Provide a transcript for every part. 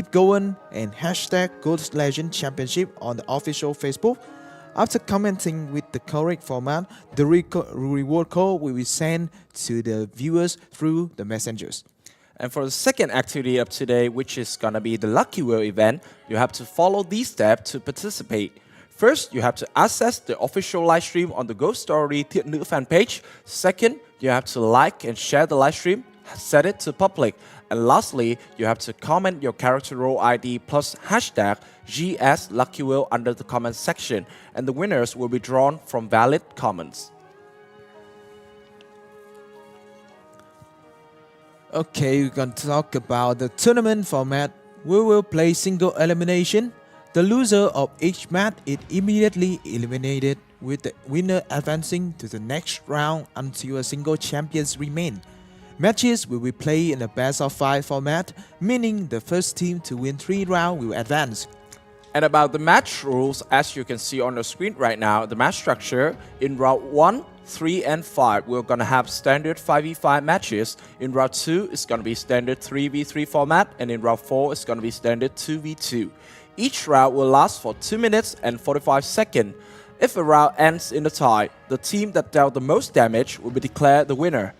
keep going and hashtag Gold Legend Championship on the official Facebook. After commenting with the correct format, the reward code will be sent to the viewers through the messengers. And for the second activity of today, which is gonna be the Lucky Wheel event, you have to follow these steps to participate. First, you have to access the official live stream on the Ghost Story Thiện Nữ fan page. Second, you have to like and share the live stream, set it to public. And lastly, you have to comment your character role ID plus hashtag GS Lucky Wheel under the comment section. And the winners will be drawn from valid comments. Okay, we're gonna talk about the tournament format. We will play single elimination. The loser of each match is immediately eliminated, with the winner advancing to the next round until a single champions remain. Matches will be played in a best-of-5 format, meaning the first team to win 3 rounds will advance. And about the match rules, as you can see on the screen right now, the match structure in round 1, 3 and 5, we're gonna have standard 5v5 matches. In round 2, it's gonna be standard 3v3 format, and in round 4, it's gonna be standard 2v2. Each round will last for 2 minutes and 45 seconds. If a round ends in a tie, the team that dealt the most damage will be declared the winner.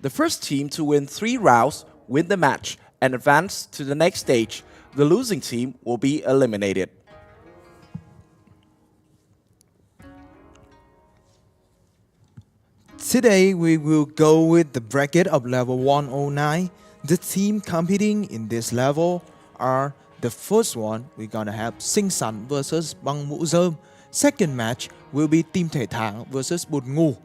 The first team to win 3 rounds win the match and advance to the next stage. The losing team will be eliminated. Today we will go with the bracket of level 109. The team competing in this level are: the first one, we're gonna have Sinh Sắn versus Băng Mũ Rơm. Second match will be Team Thể Thang versus Bột Ngù.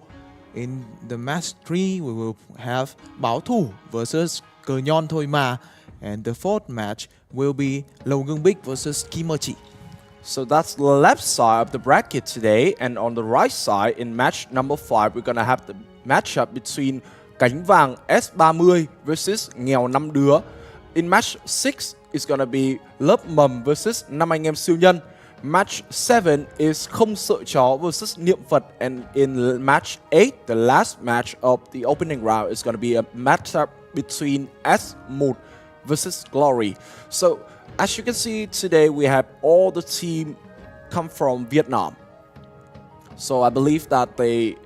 In the match 3, we will have Báo Thủ versus Cờ Nhon Thôi Mà. And the fourth match will be Lầu Ngưng Bích versus Kim Mơ Chỉ. So that's the left side of the bracket today, and on the right side in match number 5, we're gonna have the matchup between Cánh Vàng S30 versus Nghèo Năm Đứa. In match 6, it's gonna be Lớp Mầm versus Năm Anh Em Siêu Nhân. Match 7 is Không Sợ Chó versus Niệm Phật, and in match 8, the last match of the opening round, is gonna be a matchup between S1 versus Glory. So as you can see today, we have all the team come from Vietnam. So I believe that they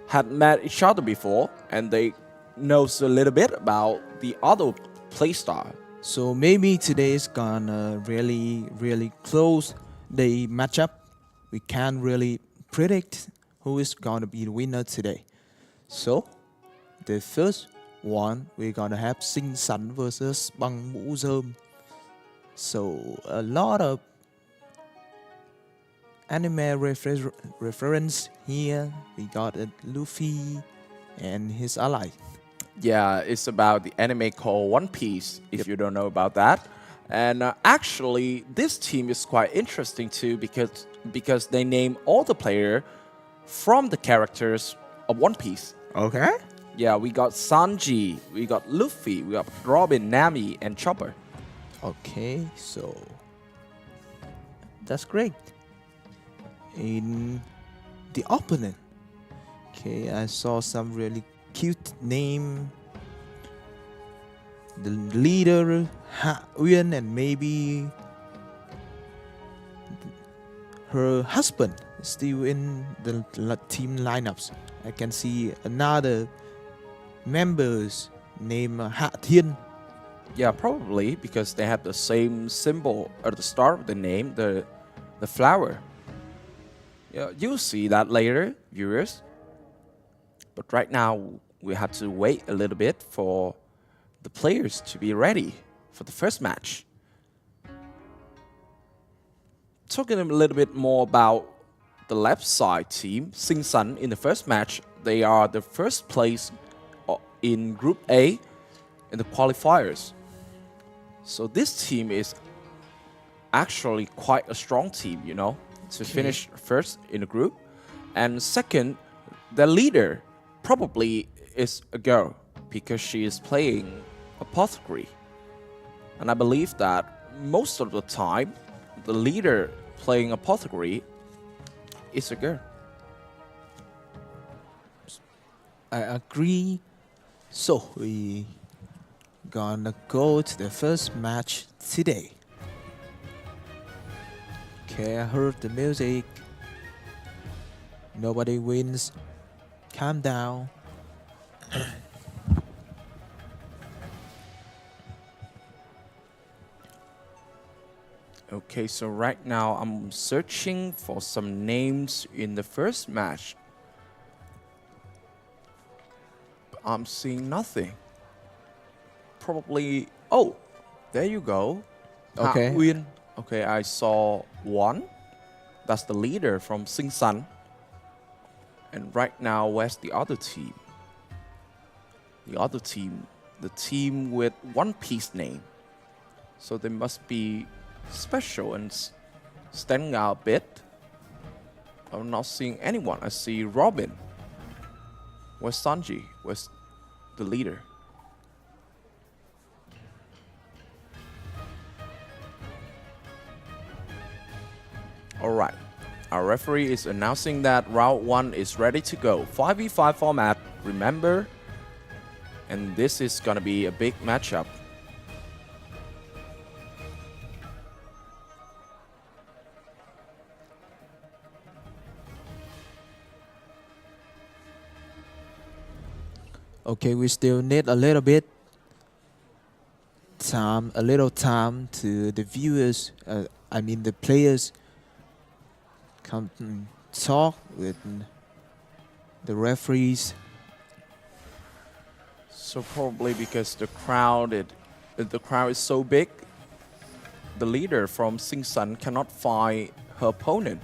had met each other before and they knows a little bit about the other playstyle. So maybe today is gonna really close the matchup. We can't really predict who is gonna be the winner today. So the first one, we're gonna have Sinh Sắn versus Băng Mũ Rơm. So a lot of anime reference here. We got Luffy and his ally. Yeah, it's about the anime called One Piece, if you don't know about that. And actually, this team is quite interesting too because they name all the players from the characters of One Piece. Okay. Yeah, we got Sanji, we got Luffy, we got Robin, Nami, and Chopper. Okay, so that's great. In the opponent, okay, I saw some really cute name. The leader, Ha Uyên, and maybe her husband is still in the team lineups. I can see another members named Ha Thiên. Yeah, probably because they have the same symbol at the start of the name, the flower. Yeah, you'll see that later, viewers. But right now, we have to wait a little bit for the players to be ready for the first match. Talking a little bit more about the left side team, Sinh Sắn in the first match, they are the first place in Group A in the qualifiers. So this team is actually quite a strong team, you know, to finish first in the group. And second, the leader probably is a girl because she is playing Apothecary. And I believe that most of the time, the leader playing Apothecary is a girl. I agree. So we gonna go to the first match today. Okay, I heard the music. Nobody wins. Calm down. Okay, so right now I'm searching for some names in the first match. But I'm seeing nothing. Probably. Oh, there you go. Okay. Ha Uyên. Okay, I saw one. That's the leader from Sing Sun. And right now, where's the other team? The other team, the team with One Piece name. So they must be special and standing out a bit. I'm not seeing anyone. I see Robin. Where's Sanji? Where's the leader? Alright. Our referee is announcing that round 1 is ready to go. 5v5 format, remember? And this is gonna be a big matchup. Okay, we still need a little bit time, a little time to the viewers, I mean the players, come talk with the referees. So probably because the crowd is so big, the leader from Sing Sun cannot find her opponent.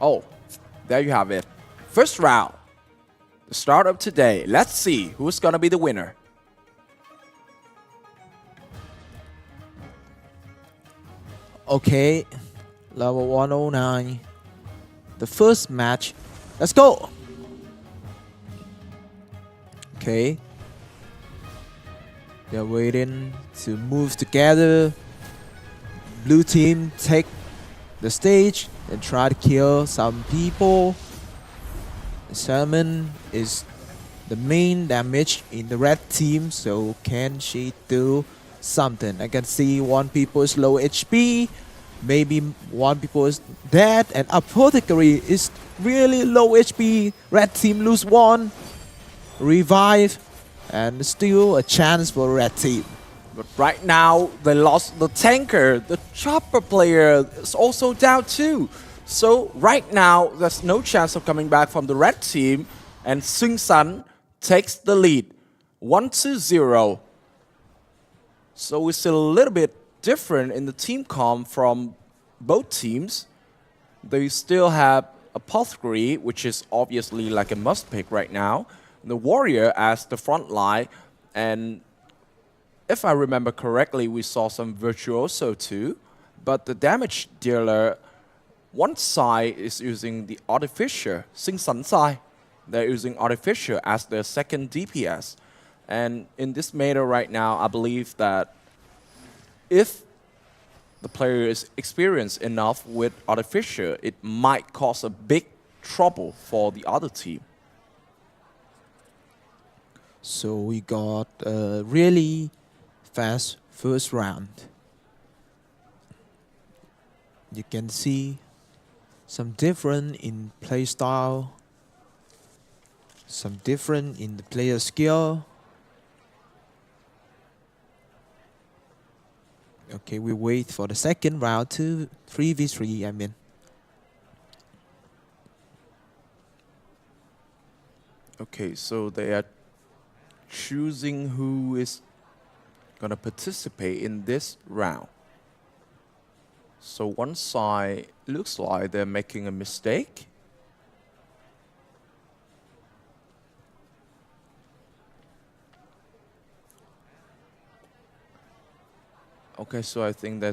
Oh, there you have it. First round. The start of today. Let's see who's gonna be the winner. Okay, level 109. The first match. Let's go. Okay. They're waiting to move together. Blue team take the stage and try to kill some people. The Salmon is the main damage in the red team, so can she do something? I can see one people is low HP, maybe one people is dead, and Apothecary is really low HP. Red team lose one, revive, and still a chance for red team. But right now, they lost the tanker. The chopper player is also down too. So right now, there's no chance of coming back from the red team. And Sing Sun takes the lead. 1-0. So it's a little bit different in the team comp from both teams. They still have Apothecary, which is obviously like a must pick right now. The Warrior as the front line. And if I remember correctly, we saw some Virtuoso too. But the damage dealer, one side is using the Artificer, Sing Sun side. They're using Artificer as their second DPS. And in this meta right now, I believe that if the player is experienced enough with Artificer, it might cause a big trouble for the other team. So we got a really fast first round. You can see some different in play style, some different in the player skill. Okay, we wait for the second round to 3v3, I mean. Okay, so they are choosing who is gonna participate in this round. So one side looks like they're making a mistake. Okay, so I think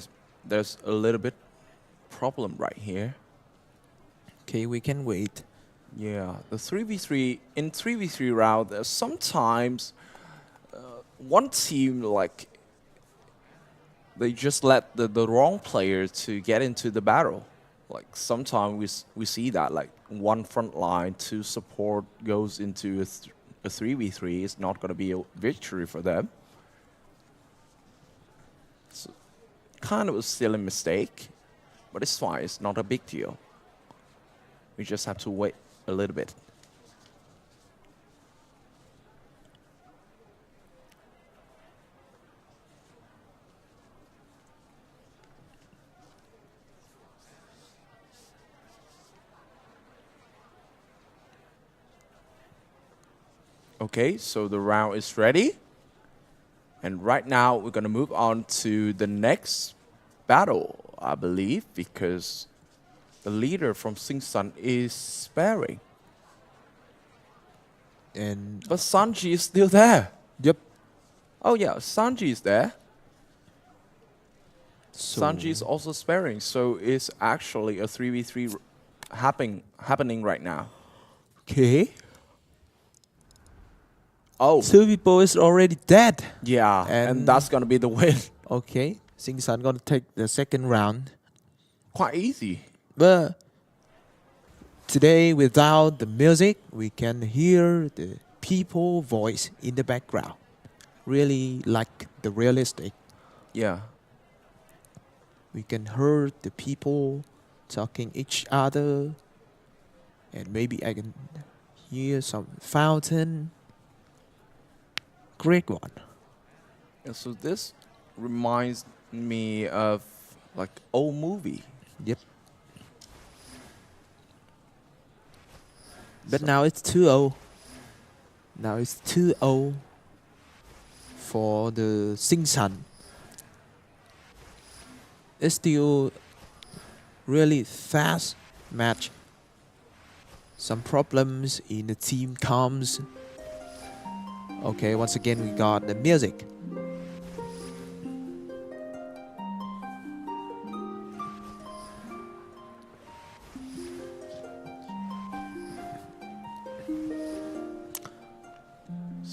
there's a little bit problem right here. Okay, we can wait. Yeah, the 3v3 in 3v3 round, there's sometimes one team like they just let the wrong player to get into the battle. Like sometimes we see that like one front line, two support goes into a 3v3. It's not going to be a victory for them. kind of a silly mistake, but it's fine. It's not a big deal. We just have to wait a little bit. Okay, so the round is ready. And right now, we're going to move on to the next battle, I believe, because the leader from Sing Sun is sparing. And But Sanji is still there. yep. Oh, yeah, Sanji is there. So Sanji is also sparing, so it's actually a 3v3 happening right now. okay. Oh, Two people is already dead. yeah, and And- that's going to be the win. Okay. Sing Sun gonna take the second round. Quite easy. But today, without the music, we can hear the people voice in the background. Really like the realistic. Yeah. We can hear the people talking each other, and maybe I can hear some fountain. Great one. And so this reminds me of like old movie. Yep. But now it's 2-0. Now it's 2-0 for the Sing Sun. It's still really fast match. Some problems in the team comes. Okay, once again we got the music.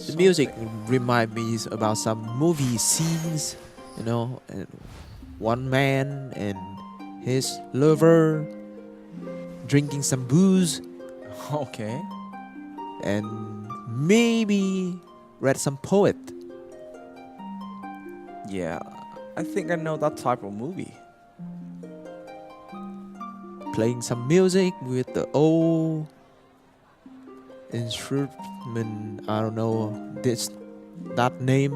The music remind me about some movie scenes, you know, and one man and his lover drinking some booze Okay. and maybe read some poet. Yeah, I think I know that type of movie. Playing some music with the old instrument. I don't know that name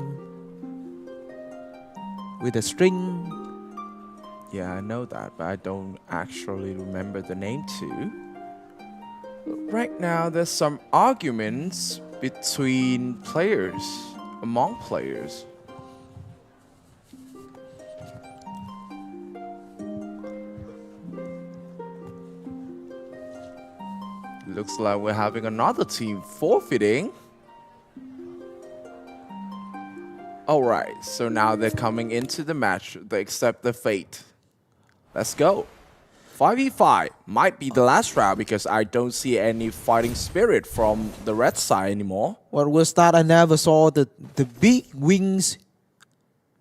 with a string. Yeah, I know that, but I don't actually remember the name too. Right now, there's some arguments between players, among players. Looks like we're having another team forfeiting. Alright, so now they're coming into the match. They accept their fate. Let's go. 5v5 might be the last round because I don't see any fighting spirit from the red side anymore. What was that? I never saw the big wings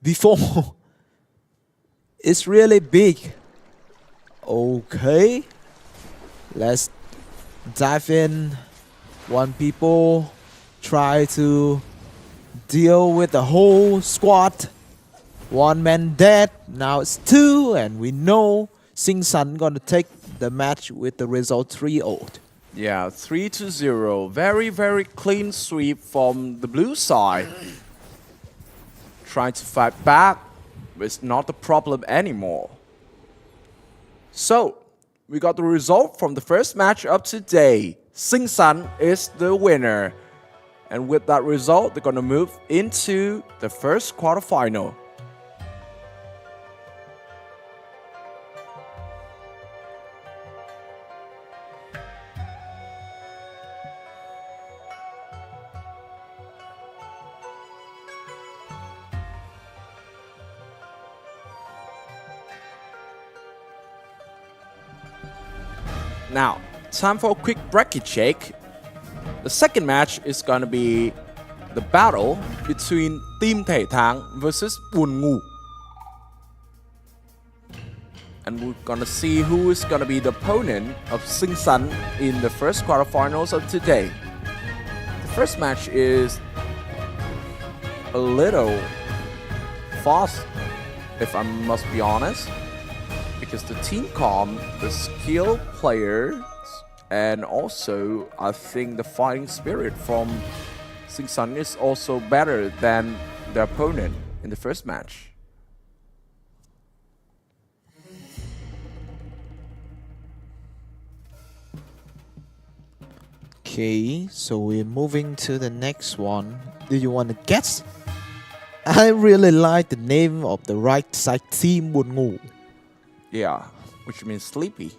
before. It's really big. Okay. Let's dive in. One people try to deal with the whole squad. One man dead. Now it's two, and we know Sing Sun gonna take the match with the result 3-0. Yeah, 3-0. Very, very clean sweep from the blue side. Trying to fight back, but it's not a problem anymore. So, we got the result from the first match of today. Sing Sun is the winner. And with that result, they're going to move into the first quarterfinal. Now, time for a quick bracket check. The second match is gonna be the battle between Team Thể Thang versus Buồn Ngủ. And we're gonna see who is gonna be the opponent of Sing Sun in the first quarterfinals of today. The first match is a little fast if I must be honest. Because the team comp, the skill players, and also I think the fighting spirit from Singsan is also better than the opponent in the first match. Okay, so we're moving to the next one. Do you want to guess? I really like the name of the right side team, Buồn Ngủ. Yeah, which means sleepy.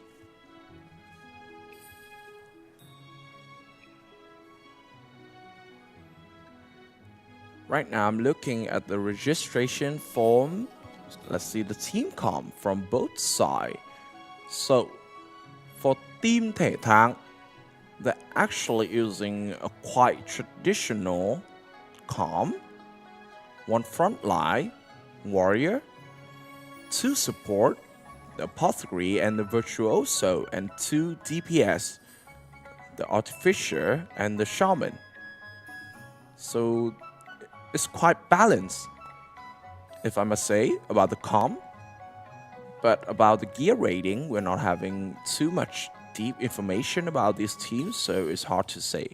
Right now I'm looking at the registration form. Let's see the team comp from both sides. So for Team Thể Thang, they're actually using a quite traditional comp. One front line, warrior, two support, the apothecary and the virtuoso, and two DPS, the artificer and the shaman. So it's quite balanced, if I must say, about the comp. But about the gear rating, we're not having too much deep information about these teams, so it's hard to say.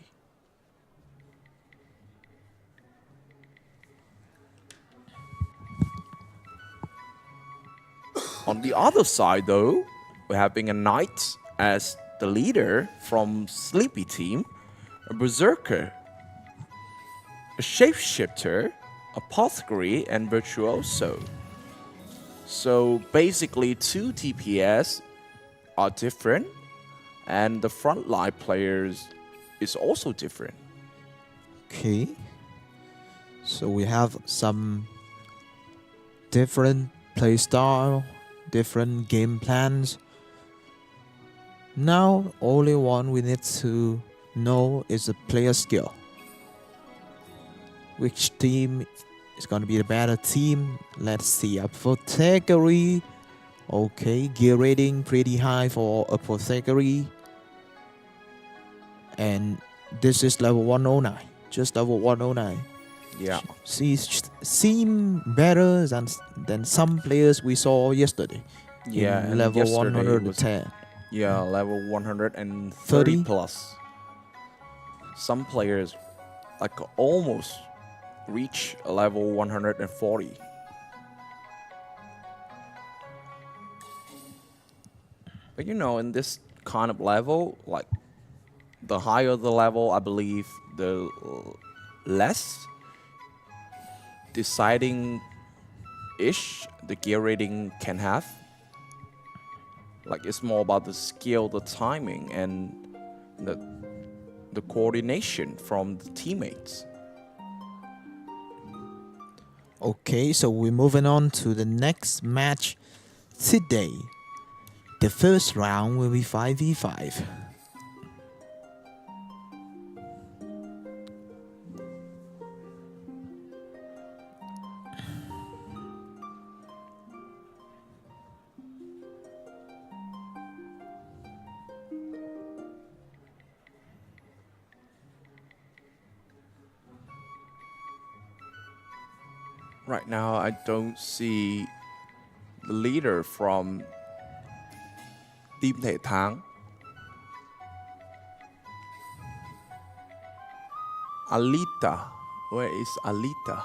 On the other side, though, we're having a knight as the leader from Sleepy team, a berserker, a shapeshifter, apothecary, and virtuoso. So basically, two DPS are different, and the frontline players is also different. Okay, so we have some different play style, different game plans. Now, only one we need to know is the player skill. Which team is going to be the better team? Let's see. Apothecary. Okay, gear rating pretty high for Apothecary. And this is level 109. Just level 109. Yeah. Seem better than some players we saw yesterday. Yeah, in and level yesterday it was- 110. Yeah, level 130 30? plus. Some players like almost reach level 140. But you know, in this kind of level, like the higher the level, I believe the less deciding ish the gear rating can have. Like it's more about the skill, the timing, and the coordination from the teammates. Okay, so we're moving on to the next match today. The first round will be 5v5. Right now, I don't see the leader from Team Thể Thang. Alita. Where is Alita?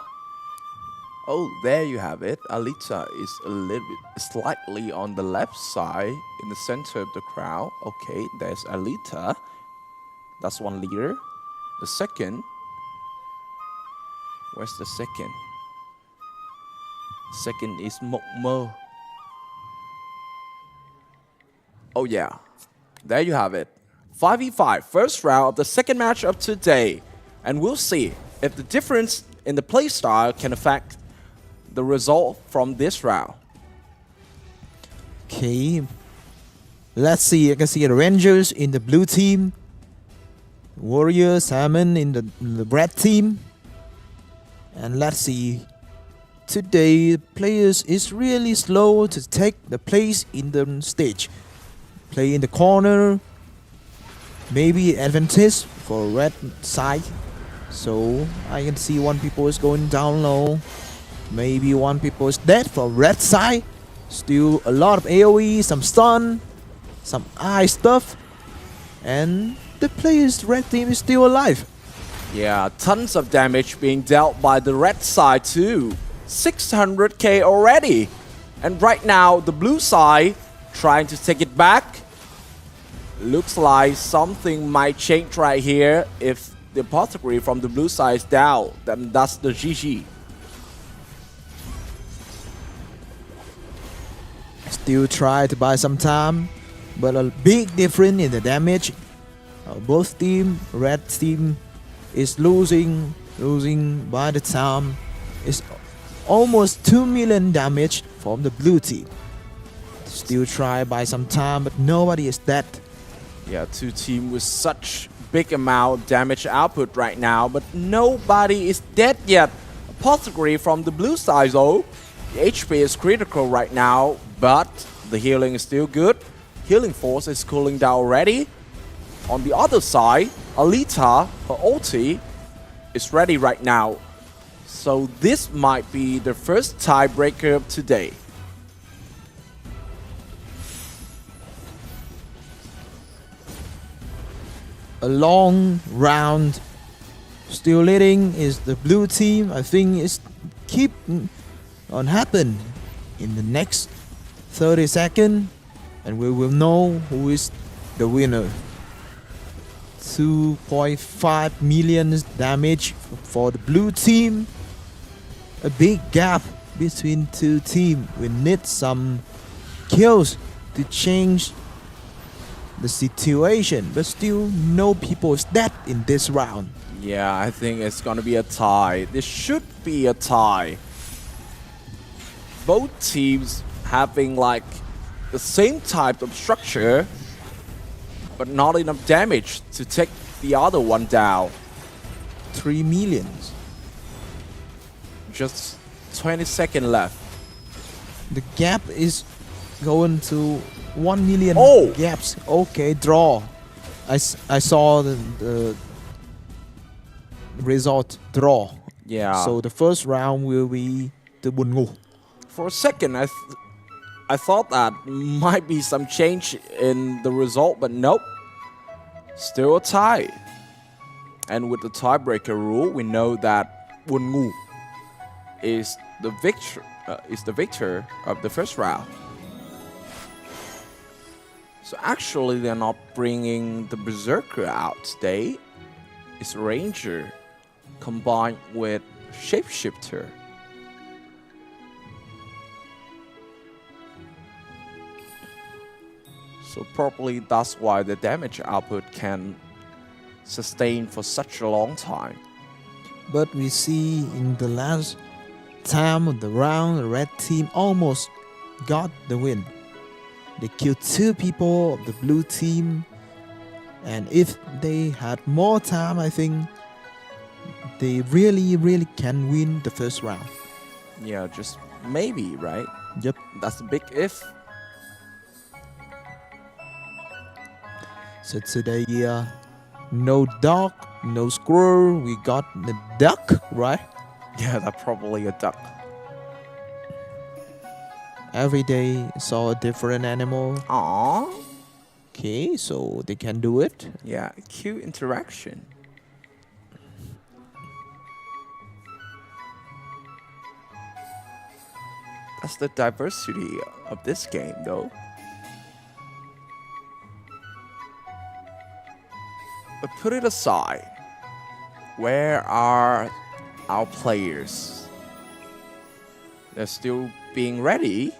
Oh, there you have it. Alita is a little bit slightly on the left side in the center of the crowd. Okay, there's Alita. That's one leader. The second. Where's the second? Second is Mok Mơ. Oh yeah, there you have it. 5v5, first round of the second match of today. And we'll see if the difference in the play style can affect the result from this round. Okay, let's see. I can see the Rangers in the blue team, Warrior Salmon in the red team. And let's see. Today, players is really slow to take the place in the stage. Play in the corner, maybe advantage for red side. So I can see one people is going down low. Maybe one people is dead from red side. Still a lot of AoE, some stun, some eye stuff. And the players red team is still alive. Yeah, tons of damage being dealt by the red side too. 600k already. And right now, the blue side trying to take it back. Looks like something might change right here. If the apothecary from the blue side is down, then that's the GG. Still try to buy some time, but a big difference in the damage. Both team, red team is losing by the time. It's almost 2 million damage from the blue team. Still try buy some time, but nobody is dead. Yeah, two teams with such big amount damage output right now, but nobody is dead yet. Apothecary from the blue side though. The HP is critical right now, but the healing is still good. Healing force is cooling down already. On the other side, Alita, her ulti, is ready right now. So this might be the first tiebreaker of today. A long round. Still leading is the blue team. I think it's keep on happen in the next 30 seconds, and we will know who is the winner. 2.5 million damage for the blue team. A big gap between two teams. We need some kills to change the situation, but still no people is dead in this round. Yeah, I think it's gonna be a tie. This should be a tie. Both teams having like the same type of structure, but not enough damage to take the other one down. 3 million. Just 20 seconds left. The gap is going to 1 million Oh! gaps. Okay, draw. I saw the result draw. Yeah. So the first round will be the Buồn Ngủ. For a second, I thought that might be some change in the result, but nope. Still a tie. And with the tiebreaker rule, we know that Buồn Ngủ is the victor of the first round. So actually, they're not bringing the Berserker out today. It's Ranger combined with Shapeshifter. So probably that's why the damage output can sustain for such a long time. But we see in the last time of the round, the red team almost got the win. They killed 2 people of the blue team, and if they had more time, I think they really can win the first round. Yeah, just maybe, right? Yep. That's a big if. So today, no dog, no squirrel. We got the duck, right? Yeah, that's probably a duck. Every day saw a different animal. Aww. Okay, so they can do it. Yeah, cute interaction. That's the diversity of this game, though. But put it aside. Where are our players? They're still being ready.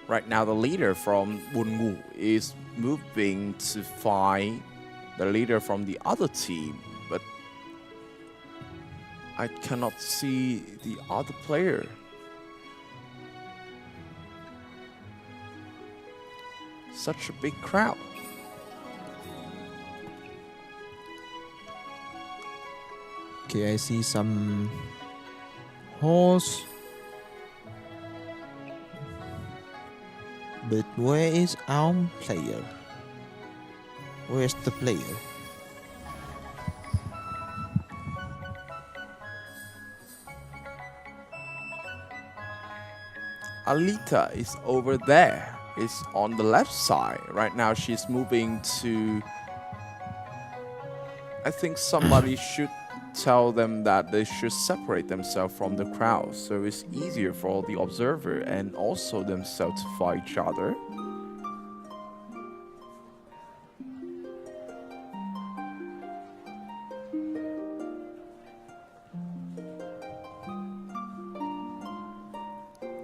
Right now, the leader from Buồn Ngủ is moving to find the leader from the other team, but I cannot see the other player. Such a big crowd. Okay, I see some horse. But where is our player? Where's the player? Alita is over there. It's on the left side. Right now she's moving to... I think somebody should tell them that they should separate themselves from the crowd so it's easier for the observer and also themselves to fight each other.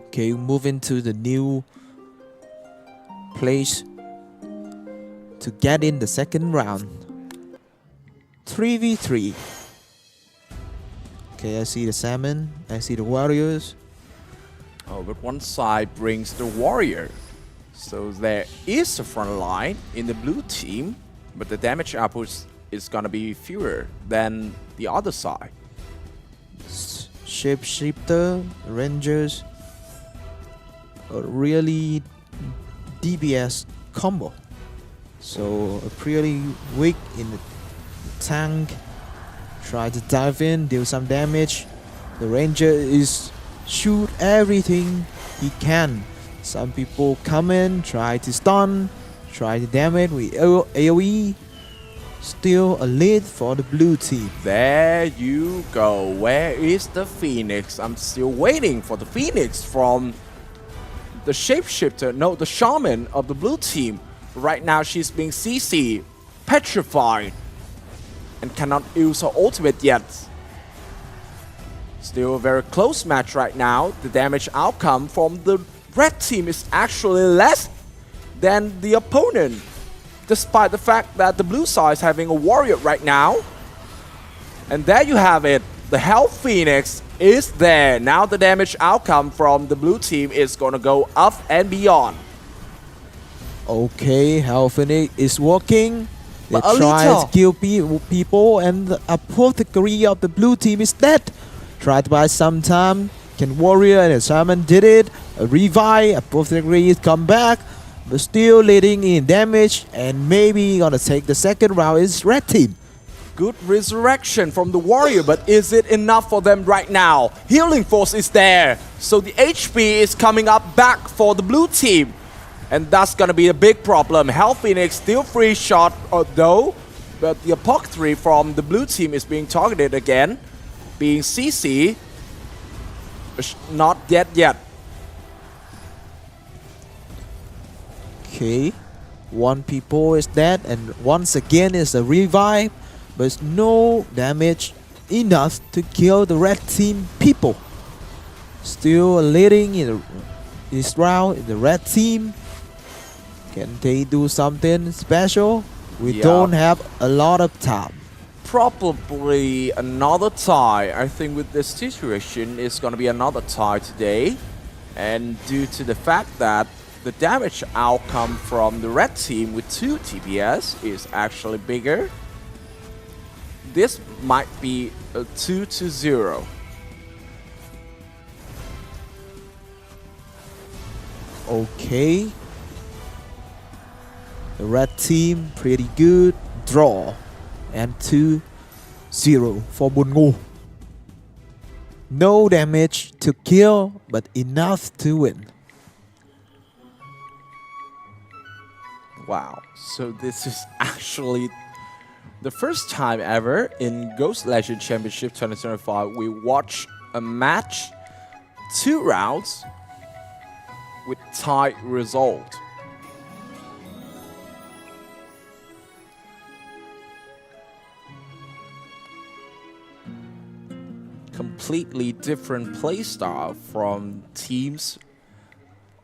Okay, moving to the new place to get in the second round. 3v3. Okay, I see the salmon, I see the warriors. Oh, but one side brings the warrior. So there is a front line in the blue team, but the damage output is gonna be fewer than the other side. Shapeshifter, Rangers, a really DPS combo. So pretty weak in the tank. Try to dive in, deal some damage. The Ranger is shoot everything he can. Some people come in, try to stun, try to damage with AoE. Still a lead for the blue team. There you go. Where is the Phoenix? I'm still waiting for the Phoenix from the Shapeshifter, no, the Shaman of the blue team. Right now she's being CC, petrified, and cannot use her ultimate yet. Still a very close match right now. The damage outcome from the red team is actually less than the opponent, despite the fact that the blue side is having a warrior right now. And there you have it. The Hell Phoenix is there. Now the damage outcome from the blue team is gonna go up and beyond. Okay, Hell Phoenix is working. They But try Alita. to kill people, and the apothecary of the blue team is dead. Tried to buy some time. Can warrior and a shaman did it. A revive. Apothecary is come back, but still leading in damage, and maybe gonna take the second round is red team. Good resurrection from the warrior, but is it enough for them right now? Healing force is there, so the HP is coming up back for the blue team. And that's gonna be a big problem. Hell Phoenix still free shot though, but the apothecary from the blue team is being targeted again, being CC. Not yet. Okay, one people is dead, and once again is a revive, but it's no damage enough to kill the red team people. Still leading in this round in the red team. Can they do something special? We Yeah. don't have a lot of time. Probably another tie. I think with this situation, it's gonna be another tie today. And due to the fact that the damage outcome from the red team with 2 TPS is actually bigger, this might be a 2-0. Okay. The red team pretty good. Draw. And 2-0 for Bun Ngu. No damage to kill, but enough to win. Wow, so this is actually the first time ever in Ghost Legend Championship 2025 we watch a match 2 rounds with tie result. Completely different playstyle from teams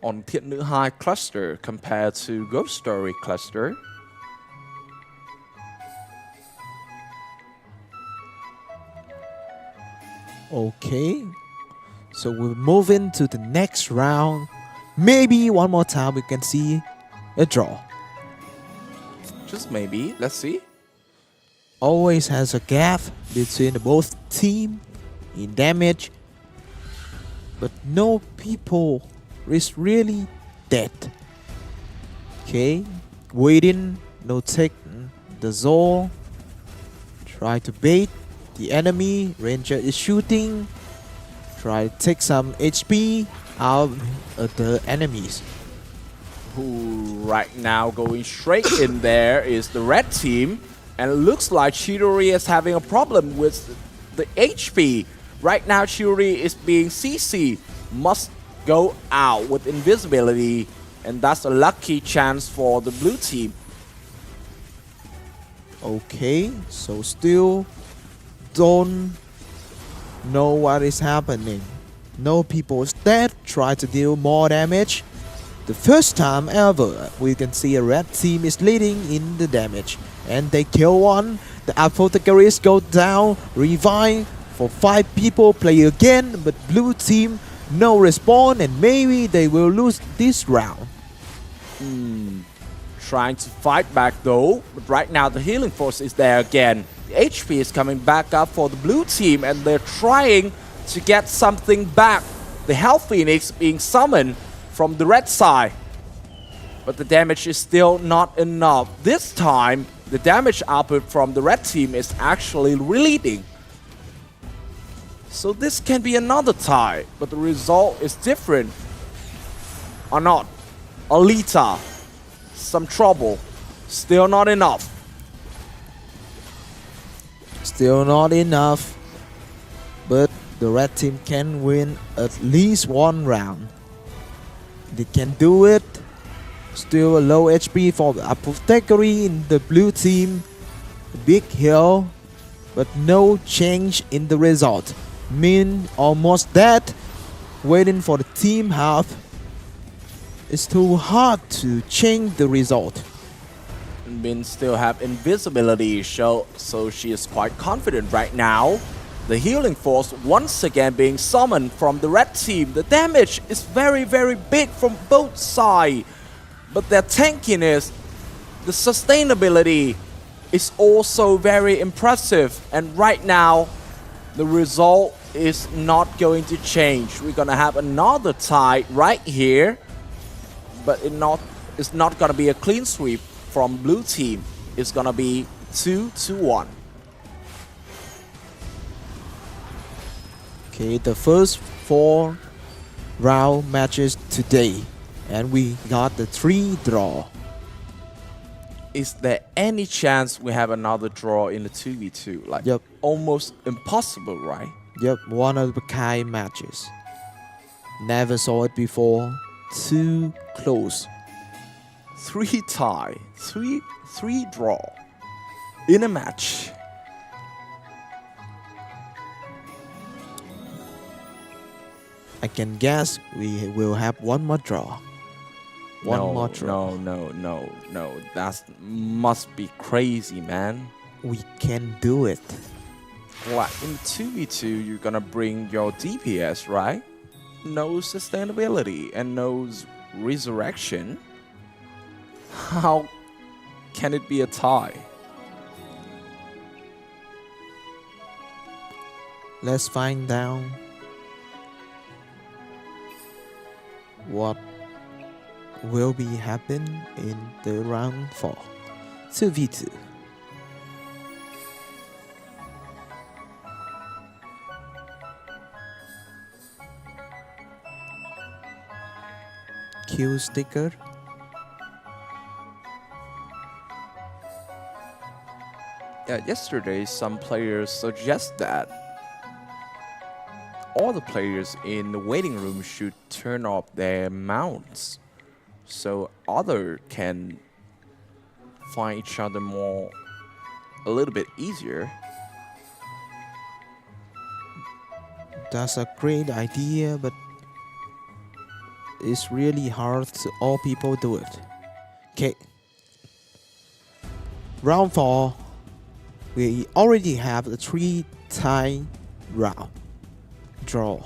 on Thiện Nữ 2 cluster compared to Ghost Story cluster. Okay. So we're moving to the next round. Maybe one more time we can see a draw. Just maybe, let's see. Always has a gap between both team in damage, but no people is really dead. Okay, waiting, no take the zone. Try to bait the enemy. Ranger is shooting. Try to take some HP out other enemies. Who right now going straight in there is the red team, and it looks like Chidori is having a problem with the HP. Right now Chidori is being CC, must go out with invisibility, and that's a lucky chance for the blue team. Okay, so still don't know what is happening. No people dead, try to deal more damage. The first time ever we can see a red team is leading in the damage, and they kill one. The apothecaries go down, revive for 5 people, play again, but blue team no respawn, and maybe they will lose this round. Trying to fight back though, but right now the healing force is there again. The HP is coming back up for the blue team, and they're trying to get something back. The Hell Phoenix being summoned from the red side, but the damage is still not enough. This time the damage output from the red team is actually leading. So this can be another tie, but the result is different. Or not. Alita, some trouble. Still not enough. Still not enough, but the red team can win at least one round. They can do it. Still a low HP for the apothecary in the blue team. Big heal, but no change in the result. Min almost dead, waiting for the team half. It's too hard to change the result. Min still have invisibility, so she is quite confident right now. The healing force once again being summoned from the red team. The damage is very, very big from both sides. But their tankiness, the sustainability is also very impressive. And right now, the result is not going to change. We're gonna have another tie right here. But it's not gonna be a clean sweep from blue team. It's gonna be 2-1. Okay, the first 4 round matches today, and we got the 3 draw. Is there any chance we have another draw in the 2v2? Like, Yep. almost impossible, right? Yep, one of a kind matches. Never saw it before. Too close. 3 tie, 3 draw in a match. I can guess we will have one more draw. One more draw. No. That must be crazy, man. We can do it. Like in 2v2, you're gonna bring your DPS, right? No sustainability and no resurrection. How can it be a tie? Let's find out what will be happen in the round 4. 2v2. Q sticker. Yeah, yesterday some players suggest that all the players in the waiting room should turn off their mounts so other can find each other a little bit easier. That's a great idea, but it's really hard to all people do it. Okay. Round 4. We already have a 3 tie round draw.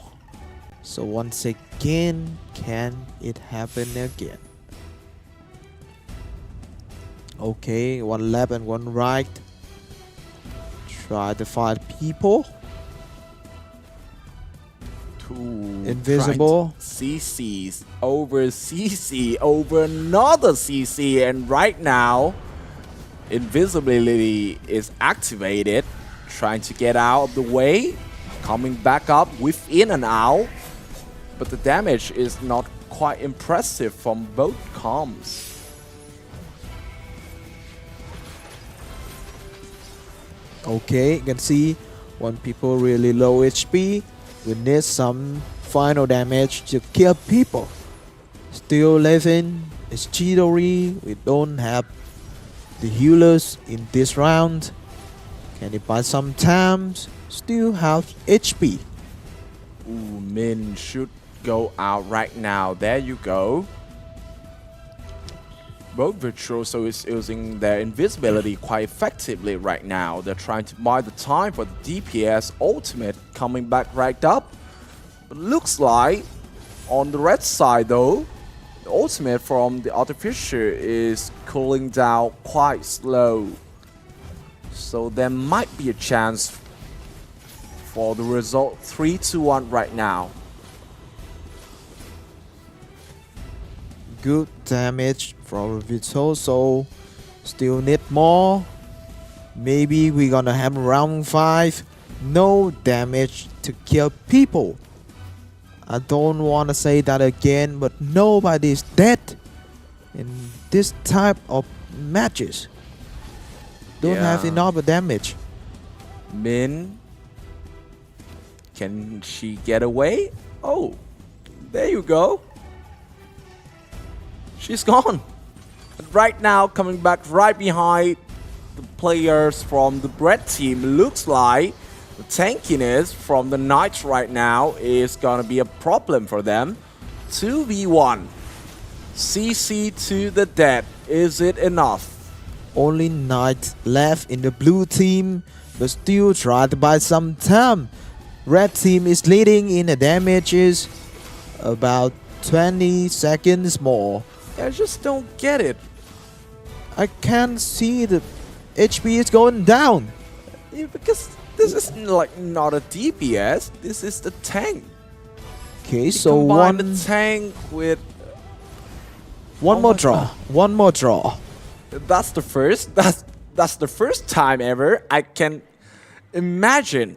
So once again, can it happen again? Okay, one left and one right. Try to find people. Invisible. CCs over CC over another CC, and right now invisibility is activated, trying to get out of the way, coming back up within and out, but the damage is not quite impressive from both comps. Okay, you can see when people really low HP, we need some final damage to kill people. Still living, it's Chidori, we don't have the healers in this round. Can you buy some time? Still have HP. Ooh, Min should go out right now. There you go. Both Virtuoso is using their invisibility quite effectively right now. They're trying to buy the time for the DPS ultimate coming back right up. But looks like on the red side though, the ultimate from the Artificer is cooling down quite slow. So there might be a chance for the result 3-1 right now. Good damage from Virtuoso. Still need more. Maybe we're gonna have round 5. No damage to kill people. I don't wanna say that again, but nobody's dead in this type of matches. Don't have Yeah. enough damage. Min, can she get away? Oh, there you go. She's gone. And right now, coming back right behind the players from the Red team, looks like the tankiness from the Knights right now is gonna be a problem for them. 2v1. CC to the dead. Is it enough? Only Knight left in the blue team, but still try to buy some time. Red team is leading in the damages. About 20 seconds more. I just don't get it. I can't see the HP is going down. Yeah, because this is like not a DPS. This is the tank. Okay, You so combine one the tank with one Oh more my draw. God. One more draw. that's the first. That's the first time ever I can imagine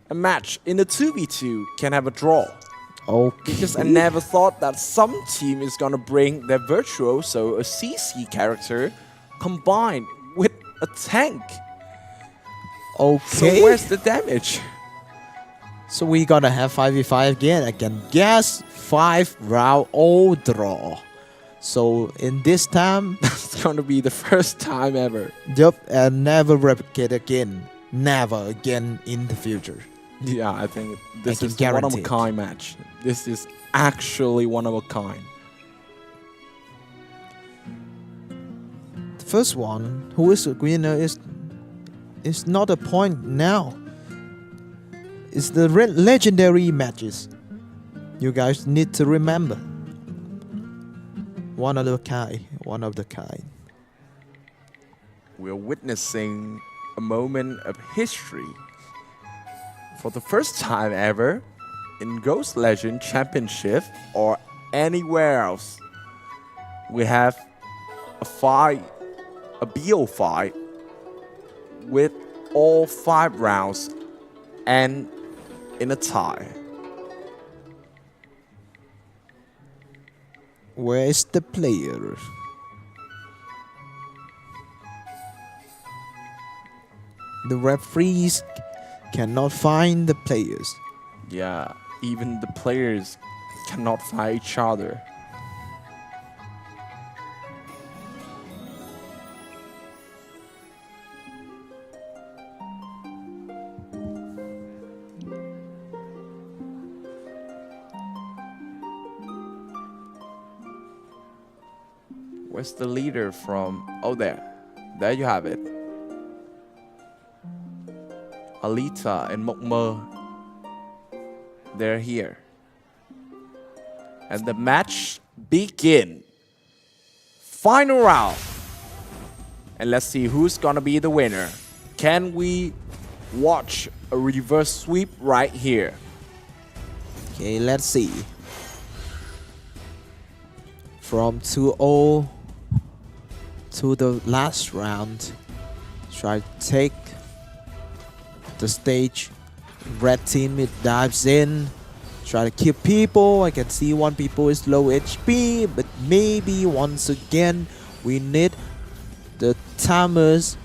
a match in a 2v2 can have a draw. Okay. Because I never thought that some team is gonna bring their Virtuoso, a CC character, combined with a tank. So Okay. where's the damage? So we gonna have 5v5 again. I can guess 5 round all draw. So in this time, It's gonna be the first time ever. yup, and never replicate again. Never again in the future. Yeah, I think this can is the one of guarantee a it. kind match. This is actually one of a kind. The first one, who is the winner, is not a point now. It's the legendary matches. You guys need to remember. One of the kind. One of the kind. We're witnessing a moment of history. For the first time ever in Ghost Legend Championship or anywhere else, we have a fight, a BO fight with all 5 rounds and in a tie. Where is the player? The referees cannot find the players. Yeah, even the players cannot fight each other. Where's the leader from? Oh, there. There you have it. Alita and Mokmer. They're here. And the match begin. Final round. And let's see who's gonna be the winner. Can we watch a reverse sweep right here? Okay, let's see. From 2-0 to the last round, try to take the stage. Red team it dives in. Try to kill people. I can see one people is low HP, but maybe once again we need the timers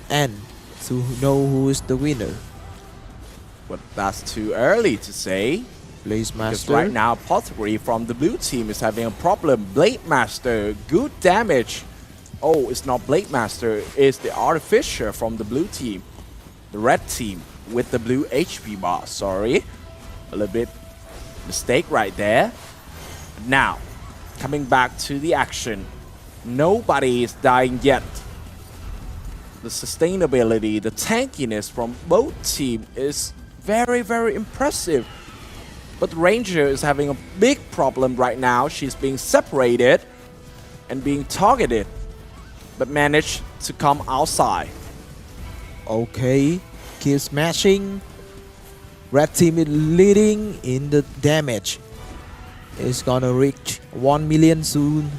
and to know who is the winner. But that's too early to say. Blaze Because Master. right now, Apothecary from the blue team is having a problem. Blade Master, good damage. Oh, it's not Blade Master, it's the Artificer from the blue team. The red team with the blue HP bar, sorry. A little bit mistake right there. Now, coming back to the action. Nobody is dying yet. The sustainability, the tankiness from both teams is very, very impressive. But Ranger is having a big problem right now. She's being separated and being targeted, but managed to come outside. Okay, keep smashing. Red team is leading in the damage. It's gonna reach 1 million soon.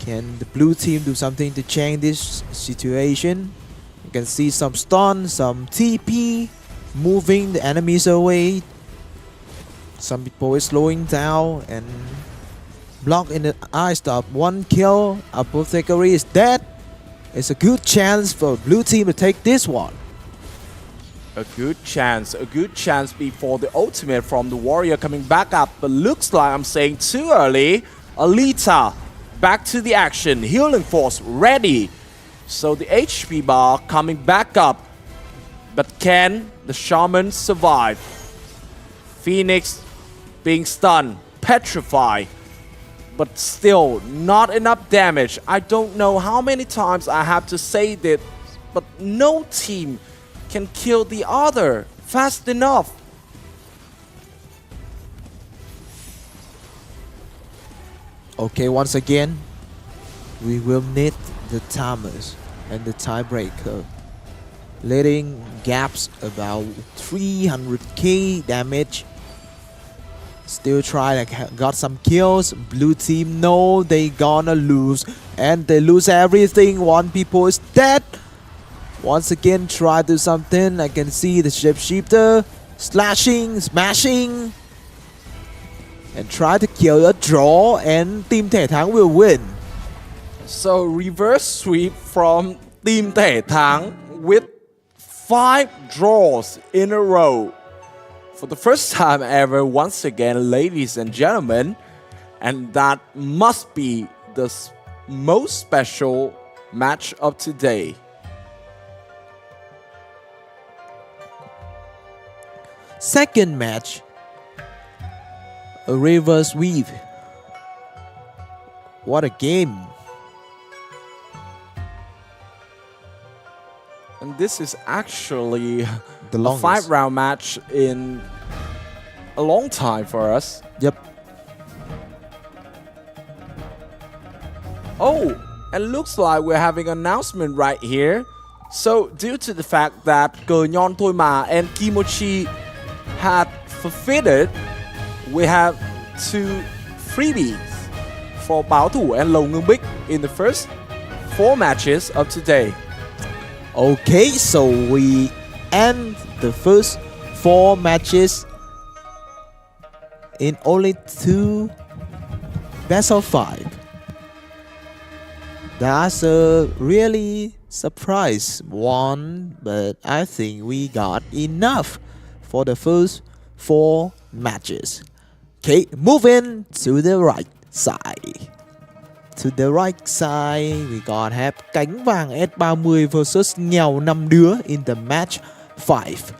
Can the blue team do something to change this situation? You can see some stun, some TP, moving the enemies away. Some people is slowing down and block in the eye stop. One kill, Apothecary is dead. It's a good chance for blue team to take this one. A good chance before the ultimate from the warrior coming back up, but looks like I'm saying too early. Alita back to the action, healing force ready. So the HP bar coming back up, but can the shaman survive? Phoenix being stunned, petrified, but still not enough damage. I don't know how many times I have to say that, but no team can kill the other fast enough. Okay, once again, we will need the timers and the tiebreaker. Letting gaps about 300k damage. Still try, like, got some kills. Blue team know they gonna lose, and they lose everything. One people is dead. Once again, try to do something. I can see the shapeshifter slashing, smashing, and try to kill a draw, and team Thể Thắng will win. So reverse sweep from Team Thể Thắng with 5 draws in a row. For the first time ever, once again, ladies and gentlemen, and that must be the most special match of today. Second match, a reverse sweep. What a game. And this is actually The a longest. 5-round match in a long time for us. Yep. Oh, and looks like we're having an announcement right here. So, due to the fact that Cờ Nhon Thôi Mà and Kimochi had forfeited, we have 2 freebies for Bảo Thủ and Lầu Ngưng Bích in the first 4 matches of today. Okay, so we end the first 4 matches in only 2 best of 5. That's a really surprise one, but I think we got enough for the first 4 matches. Okay, moving to the right side. To the right side, we got have Cánh Vàng S30 versus Nghèo 5 Đứa in the match 5.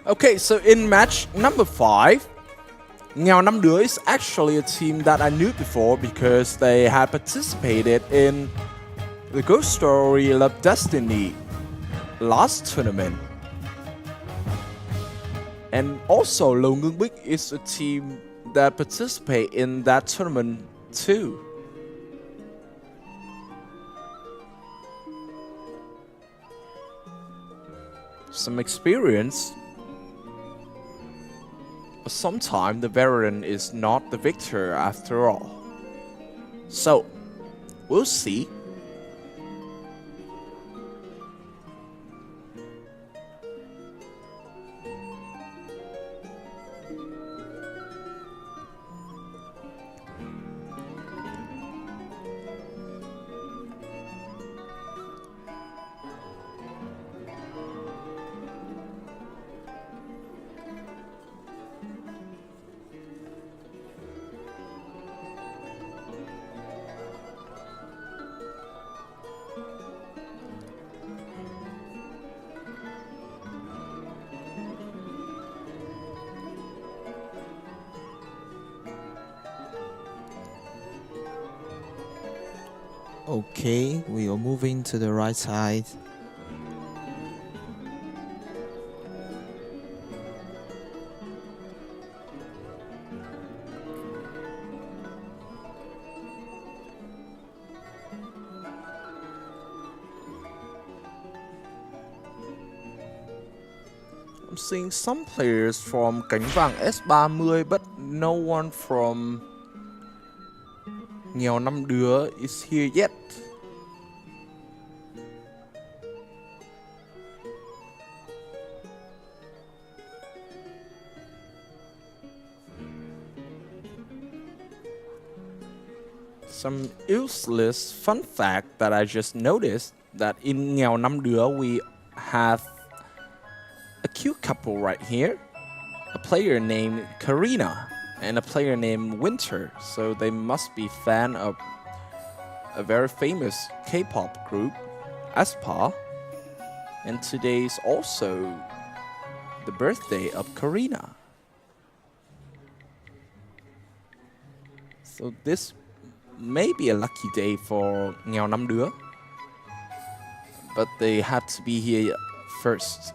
Okay, so in match number 5, Nghèo 5 Đứa is actually a team that I knew before because they had participated in the Ghost Story Love Destiny last tournament. And also Lầu Ngưng Bích is a team that participate in that tournament too. Some experience. But sometimes the veteran is not the victor after all. So, we'll see Okay, we are moving to the right side. I'm seeing some players from Cánh Vàng S30, but no one from Nghèo Năm Đứa is here yet. Some useless fun fact that I just noticed that in Nghèo Năm Đứa we have a cute couple right here. A player named Karina and a player named Winter. So they must be fan of a very famous K-pop group, aespa. And today is also the birthday of Karina. So this may be a lucky day for Nghèo Năm Đứa. But they have to be here first.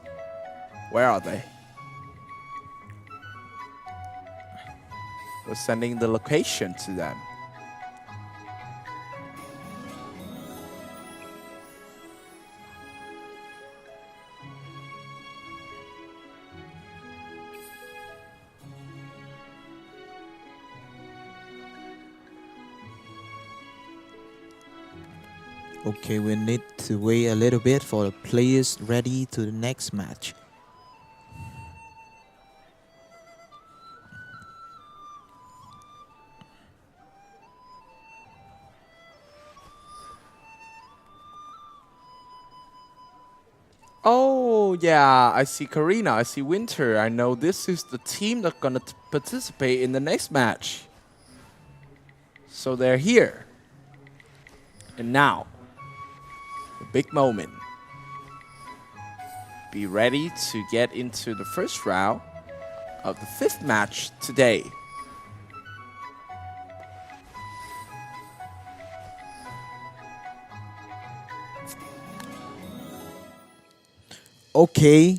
Where are they? We're sending the location to them. Okay, we need to wait a little bit for the players ready to the next match. Oh, yeah, I see Karina, I see Winter. I know this is the team that's gonna participate in the next match. So they're here. And now, the big moment. Be ready to get into the first round of the 5th match today. Okay,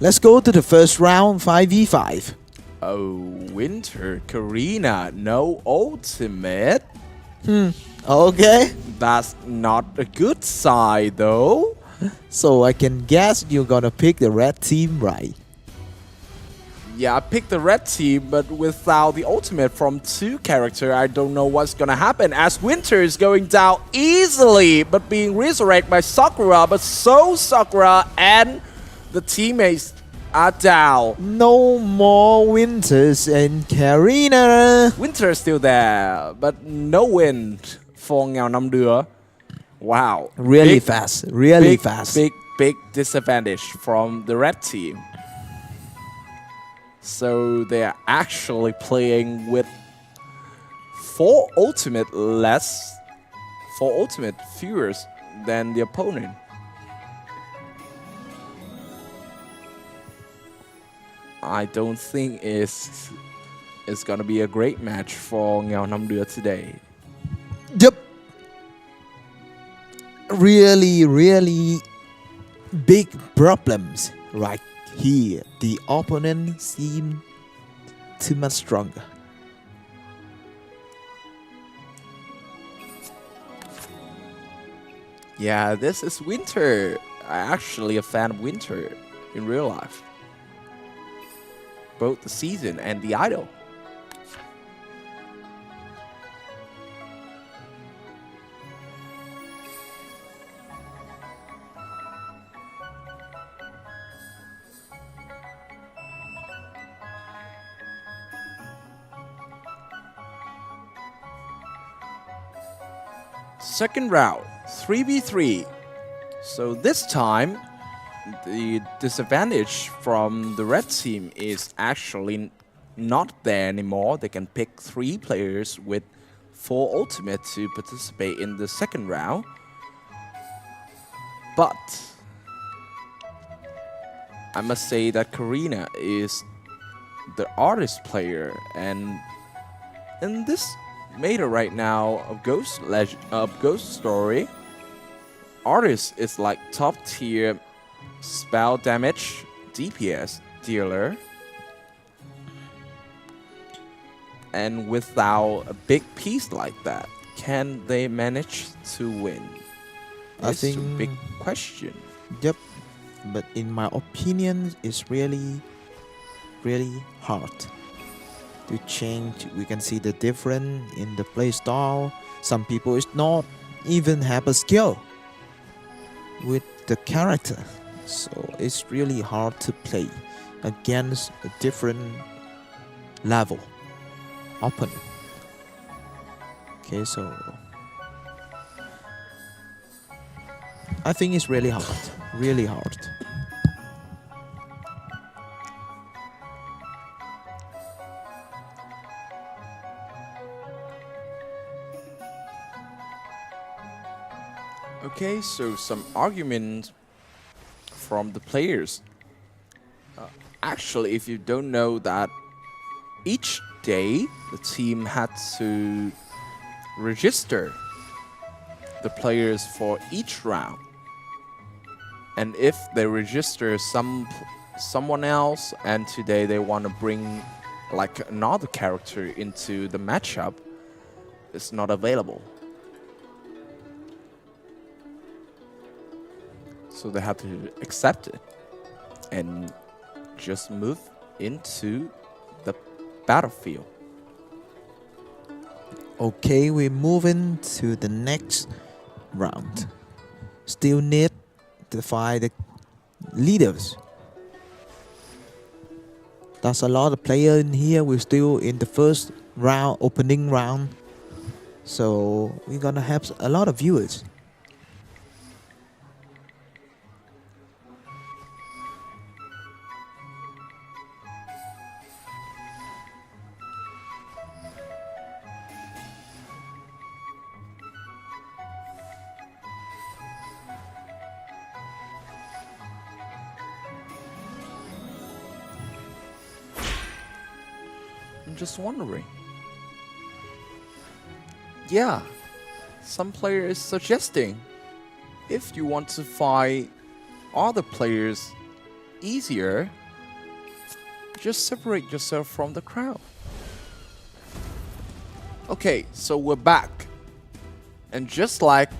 let's go to the first round, 5v5. Oh, Winter, Karina, no ultimate. Okay, That's not a good sign, though. so I can guess you're gonna pick the red team, right? Yeah, I picked the red team, but without the ultimate from 2 character, I don't know what's gonna happen as Winter is going down easily, but being resurrected by Sakura, but so Sakura and the teammates are down. No more Winters and Karina. Winter is still there, but no win for Nghèo Năm Đứa. Wow. Really Big- fast, really big, fast. Big disadvantage from the red team. So they are actually playing with 4 ultimate viewers than the opponent. I don't think it's gonna be a great match for Nghèo Năm Đứa today. Yep. Really big problems right here. The opponent seemed too much stronger. Yeah, this is Winter. I'm actually a fan of Winter in real life. Both the season and the idol. Second round, 3v3. So this time, the disadvantage from the red team is actually not there anymore. They can pick 3 players with 4 ultimate to participate in the second round. But I must say that Karina is the artist player, and in this meta right now of Ghost Story. Artist is like top tier spell damage DPS dealer. And without a big piece like that, can they manage to win? I It's a think- big question. Yep. But in my opinion, it's really, really hard to change. We can see the difference in the play style. Some people is not even have a skill with the character, so it's really hard to play against a different level opponent. Okay, so I think it's really hard, really hard. Okay, so some arguments from the players. Actually, if you don't know that each day the team had to register the players for each round. And if they register someone else and today they want to bring like another character into the matchup, it's not available. So they have to accept it and just move into the battlefield. Okay, we're moving to the next round. Still need to find the leaders. That's a lot of players in here. We're still in the first round, opening round. So we're gonna have a lot of viewers. I'm just wondering. Yeah, some player is suggesting if you want to fight other players easier, just separate yourself from the crowd. Okay, so we're back. And just like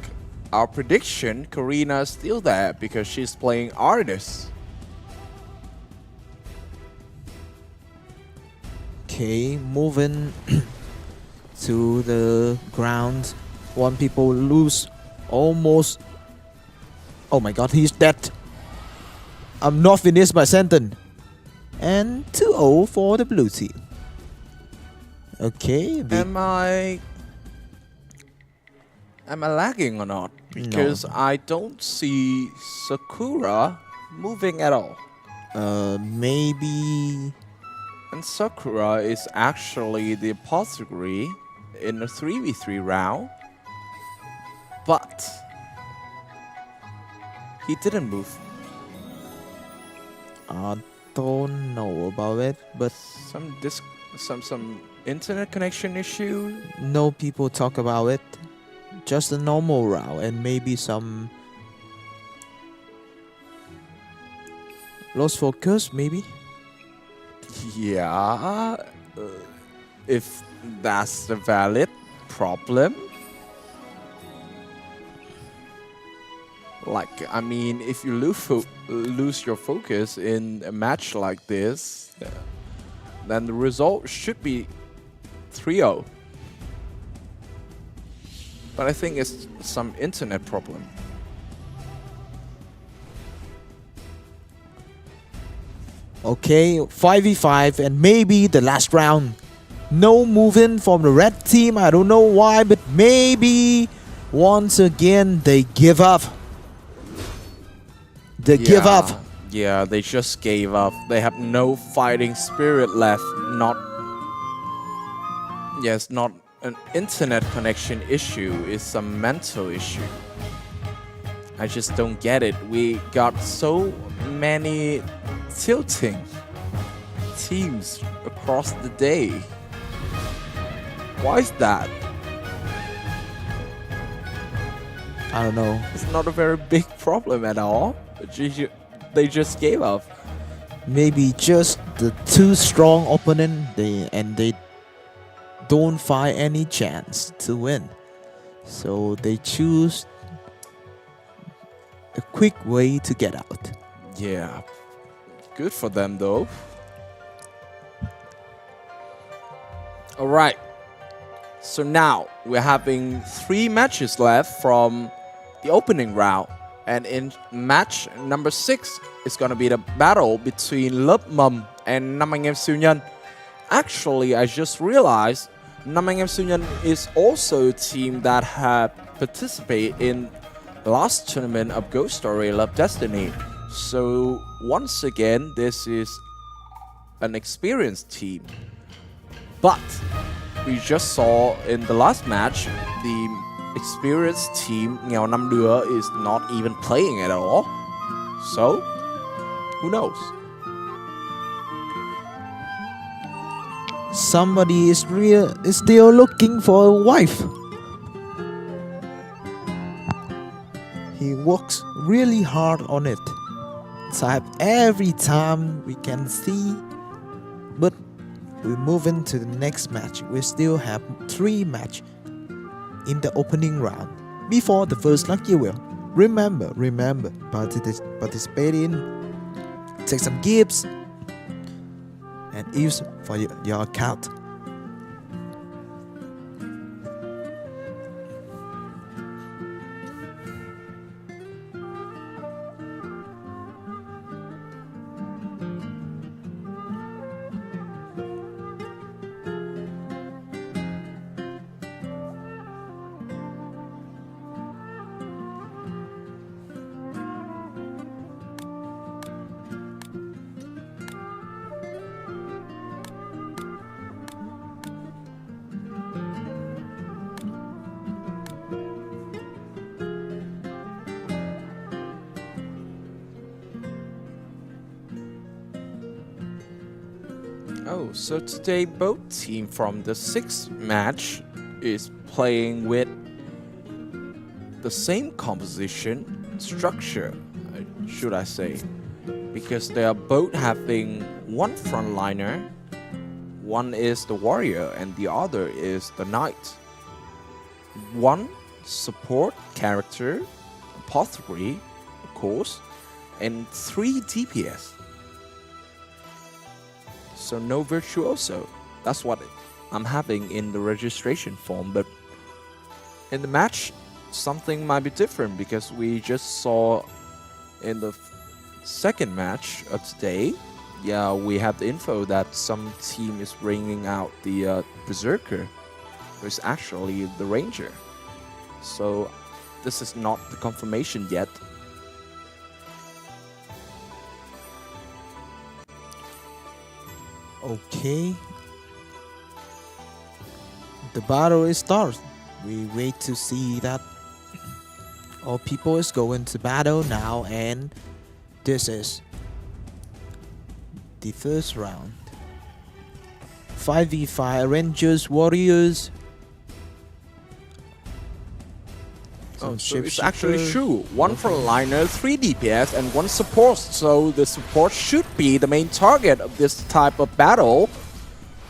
our prediction, Karina is still there because she's playing Artist. Okay, moving to the ground. One people lose almost. Oh my god, he's dead. I'm not finished my sentence. And 2-0 for the blue team. Okay, Am I lagging or not? Because I don't see Sakura moving at all. maybe. And Sakura is actually the apothecary in a 3v3 round. But he didn't move. I don't know about it, but Some internet connection issue. no people talk about it. Just a normal round and maybe some lost focus, maybe. Yeah, if that's the valid problem. Like, I mean, if you lose your focus in a match like this, then the result should be 3-0. But I think it's some internet problem. Okay, 5v5 and maybe the last round. No moving from the red team. I don't know why, but maybe once again they give up. They give up. Yeah, they just gave up. They have no fighting spirit left. Yes, not an internet connection issue. It's a mental issue. I just don't get it. We got so many tilting teams across the day. Why is that? I don't know. It's not a very big problem at all. They just gave up. Maybe just the too strong opponent, they don't find any chance to win. So they choose a quick way to get out. Yeah. Good for them though. Alright. So now we're having 3 matches left from the opening round. And in match number 6, it's gonna be the battle between Lớp Mầm and Năm Anh Em Siêu Nhân. Actually, I just realized Năm Anh Em Siêu Nhân is also a team that had participated in the last tournament of Ghost Story Love Destiny. So once again, this is an experienced team. But we just saw in the last match, the experienced team Nghèo Năm Đứa is not even playing at all. So, who knows? Somebody is still looking for a wife. He works really hard on it. Type every time we can see. But we move into the next match. We still have 3 matches in the opening round before the first lucky wheel. Remember, participate in, take some gifts, and use for your account. Oh, so today both team from the 6th match is playing with the same composition, structure, should I say. Because they are both having one frontliner, one is the warrior and the other is the knight. One support character, apothecary, of course, and 3 DPS. So no virtuoso. That's what I'm having in the registration form. But in the match, something might be different because we just saw in the second match of today, yeah, we have the info that some team is bringing out the Berserker, who is actually the Ranger. So this is not the confirmation yet. Okay. The battle is started. We wait to see that all people is going to battle now, and this is the first round. 5v5 Rangers Warriors. Oh, so it's actually true. One frontliner, 3 DPS, and 1 support. So the support should be the main target of this type of battle.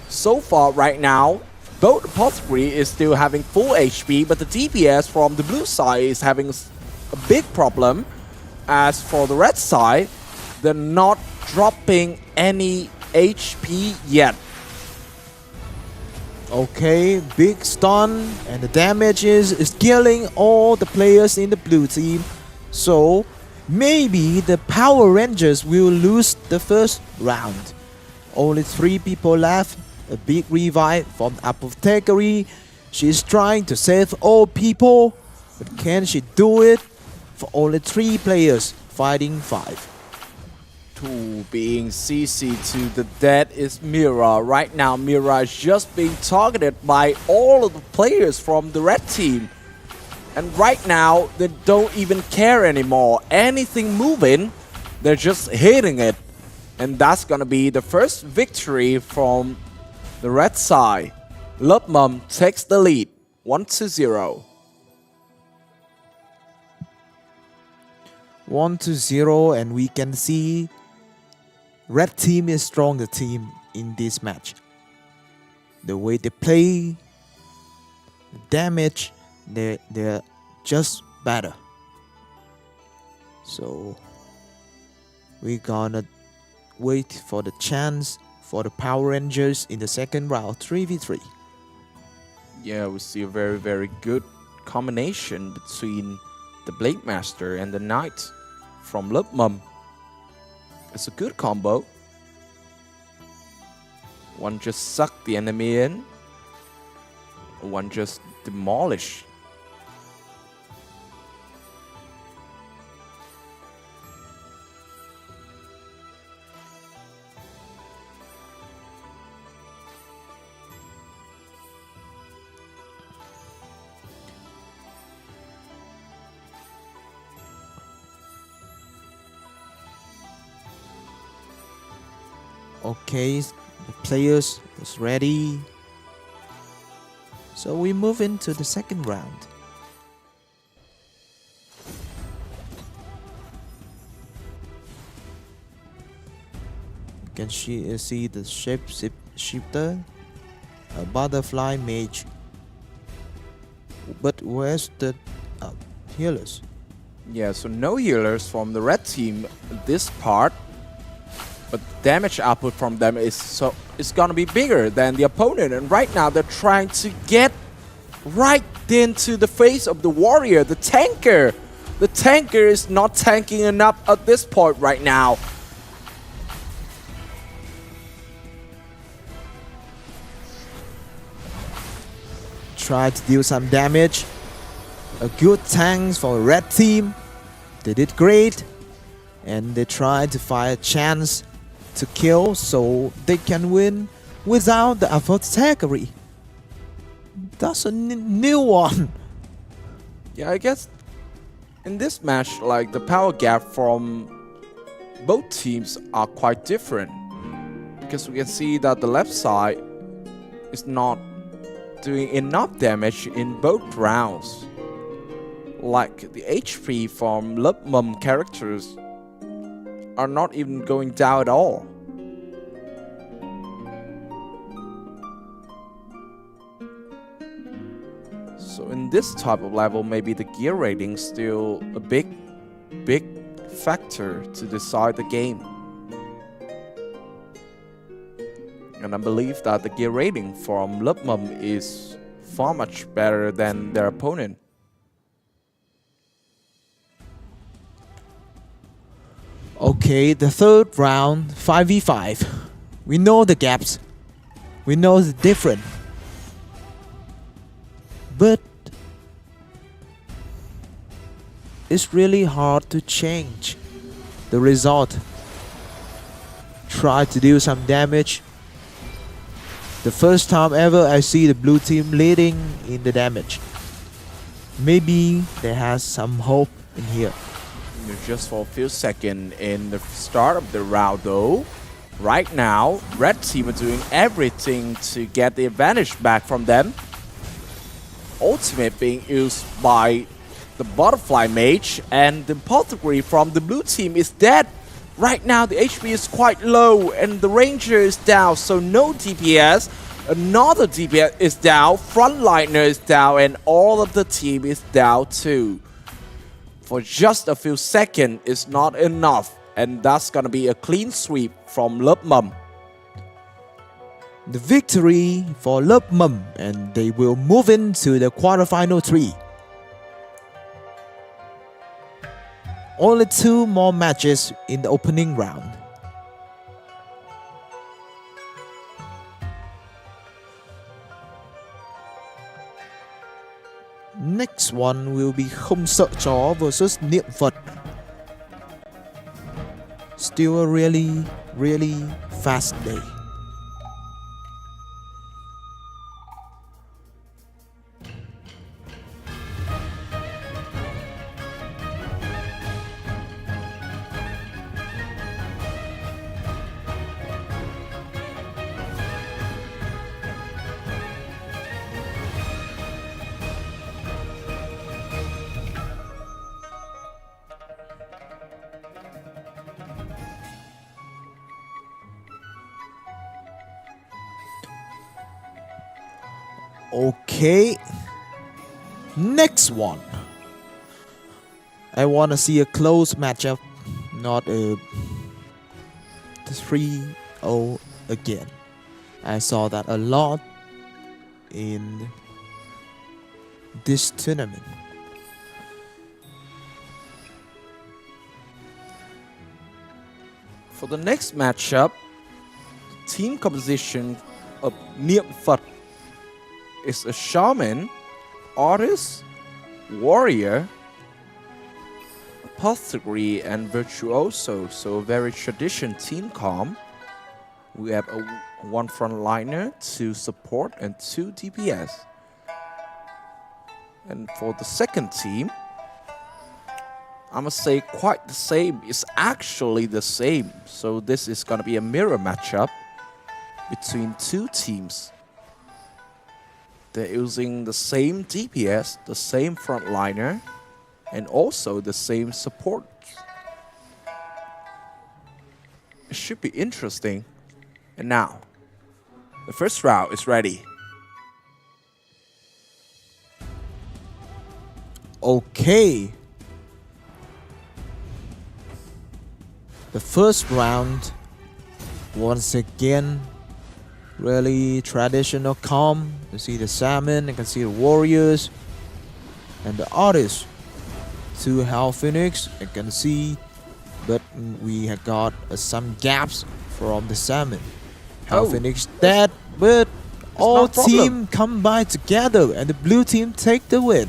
So far, right now, both Apothecary is still having full HP, but the DPS from the blue side is having a big problem. As for the red side, they're not dropping any HP yet. Okay, big stun, and the damage is killing all the players in the blue team. So maybe the Power Rangers will lose the first round. Only 3 people left. A big revive from Apothecary. She's trying to save all people, but can she do it? For only 3 players fighting 5. 2 being CC to the dead is Mira. Right now, Mira is just being targeted by all of the players from the red team. And right now, they don't even care anymore. Anything moving, they're just hitting it. And that's gonna be the first victory from the red side. Lớp Mầm takes the lead, 1-0. 1-0, and we can see red team is stronger team in this match. The way they play, the damage, they're just better. So we're gonna wait for the chance for the Power Rangers in the second round, 3v3. Yeah, we see a very, very good combination between the Blade Master and the Knight from Lớp Mầm. It's a good combo. One just sucked the enemy in, one just demolished. Okay, the players is ready. So we move into the second round. You can see the shifter, a butterfly mage. But where's the healers? Yeah, so no healers from the red team this part. But damage output from them is gonna be bigger than the opponent, and right now they're trying to get right into the face of the warrior, the tanker. The tanker is not tanking enough at this point right now. Try to deal some damage. A good tank for the red team. They did great, and they tried to find a chance to kill so they can win without the apothecary. That's a new one. Yeah, I guess in this match, like, the power gap from both teams are quite different, because we can see that the left side is not doing enough damage in both rounds. Like, the HP from Lớp Mầm characters are not even going down at all. So in this type of level, maybe the gear rating is still a big factor to decide the game. And I believe that the gear rating from Lớp Mầm is far much better than their opponent. Okay, the third round, 5v5. We know the gaps. We know the difference. But it's really hard to change the result. Try to do some damage. The first time ever I see the blue team leading in the damage. Maybe they have some hope in here. Just for a few seconds in the start of the round though. Right now, red team are doing everything to get the advantage back from them. Ultimate being used by the butterfly mage, and the apothecary from the blue team is dead. Right now the HP is quite low and the ranger is down, so no DPS. Another DPS is down, frontliner is down, and all of the team is down too. For just a few seconds is not enough, and that's gonna be a clean sweep from Lớp Mầm. The victory for Lớp Mầm, and they will move into the quarterfinal 3. Only 2 more matches in the opening round. Next one will be Không Sợ Chó versus Niệm Phật. Still a really fast day. Okay. Next one. I want to see a close matchup, not a 3-0 again. I saw that a lot in this tournament. For the next matchup, team composition of Niệm Phật is a shaman, artist, warrior, apothecary, and virtuoso. So a very traditional team comp. We have one frontliner, 2 support, and 2 DPS. And for the second team, I must say quite the same. It's actually the same. So this is going to be a mirror matchup between 2 teams. They're using the same DPS, the same frontliner, and also the same support. It should be interesting. And now, the first round is ready. Okay. The first round, once again, really traditional calm. You see the salmon, you can see the warriors and the artists. 2 Hell Phoenix, you can see, but we have got some gaps from the salmon. Hell Phoenix dead, but all team combine together and the blue team take the win.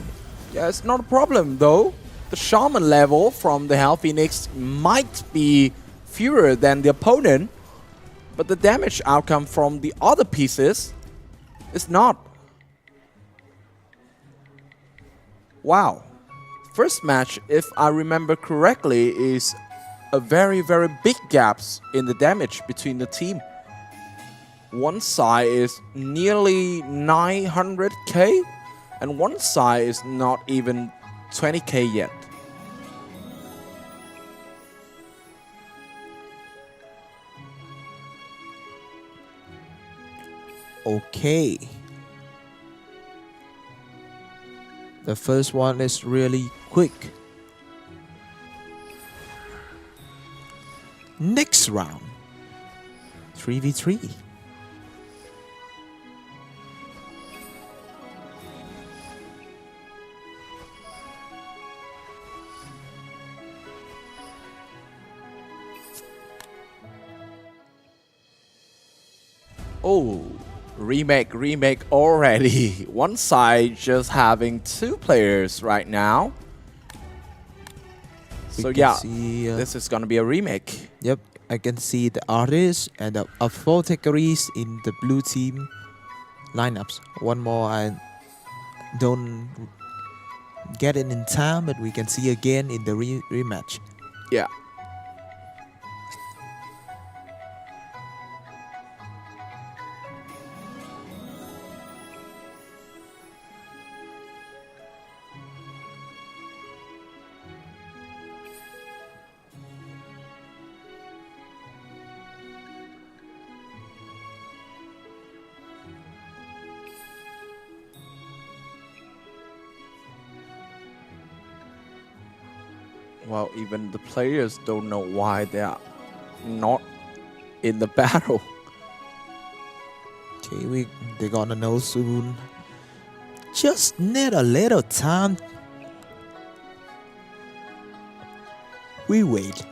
Yeah, it's not a problem though. The shaman level from the Hell Phoenix might be fewer than the opponent, but the damage outcome from the other pieces is not. Wow. First match, if I remember correctly, is a very big gaps in the damage between the team. One side is nearly 900k and one side is not even 20k yet. Okay. The first one is really quick. Next round, 3v3. Oh, remake already. One side just having 2 players right now. So yeah, this is gonna be a remake. Yep, I can see the artists and the apothecaries in the blue team lineups. One more I don't get it in time, but we can see again in the rematch. Yeah. Well, even the players don't know why they are not in the battle. Okay, they're gonna know soon. Just need a little time. We wait.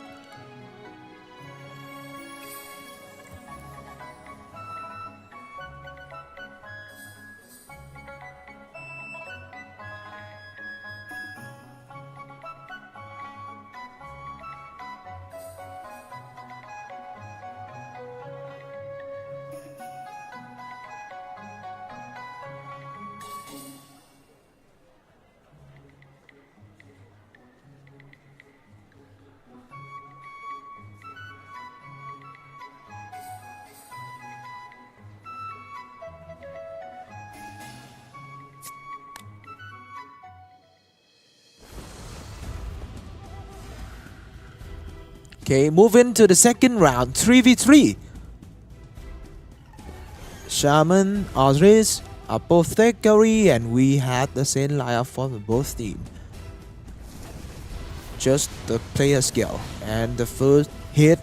Okay, moving to the second round, 3v3. Shaman, Ozris, Apothecary, and we had the same lineup for both teams. Just the player skill, and the first hit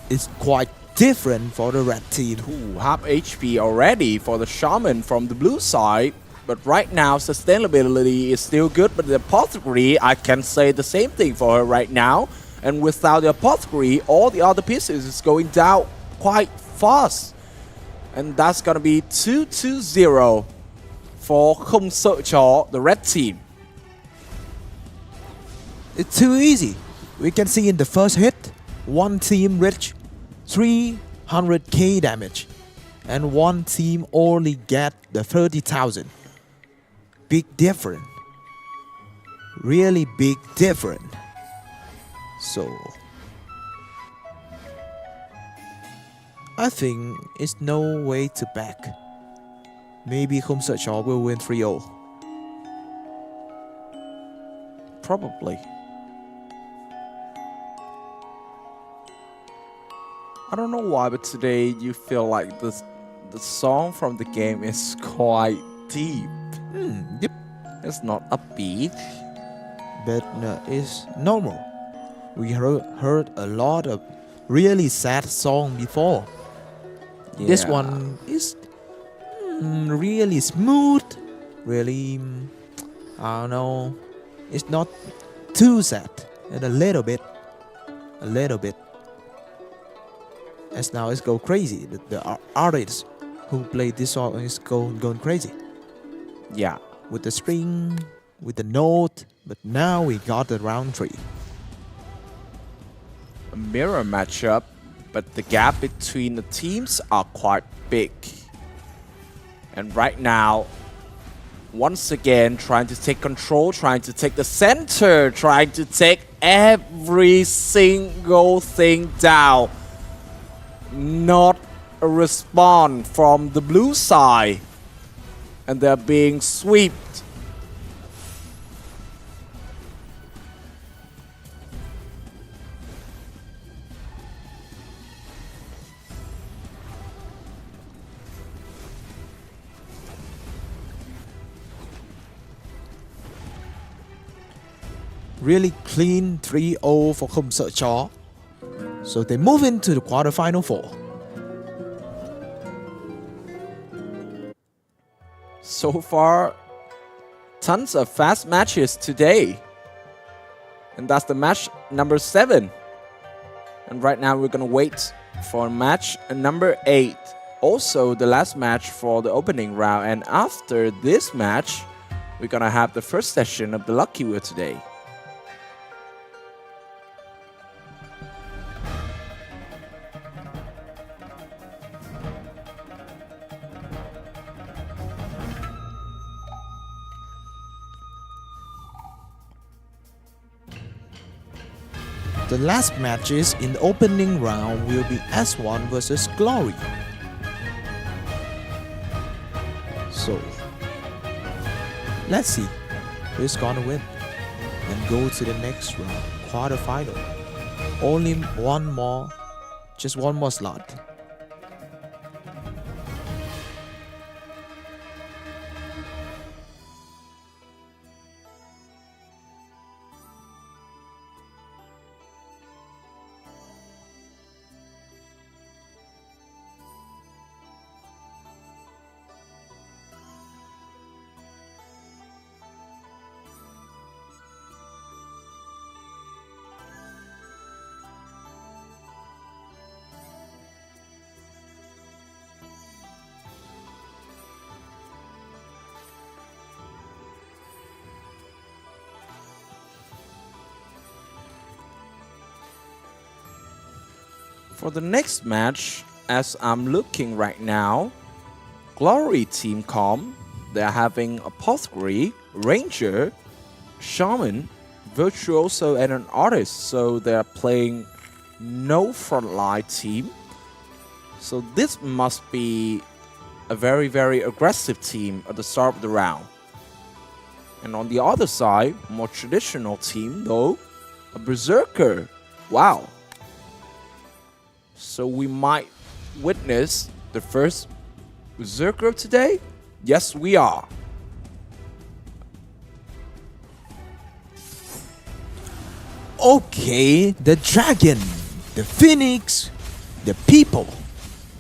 is quite different for the red team. Ooh, half HP already for the Shaman from the blue side. But right now, sustainability is still good. But the Apothecary, I can say the same thing for her right now. And without the Apothecary, all the other pieces is going down quite fast. And that's gonna be 2-0 for Không Sợ Chó, the red team. It's too easy. We can see in the first hit, one team reached 300k damage, and one team only get the 30,000. Big difference. Really big difference. So I think it's no way to back. Maybe Không Sợ Chó will win 3-0. Probably. I don't know why, but today you feel like the song from the game is quite deep. Yep. It's not upbeat. But it's normal. We heard a lot of really sad song before. This Yeah. one is really smooth, really, I don't know, it's not too sad, and a little bit. As now it's go crazy. The artists who play this song is going crazy Yeah. with the string, with the note. But now we got the round 3. A mirror matchup, but the gap between the teams are quite big. And right now, once again, trying to take control, trying to take the center, trying to take every single thing down. Not a response from the blue side. And they're being swept. Really clean 3-0 for Không Sợ Chó. So they move into the quarterfinal 4. So far, tons of fast matches today. And that's the match number 7. And right now we're gonna wait for match number 8. Also the last match for the opening round. And after this match, we're gonna have the first session of the Lucky Wheel today. The last matches in the opening round will be S1 versus Glory. So, let's see who's gonna win and go to the next round, quarterfinal. Only just one more slot. For the next match, as I'm looking right now, Glory Team Com, they're having Apothecary, Ranger, Shaman, Virtuoso, and an Artist. So they're playing no frontline team. So this must be a very, very aggressive team at the start of the round. And on the other side, more traditional team though, a Berserker. Wow. So we might witness the first Berserker of today. Yes, we are. Okay, the dragon, the phoenix, the people,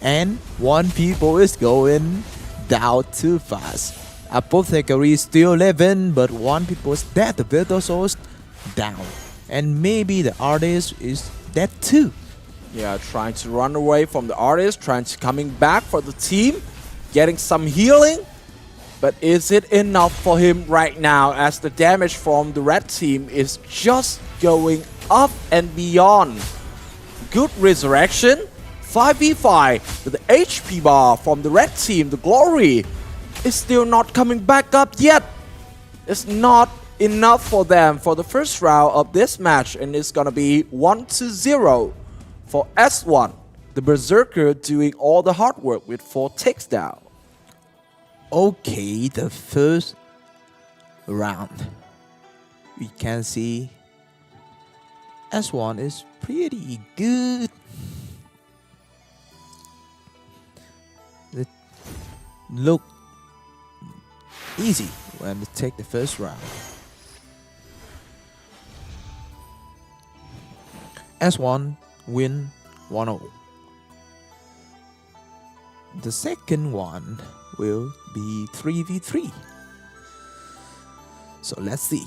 and one people is going down too fast. Apothecary is still living, but one people is dead. The Virtuoso is down, and maybe the artist is dead too. Yeah, trying to run away from the artist, trying to coming back for the team, getting some healing. But is it enough for him right now as the damage from the red team is just going up and beyond? Good resurrection. 5v5 with the HP bar from the red team, the glory, is still not coming back up yet. It's not enough for them for the first round of this match, and it's gonna be 1-0 for S1. The Berserker doing all the hard work with 4 takes down. Okay, the first round, we can see S1 is pretty good. It look easy when they take the first round. S1 win 1-0. The second one will be 3v3. So let's see.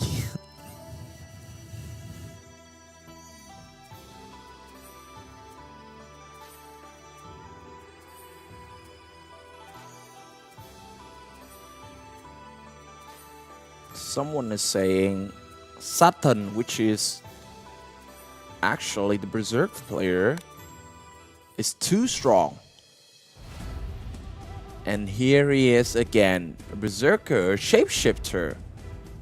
Someone is saying Satan, which is actually the Berserk player, is too strong. And here he is again, a Berserker, a Shapeshifter,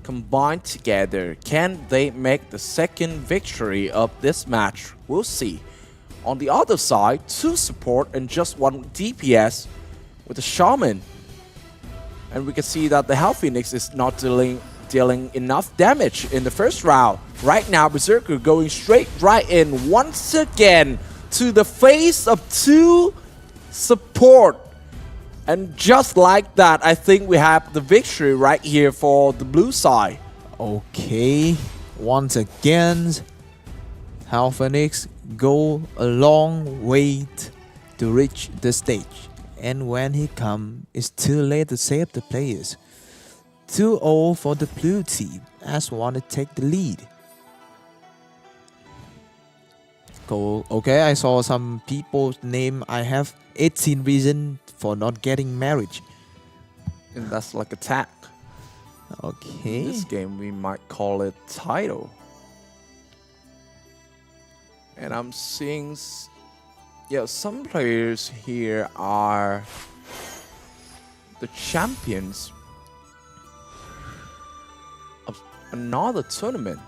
combined together. Can they make the second victory of this match? We'll see. On the other side, 2 support and just 1 DPS with the Shaman. And we can see that the Hell Phoenix is not dealing enough damage in the first round. Right now, Berserker going straight right in once again to the face of 2 support. And just like that, I think we have the victory right here for the blue side. Okay, once again, Hell Phoenix go a long way to reach the stage. And when he come, it's too late to save the players. 2-0 for the blue team, as one to take the lead. Cool. Okay, I saw some people's name. I have 18 reasons for not getting married. And that's like attack. Okay. In this game, we might call it title. And I'm seeing, yeah, some players here are the champions of another tournament.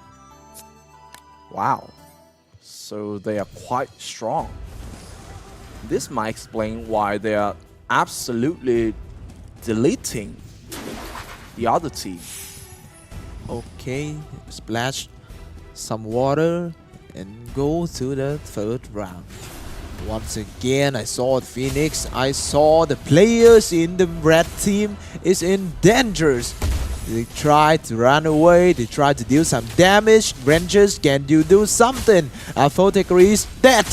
Wow. So they are quite strong. This might explain why they are absolutely deleting the other team. Okay, splash some water and go to the third round. Once again, I saw the Phoenix. I saw the players in the red team is in danger. They try to run away. They try to deal some damage. Rangers, can you do something? Apothecary is dead.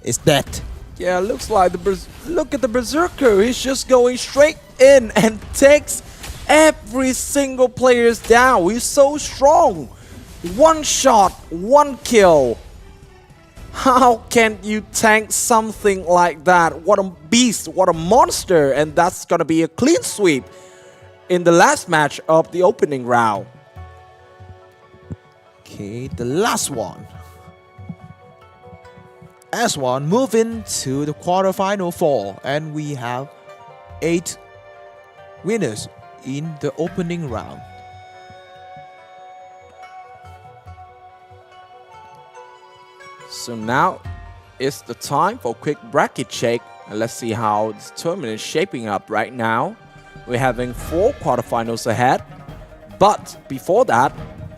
It's dead. Yeah, looks like look at the Berserker. He's just going straight in and takes every single players down. He's so strong. 1 shot, 1 kill. How can you tank something like that? What a beast, what a monster. And that's gonna be a clean sweep in the last match of the opening round. Okay, the last one. S1 move into the quarterfinal 4, and we have 8 winners in the opening round. So now it's the time for a quick bracket check, and let's see how this tournament is shaping up right now. We're having 4 quarterfinals ahead, but before that,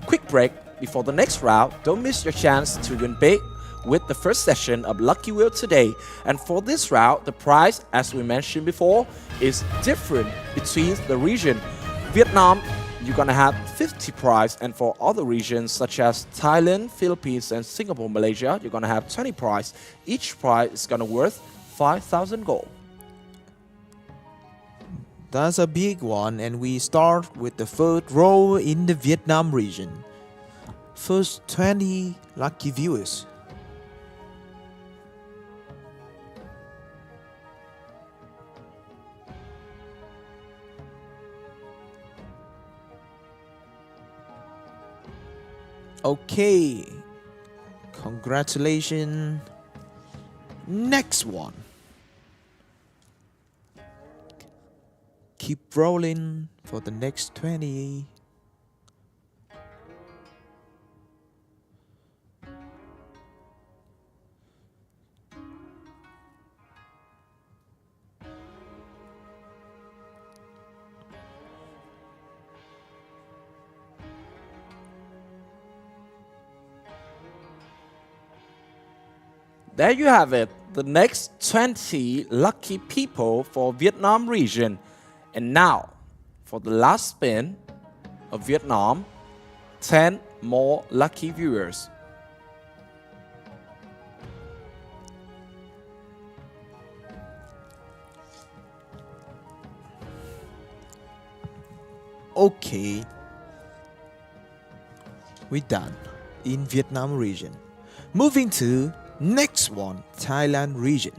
quick break before the next round. Don't miss your chance to win big with the first session of Lucky Wheel today. And for this round, the prize, as we mentioned before, is different between the region. Vietnam, you're gonna have 50 prize, and for other regions such as Thailand, Philippines, and Singapore, Malaysia, you're gonna have 20 prize. Each prize is gonna worth 5,000 gold. That's a big one, and we start with the first row in the Vietnam region. First 20 lucky viewers. Okay, congratulations. Next one. Keep rolling for the next 20. There you have it, the next 20 lucky people for Vietnam region. And now, for the last spin of Vietnam, 10 more lucky viewers. Okay, we're done in Vietnam region. Moving to next one, Thailand region.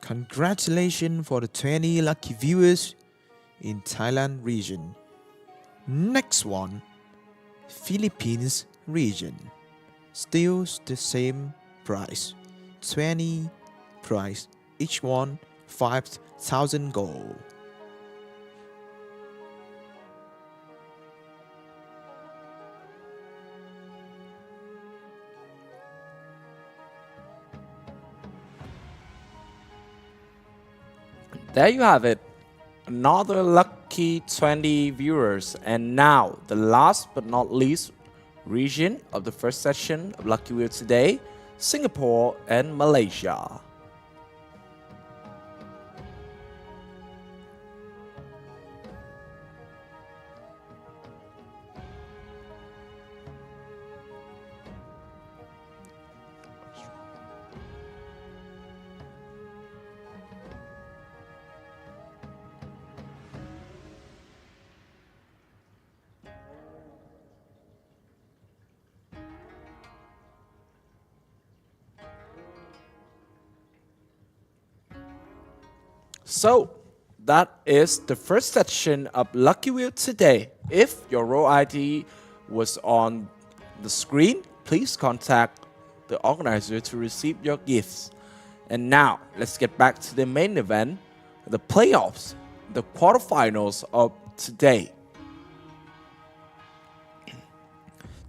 Congratulations for the 20 lucky viewers in Thailand region. Next one, Philippines region. Still the same price, 20 price, each one 5,000 gold. There you have it, another lucky 20 viewers. And now, the last but not least region of the first session of Lucky Wheel today, Singapore and Malaysia. So, that is the first section of Lucky Wheel today. If your row ID was on the screen, please contact the organizer to receive your gifts. And now, let's get back to the main event, the playoffs, the quarterfinals of today.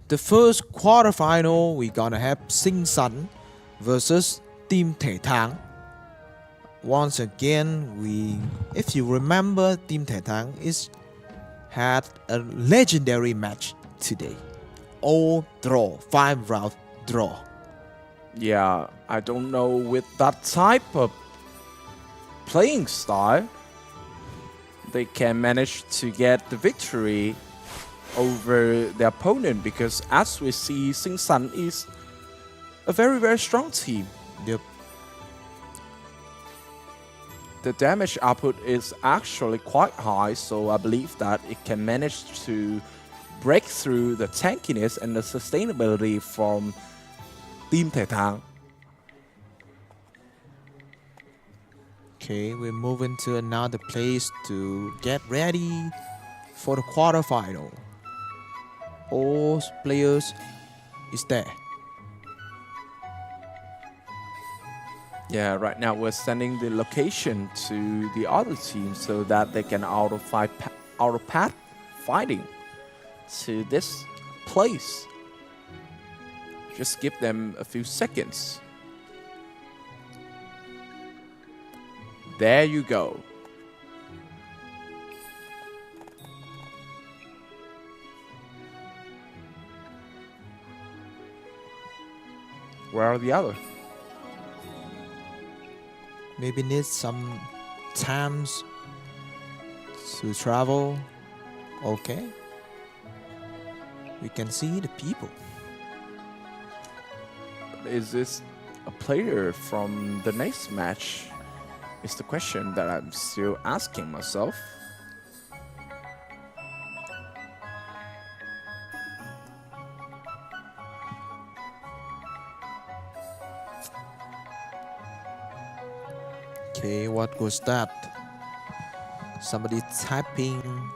The first quarterfinal, we're gonna have Sinh San versus Team Thể Thang. Once again, if you remember, Team Thể Thang had a legendary match today. All draw, 5-round draw. Yeah, I don't know, with that type of playing style, they can manage to get the victory over the opponent, because as we see, Sinh San is a very, very strong team. Yep. The damage output is actually quite high, so I believe that it can manage to break through the tankiness and the sustainability from Team Thể Thang. Okay, we're moving to another place to get ready for the quarterfinal. All players is there. Yeah, right now we're sending the location to the other team so that they can auto path fighting to this place. Just give them a few seconds. There you go. Where are the others? Maybe need some times to travel. Okay. We can see the people. Is this a player from the next match? Is the question that I'm still asking myself. Okay, what was that? Somebody typing.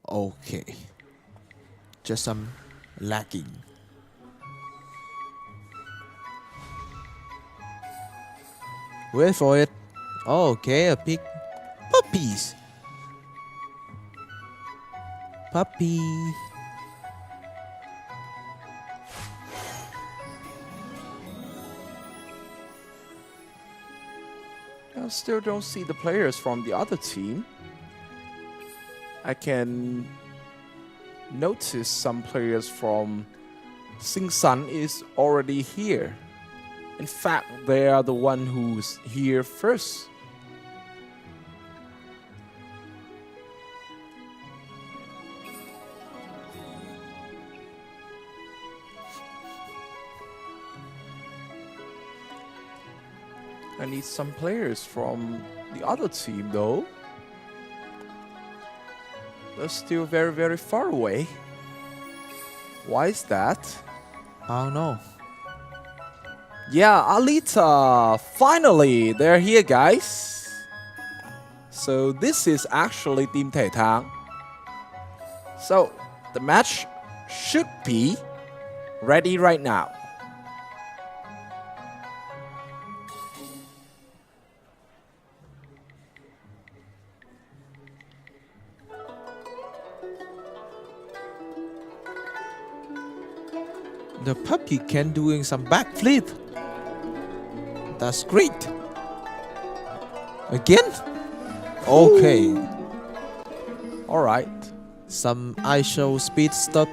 Okay. Just some lagging. Wait for it. Okay, a pig. Puppies. Puppy. I still don't see the players from the other team. I can notice some players from Sing Sun is already here. In fact, they are the one who's here first. I need some players from the other team though. They're still very, very far away. Why is that? I don't know. Yeah, Alita! Finally! They're here, guys! So this is actually Team Thể Thang. So, the match should be ready right now. The puppy can doing some backflip. That's great. Again? Okay. Alright. Some ISO speed stuff.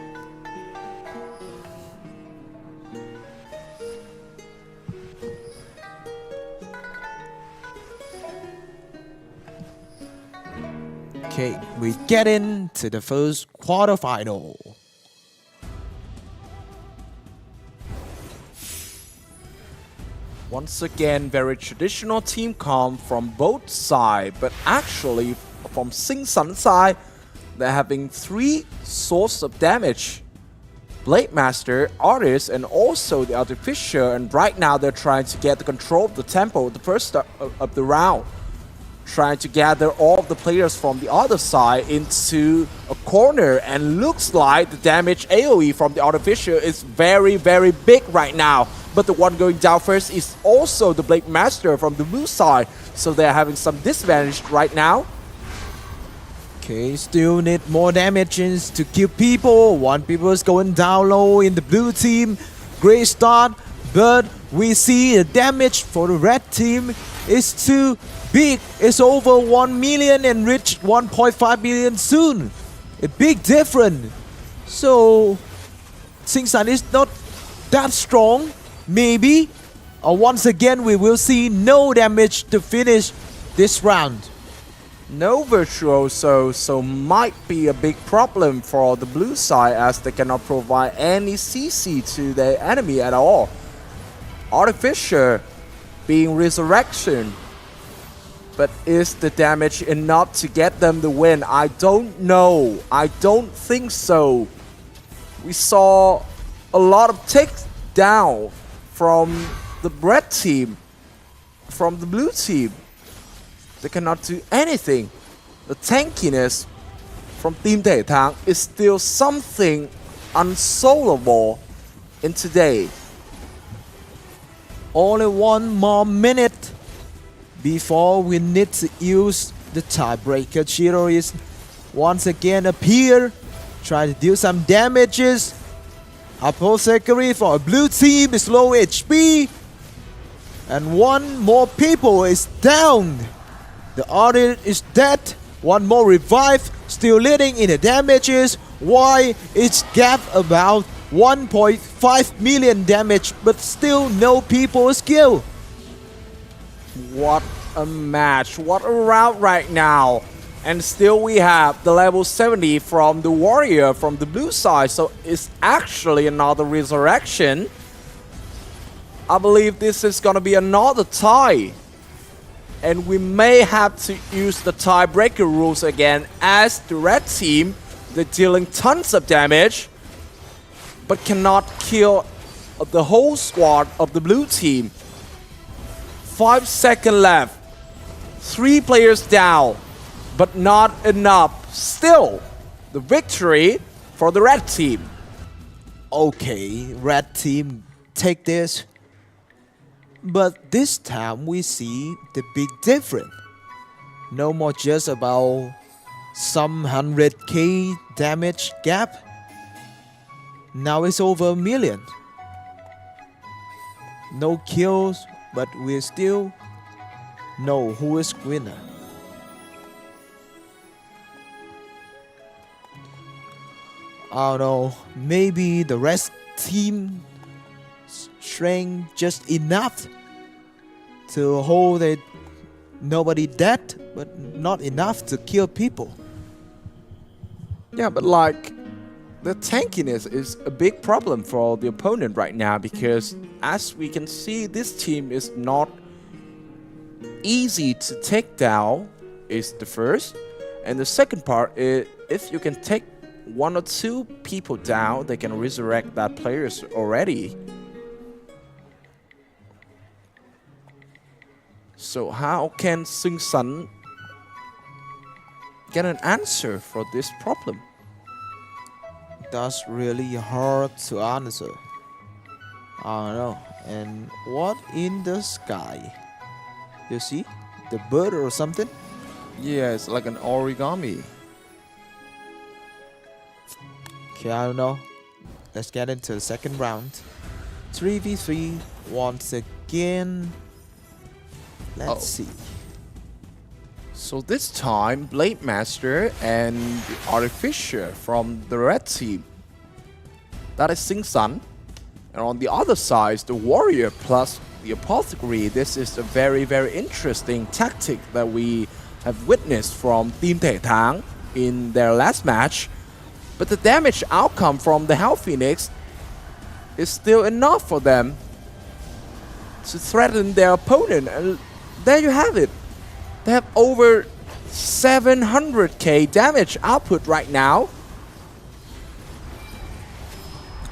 Okay, we get into the first quarterfinal. Once again, very traditional team comp from both sides, but actually from Sing Sun side, they're having 3 sources of damage. Blade Master, Artist, and also the Artificer, and right now they're trying to get the control of the tempo, the first of the round. Trying to gather all of the players from the other side into a corner, and looks like the damage AoE from the Artificer is very, very big right now. But the one going down first is also the Blade Master from the blue side, so they're having some disadvantage right now. Okay, still need more damages to kill people. One people is going down low in the blue team. Great start, but we see the damage for the red team is too big. It's over 1 million and reach 1.5 million soon. A big difference. So, Sing Sun is not that strong. Maybe once again we will see no damage to finish this round. No Virtuoso, so might be a big problem for the blue side as they cannot provide any CC to their enemy at all. Artificer being Resurrection, but is the damage enough to get them the win? I don't know. I don't think so. We saw a lot of takedown from the red team, from the blue team. They cannot do anything. the tankiness from Team Thể Thang is still something unsolvable in today. Only one more minute before we need to use the tiebreaker. Chiro is once again appear, try to do some damages. Apothecary for a blue team is low HP. And one more people is down. The other is dead. One more revive, still leading in the damages. Why? It's gap about 1.5 million damage, but still no people skill. What a match, what a round right now. And still we have the level 70 from the warrior from the blue side, so it's actually another resurrection. I believe this is gonna be another tie. And we may have to use the tiebreaker rules again, as the red team, they're dealing tons of damage, but cannot kill the whole squad of the blue team. 5 seconds left. 3 players down, but not enough. Still, the victory for the red team. Okay, red team take this. But this time we see the big difference. No more just about some 100k damage gap. Now it's over a million. No kills, but we still know who is winner. I don't know, maybe the rest team strength just enough to hold it, nobody dead, but not enough to kill people. Yeah, but like, the tankiness is a big problem for the opponent right now, because as we can see, this team is not easy to take down, is the first. And the second part is, if you can take 1 or 2 people down, they can resurrect that players already. So how can Sing Sun get an answer for this problem? That's really hard to answer. I don't know. And what in the sky? You see? The bird or something? Yeah, it's like an origami. Okay, I don't know. Let's get into the second round. 3v3 once again. Let's see. So this time, Blade Master and Artificer from the red team. That is Sing Sun. And on the other side is the Warrior plus the Apothecary. This is a very, very interesting tactic that we have witnessed from Team Thể Thang in their last match. But the damage outcome from the Hell Phoenix is still enough for them to threaten their opponent. And there you have it. They have over 700k damage output right now.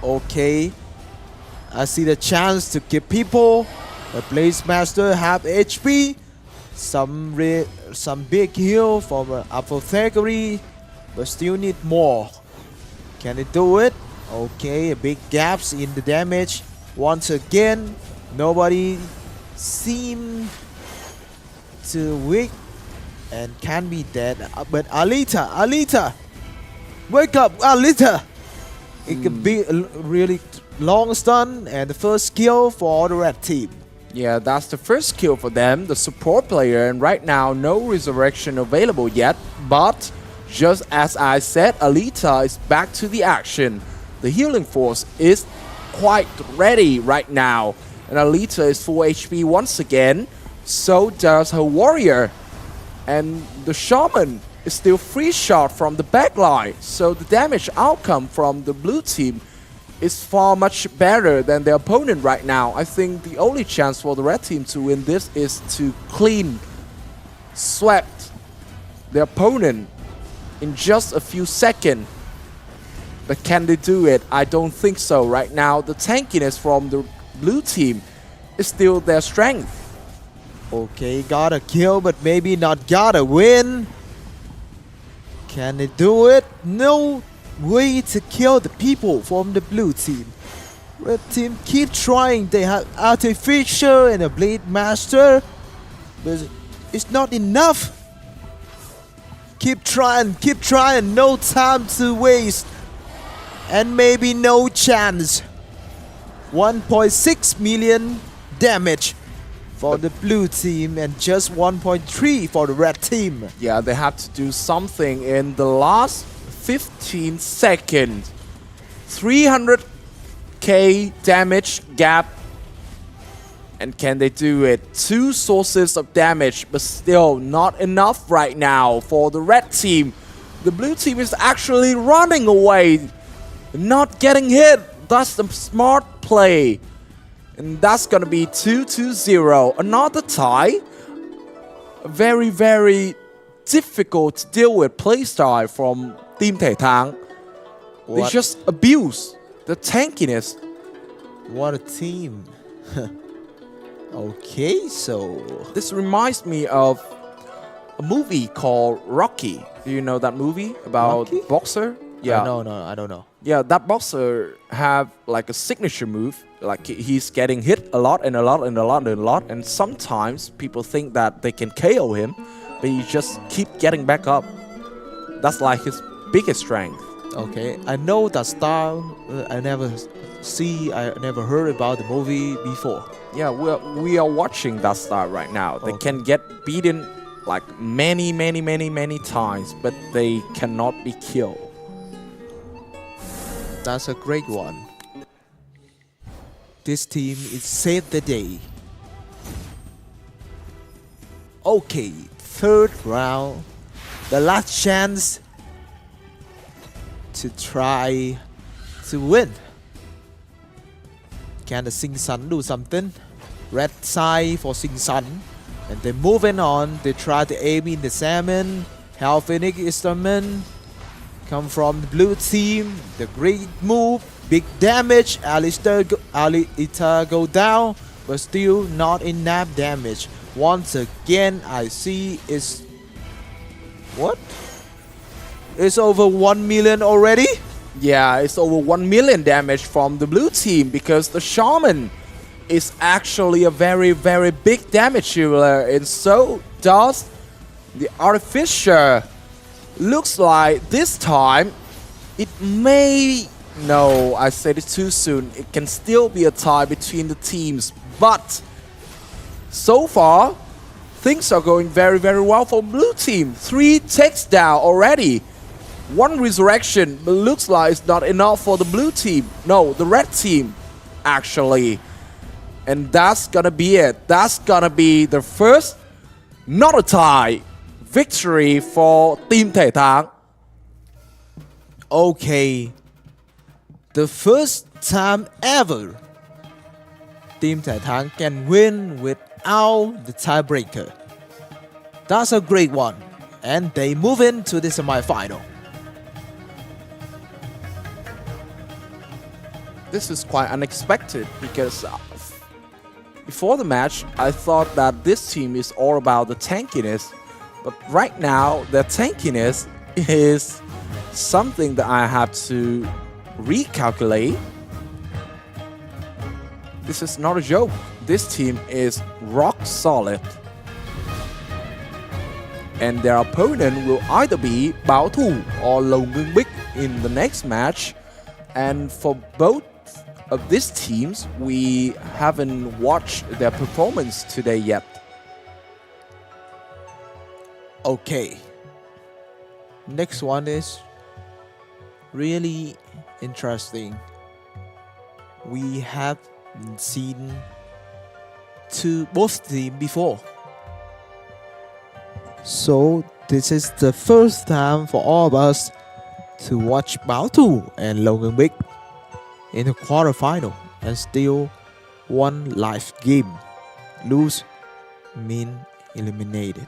Okay. I see the chance to give people. The Blaze Master have HP. Some big heal from Apothecary. But still need more. Can it do it? Okay, big gaps in the damage. Once again, nobody seem to weak and can be dead. But Alita, wake up, Alita! It could be a really long stun and the first kill for the red team. Yeah, that's the first kill for them, the support player, and right now no resurrection available yet, but just as I said, Alita is back to the action. The healing force is quite ready right now, and Alita is full HP once again, so does her warrior. And the shaman is still free shot from the backline, so the damage outcome from the blue team is far much better than their opponent right now. I think the only chance for the red team to win this is to clean sweep their opponent in just a few seconds. But can they do it? I don't think so right now. The tankiness from the blue team is still their strength. Okay, got a kill, but maybe not got a win. Can they do it? No way to kill the people from the blue team. Red team keep trying. They have Artificer and a Blade Master, but it's not enough. Keep trying. No time to waste, and maybe no chance. 1.6 million damage for the blue team and just 1.3 for the red team. Yeah, they have to do something in the last 15 seconds. 300k damage gap. And can they do it? 2 sources of damage, but still not enough right now for the red team. The blue team is actually running away, not getting hit. That's the smart play. And that's gonna be 2-0. Another tie. Very, very difficult to deal with playstyle from Team Thể Thang. They What? just abuse the tankiness. What a team. Okay, so This reminds me of a movie called Rocky. Do you know that movie about Rocky? boxer? Yeah. no, I don't know. Yeah, that boxer have like a signature move. Like he's getting hit a lot and a lot and a lot and a lot. And sometimes people think that they can KO him, but he just keep getting back up. That's like his biggest strength. Okay, I know that style. I never heard about the movie before. Yeah, we are watching that style right now. They Okay. can get beaten like many times, but they cannot be killed. That's a great one. This team is saved the day. Okay, third round. The last chance to try to win. Can the Sing Sun do something? Red side for Sing Sun. And they're moving on. They try to aim in the salmon. Hell Phoenix instrument. Come from the blue team. The great move. Big damage. Alita go down. But still not enough damage. Once again, I see it's... What? It's over 1 million already? Yeah, it's over 1 million damage from the blue team because the Shaman is actually a very, very big damage dealer, and so does the Artificer. Looks like this time it may... No, I said it too soon. It can still be a tie between the teams, but so far things are going very, very well for blue team. 3 takes down already. 1 resurrection, but looks like it's not enough for the blue team. No, the red team, actually. And that's gonna be it. That's gonna be the first, not a tie, victory for Team Thể Thang. Okay. The first time ever Team Thể Thang can win without the tiebreaker. That's a great one. And they move into the semi-final. This is quite unexpected because before the match, I thought that this team is all about the tankiness. But right now, the tankiness is something that I have to recalculate. This is not a joke. This team is rock solid. And their opponent will either be Bảo Thủ or Lầu Ngưng Bích in the next match. And for both of these teams, we haven't watched their performance today yet. Okay. Next one is really interesting. We have seen both teams before. So this is the first time for all of us to watch Bảo Thủ and Lầu Ngưng Bích in the quarterfinal, and still 1 live game. Lose mean eliminated.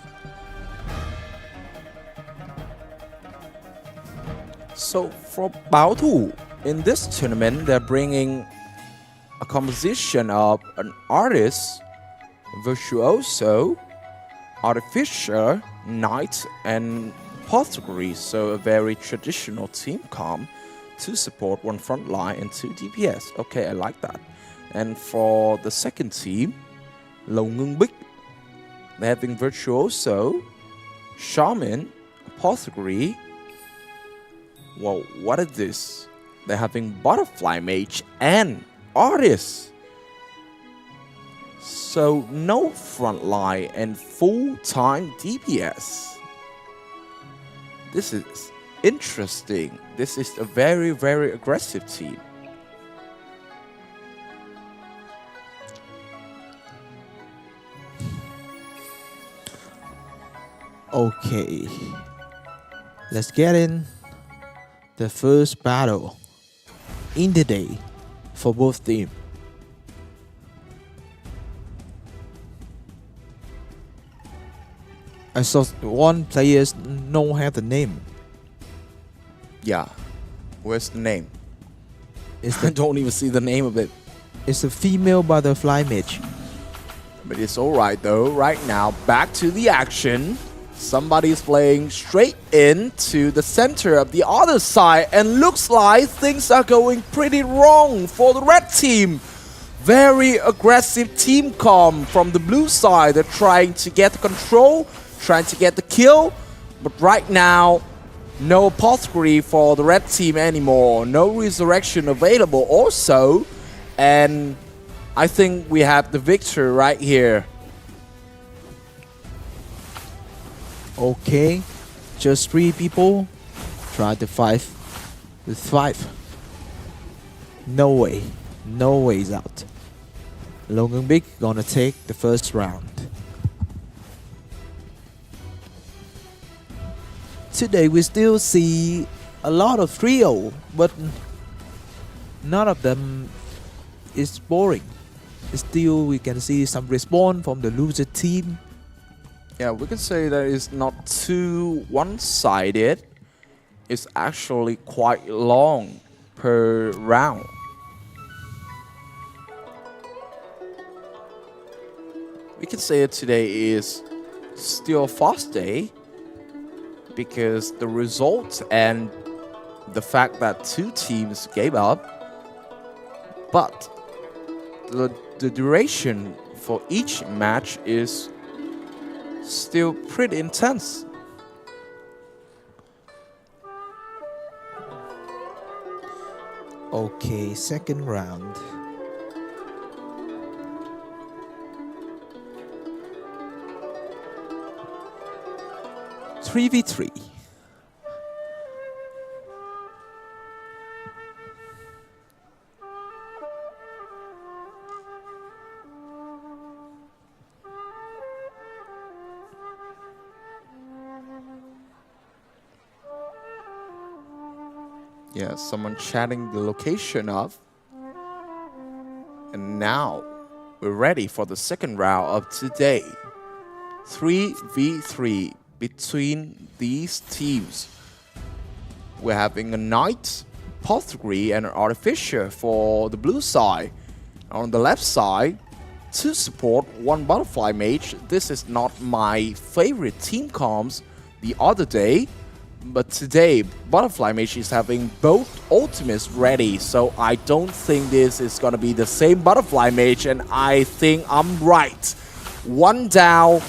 So for Bảo Thủ, in this tournament, they're bringing a composition of an artist, virtuoso, artificer, knight, and Apothecary, so a very traditional team comp. 2 support, 1 front line, and 2 DPS. Okay, I like that. And for the second team, Lâu Ngưng Bích, they're having Virtuoso, Shaman, Apothecary. Whoa, what is this? They're having Butterfly Mage and Artist. So no front line and full-time DPS. This is interesting. This is a very, very aggressive team. Okay, let's get in the first battle in the day for both teams. I saw one player no have the name. Yeah. Where's the name? It's I the don't even see the name of it. it's a female butterfly mage. But it's alright though. Right now, back to the action. Somebody's playing straight into the center of the other side, and looks like things are going pretty wrong for the red team. Very aggressive team comp from the blue side. They're trying to get the control, trying to get the kill, but right now, no apothecary for the red team anymore. No resurrection available also, and I think we have the victor right here. Okay, just 3 people try to fight with 5. No way, no ways out. Lâu Ngưng Bích gonna take the first round. Today we still see a lot of trio, but none of them is boring. Still, we can see some response from the loser team. Yeah, we can say that it's not too one-sided. It's actually quite long per round. We can say that today is still a fast day because the results and the fact that 2 teams gave up, but the duration for each match is still pretty intense. Okay, second round. Three v 3. Yeah, someone chatting the location of. And now we're ready for the second round of today. 3v3 between these teams. We're having a Knight, Apothecary, and an Artificer for the blue side. On the left side, 2 support, 1 Butterfly Mage. This is not my favorite team comps the other day. But today, Butterfly Mage is having both ultimates ready, so I don't think this is gonna be the same Butterfly Mage, and I think I'm right. 1 down,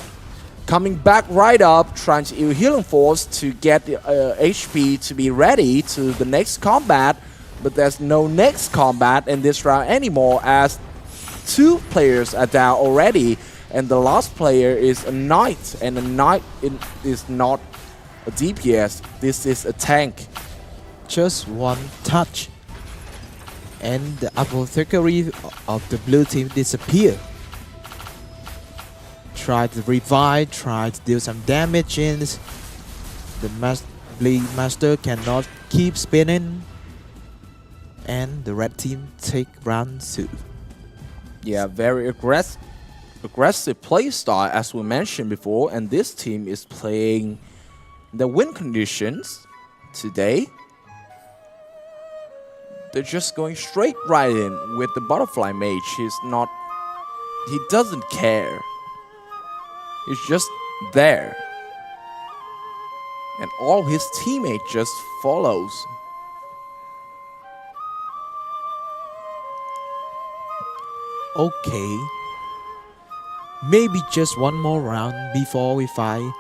coming back right up, trying to use Healing Force to get the HP to be ready to the next combat, but there's no next combat in this round anymore as 2 players are down already, and the last player is a Knight, and a Knight is not a DPS, this is a tank. Just 1 touch, and the apothecary of the blue team disappear. Try to revive, try to deal some damage in. The Blade Master cannot keep spinning, and the red team take round 2. Yeah, very aggressive playstyle as we mentioned before, and this team is playing the win conditions today. They're just going straight right in with the Butterfly Mage. He doesn't care. He's just there. And all his teammates just follows. Okay. Maybe just one more round before we fight.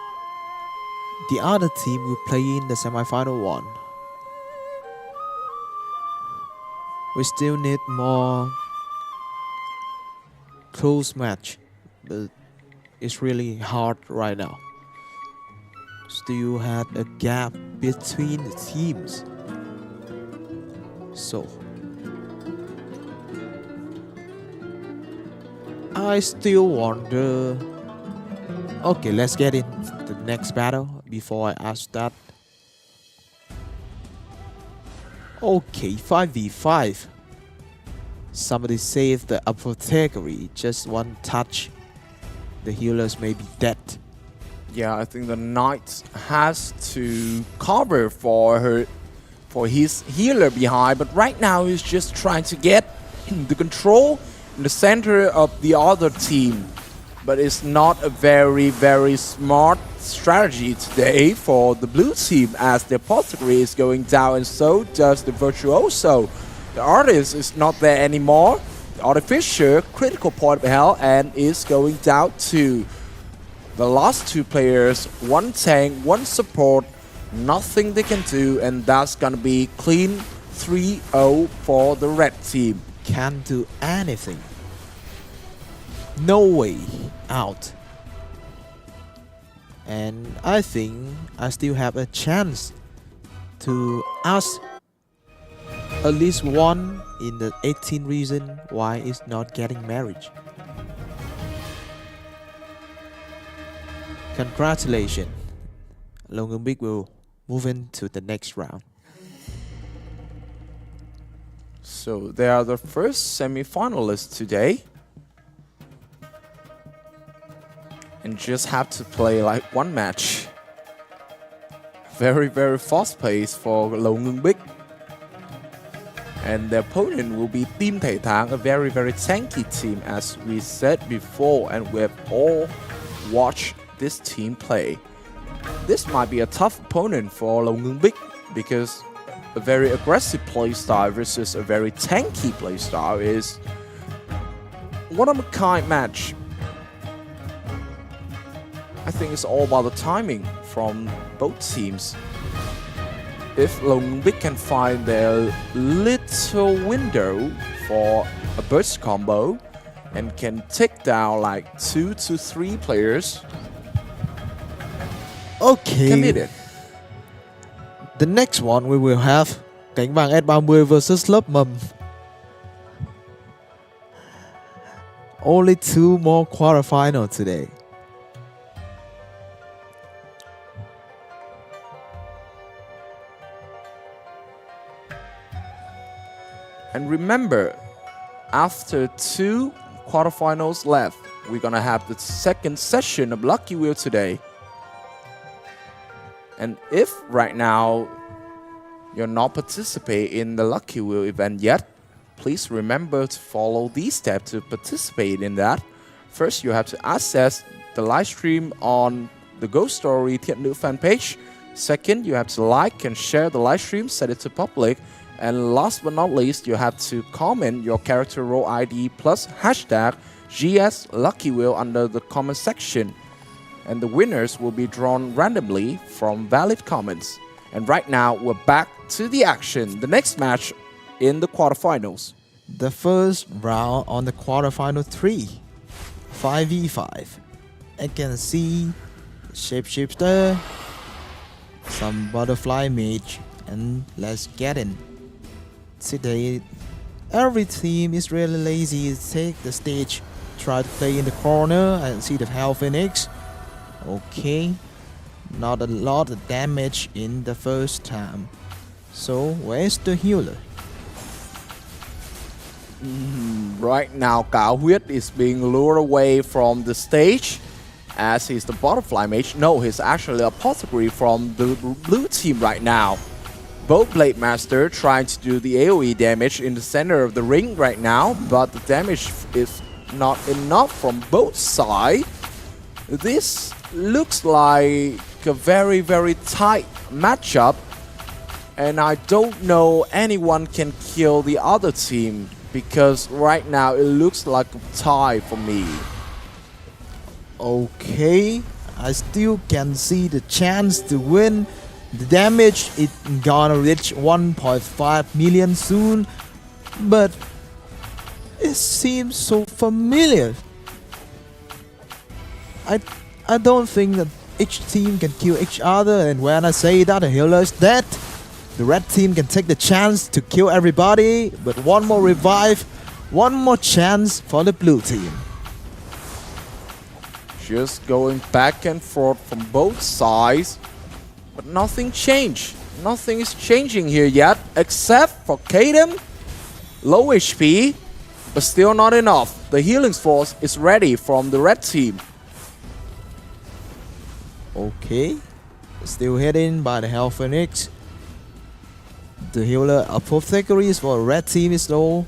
The other team will play in the semi-final one. We still need more close match, but it's really hard right now. Still had a gap between the teams. So I still wonder. Okay, let's get into the next battle before I ask that. Okay, 5v5. Somebody saved the apothecary. Just one touch, the healers may be dead. Yeah, I think the knight has to cover for his healer behind, but right now he's just trying to get the control in the center of the other team. But it's not a very smart strategy today for the blue team, as the apothecary is going down and so does the virtuoso. The artist is not there anymore. The artificer, critical point of hell, and is going down too. The last two players, one tank, one support, nothing they can do, and that's gonna be clean 3-0 for the red team. Can't do anything. No way out. And I think I still have a chance to ask at least one in the 18 reason why it's not getting married. Congratulations. Longyeongbik will move into the next round. So they are the first semi-finalists today. And just have to play like one match. Very fast pace for Longyeongbik. And the opponent will be Team Thể Thang, a very tanky team, as we said before, and we have all watched this team play. This might be a tough opponent for Longyeongbik, because a very aggressive playstyle versus a very tanky playstyle is one-of-a-kind match. I think it's all about the timing from both teams. If Longyeongbik can find their little window for a burst combo and can take down like 2 to 3 players, Okay. can beat it. The next one we will have Cánh Vàng S30 versus Lớp Mầm. Only 2 more quarterfinals today. And remember, after 2 quarterfinals left, we're gonna have the second session of Lucky Wheel today. And if right now you're not participating in the Lucky Wheel event yet, please remember to follow these steps to participate in that. First, you have to access the live stream on the Ghost Story Thiện Nữ fan page. Second, you have to like and share the live stream, set it to public. And last but not least, you have to comment your character role ID plus hashtag GS Lucky Wheel under the comment section. And the winners will be drawn randomly from valid comments. And right now, we're back to the action. The next match in the quarterfinals. The first round on the quarterfinal 3. 5v5. I can see Shapeshifter, some Butterfly Mage, and let's get in. Today, every team is really lazy to take the stage, try to play in the corner and see the Hell Phoenix. Okay, not a lot of damage in the first time. So where's the healer? Right now, Cao Huyết is being lured away from the stage as he's the Butterfly Mage. No, he's actually a Apothecary from the blue team right now. Both Blade Master trying to do the AoE damage in the center of the ring right now, but the damage is not enough from both sides. This looks like like a very, very tight matchup. And I don't know anyone can kill the other team, because right now it looks like a tie for me. Okay, I still can see the chance to win. The damage is gonna reach 1.5 million soon, but it seems so familiar. I don't think that each team can kill each other, and when I say that the healer is dead, the red team can take the chance to kill everybody, but one more revive, one more chance for the blue team. Just going back and forth from both sides, but nothing changed. Nothing is changing here yet, except for Kadem. Low HP, but still not enough. The healing force is ready from the red team. Okay, still heading by the Hell Phoenix. The healer apothecaries for red team is low,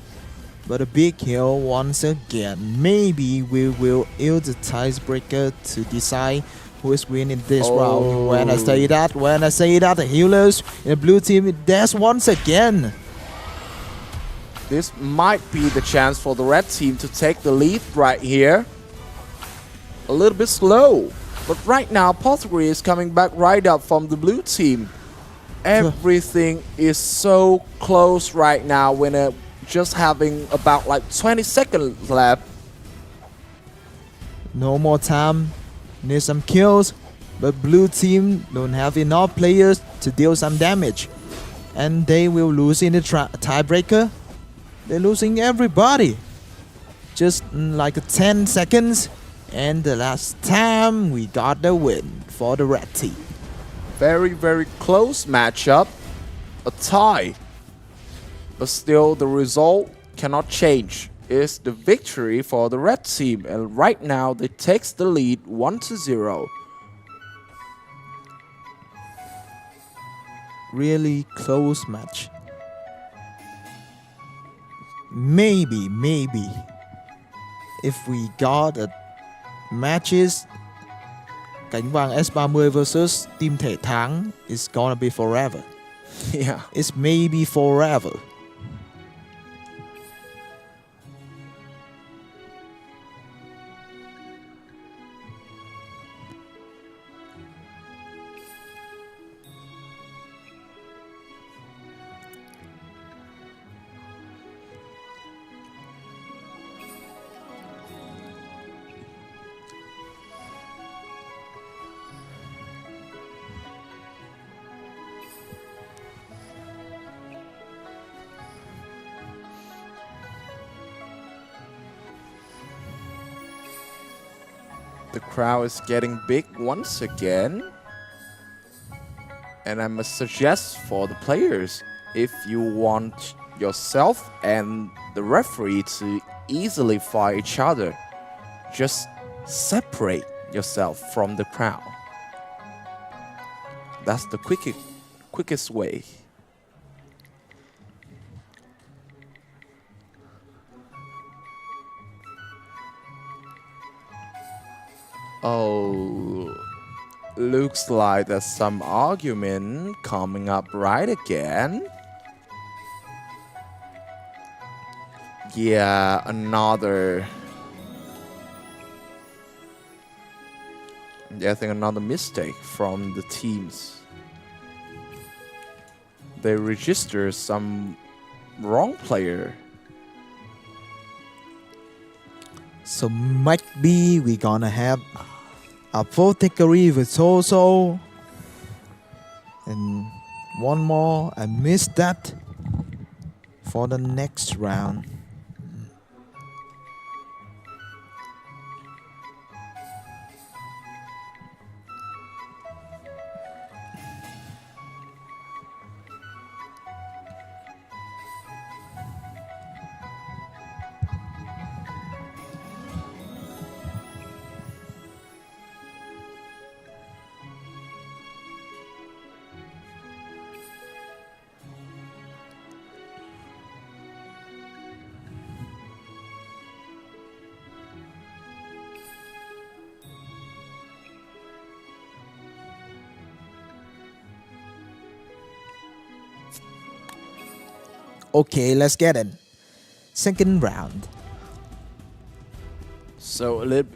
but a big heal once again. Maybe we will use the Icebreaker to decide who is winning this round. When I say that, the healers in the blue team dash once again. This might be the chance for the red team to take the lead right here. A little bit slow, but right now Apothecary is coming back right up from the blue team. Everything is so close right now when just having about like 20 seconds left. No more time, need some kills, but blue team don't have enough players to deal some damage, and they will lose in the tiebreaker. They're losing everybody. Just like 10 seconds, and the last time we got the win for the red team. Very, very close matchup. A tie. But still, the result cannot change. It's the victory for the red team. And right now, they takes the lead 1-0. Really close match. Maybe, if we got a matches Cảnh vàng S30 versus Team Thể Thắng, it's gonna be forever. Yeah. It's maybe forever. The crowd is getting big once again. And I must suggest for the players, if you want yourself and the referee to easily fight each other, just separate yourself from the crowd. That's the quickest way. Oh, looks like there's some argument coming up right again. Yeah, another. Yeah, I think another mistake from the teams. They register some wrong player. So might be we gonna have Apothecary with Soso. And one more, I missed that for the next round. Okay, let's get it. Second round. So a little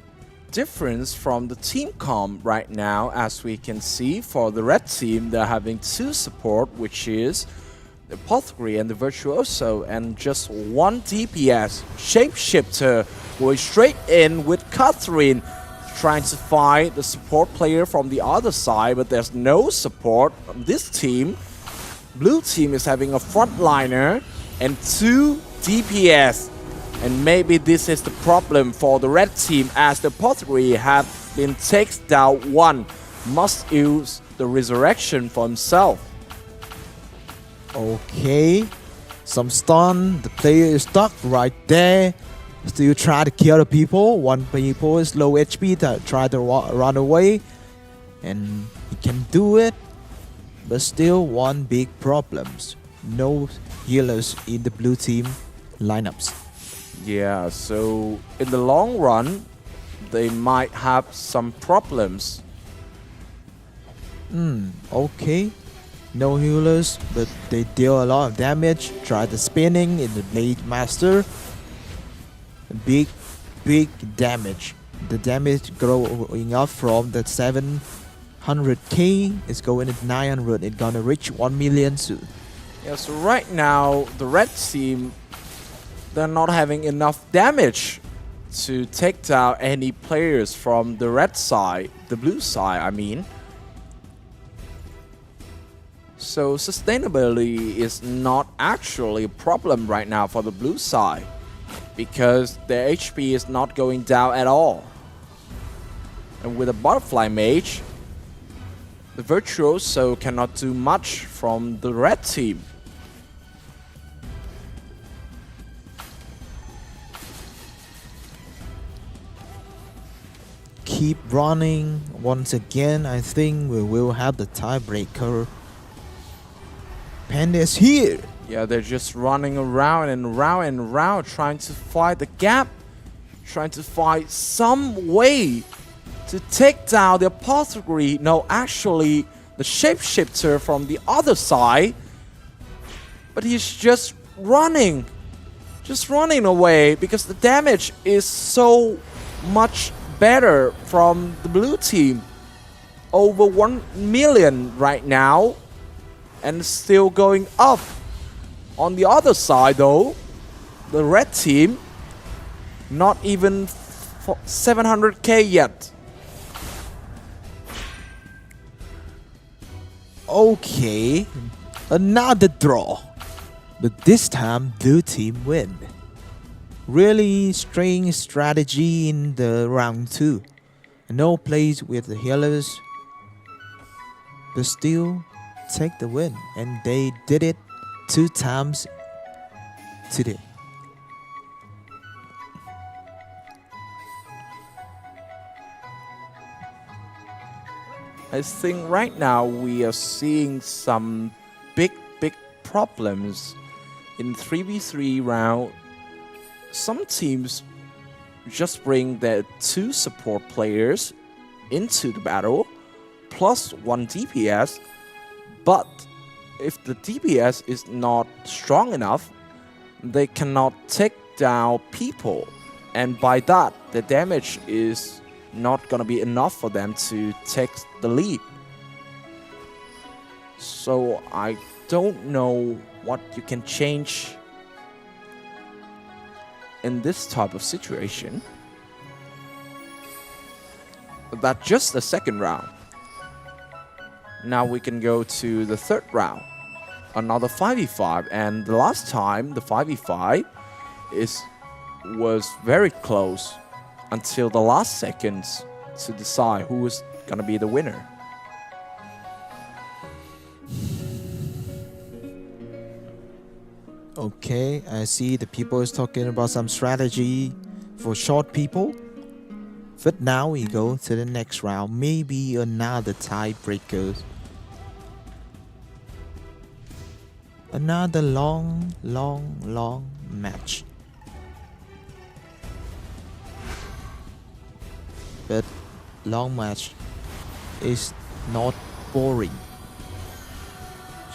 difference from the team comp right now, as we can see for the red team, they're having two support, which is the Apothecary and the Virtuoso, and just one DPS. Shapeshifter going straight in with Catherine, trying to fight the support player from the other side, but there's no support on this team. Blue team is having a frontliner and two DPS. And maybe this is the problem for the red team, as the Apothecary have been taken down one. Must use the resurrection for himself. Okay. Some stun. The player is stuck right there. Still try to kill the people. One people is low HP to try to run away. And he can do it. But still one big problems. No healers in the blue team lineups. Yeah, so in the long run, they might have some problems. Okay. No healers, but they deal a lot of damage. Try the spinning in the Blade Master. Big damage. The damage growing up from the 700k is going to 900. It's gonna reach 1 million soon. Yeah, so right now, the red team, they're not having enough damage to take down any players from the red side, the blue side, I mean. So sustainability is not actually a problem right now for the blue side, because their HP is not going down at all. And with a Butterfly Mage, the Virtuoso cannot do much from the red team. Keep running. Once again, I think we will have the tiebreaker. Panda is here. Yeah, they're just running around and around and around, trying to find the gap, trying to find some way to take down the Apothecary. No, actually, the Shapeshifter from the other side. But he's just running away, because the damage is so much better from the blue team. Over 1 million right now, and still going up. On the other side though, the red team, not even 700k yet. Okay, another draw. But this time, blue team win. Really strange strategy in the round 2. No plays with the healers, but still take the win. And they did it 2 times today. I think right now we are seeing some big problems in 3v3 round. Some teams just bring their 2 support players into the battle, plus 1 DPS, but if the DPS is not strong enough, they cannot take down people, and by that, the damage is not gonna be enough for them to take the lead. So I don't know what you can change in this type of situation. But that's just the second round. Now we can go to the third round. Another 5v5, and the last time the 5v5 was very close until the last seconds to decide who was gonna be the winner. Okay, I see the people is talking about some strategy for short people. But now we go to the next round. Maybe another tiebreaker. Another long match. But long match is not boring.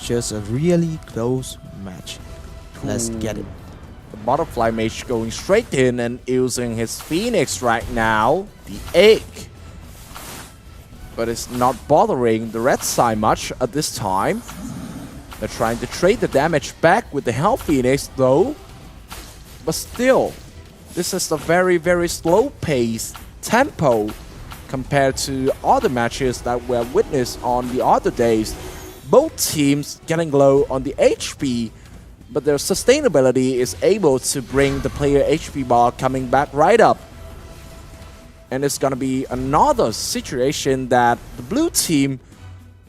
Just a really close match. Let's get it. The butterfly mage going straight in and using his phoenix right now. The egg. But it's not bothering the red side much at this time. They're trying to trade the damage back with the Hell Phoenix though. But still, this is a very, very slow pace tempo compared to other matches that were witnessed on the other days. Both teams getting low on the HP, but their sustainability is able to bring the player HP bar coming back right up. And it's gonna be another situation that the blue team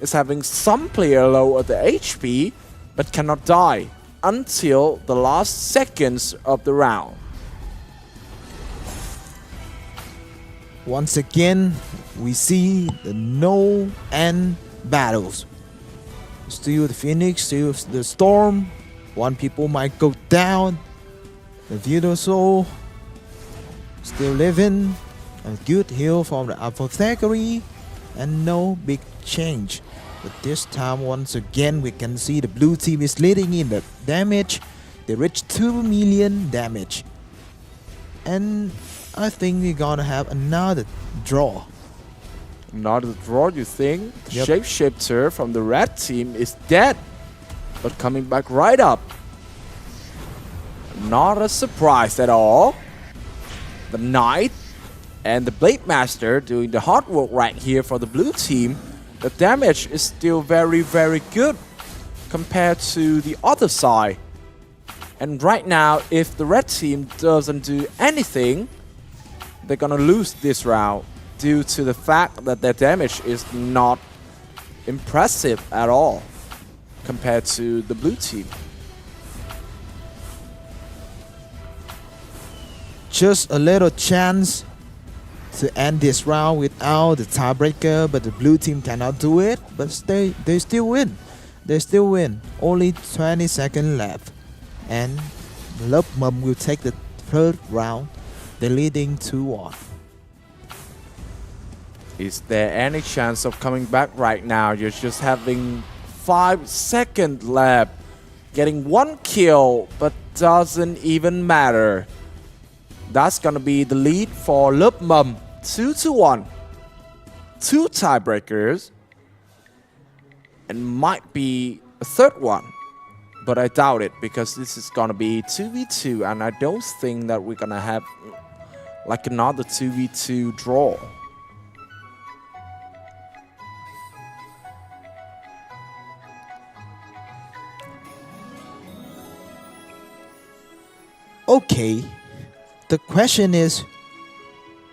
is having some player low at the HP, but cannot die until the last seconds of the round. Once again, we see the no-end battles. Still the Phoenix, still the Storm. One people might go down. The Vital Soul still living. A good heal from the Apothecary. And no big change. But this time, once again, we can see the blue team is leading in the damage. They reached 2 million damage. And I think we're gonna have another draw. Another draw, you think? The Yep. Shapeshifter from the red team is dead, but coming back right up. Not a surprise at all. The Knight and the Blade Master doing the hard work right here for the blue team. The damage is still very, very good compared to the other side. And right now, if the red team doesn't do anything, they're gonna lose this round due to the fact that their damage is not impressive at all compared to the blue team. Just a little chance to end this round without the tiebreaker, but the blue team cannot do it. But they still win. They still win. Only 20 seconds left. And Love Mum will take the third round. They're leading 2-1. Is there any chance of coming back right now? You're just having 5 seconds left. Getting 1 kill, but doesn't even matter. That's gonna be the lead for Love Mum. 2-1. 2 tiebreakers. And might be a third one. But I doubt it because this is gonna be 2v2 and I don't think that we're gonna have like another 2v2 draw. Okay, the question is,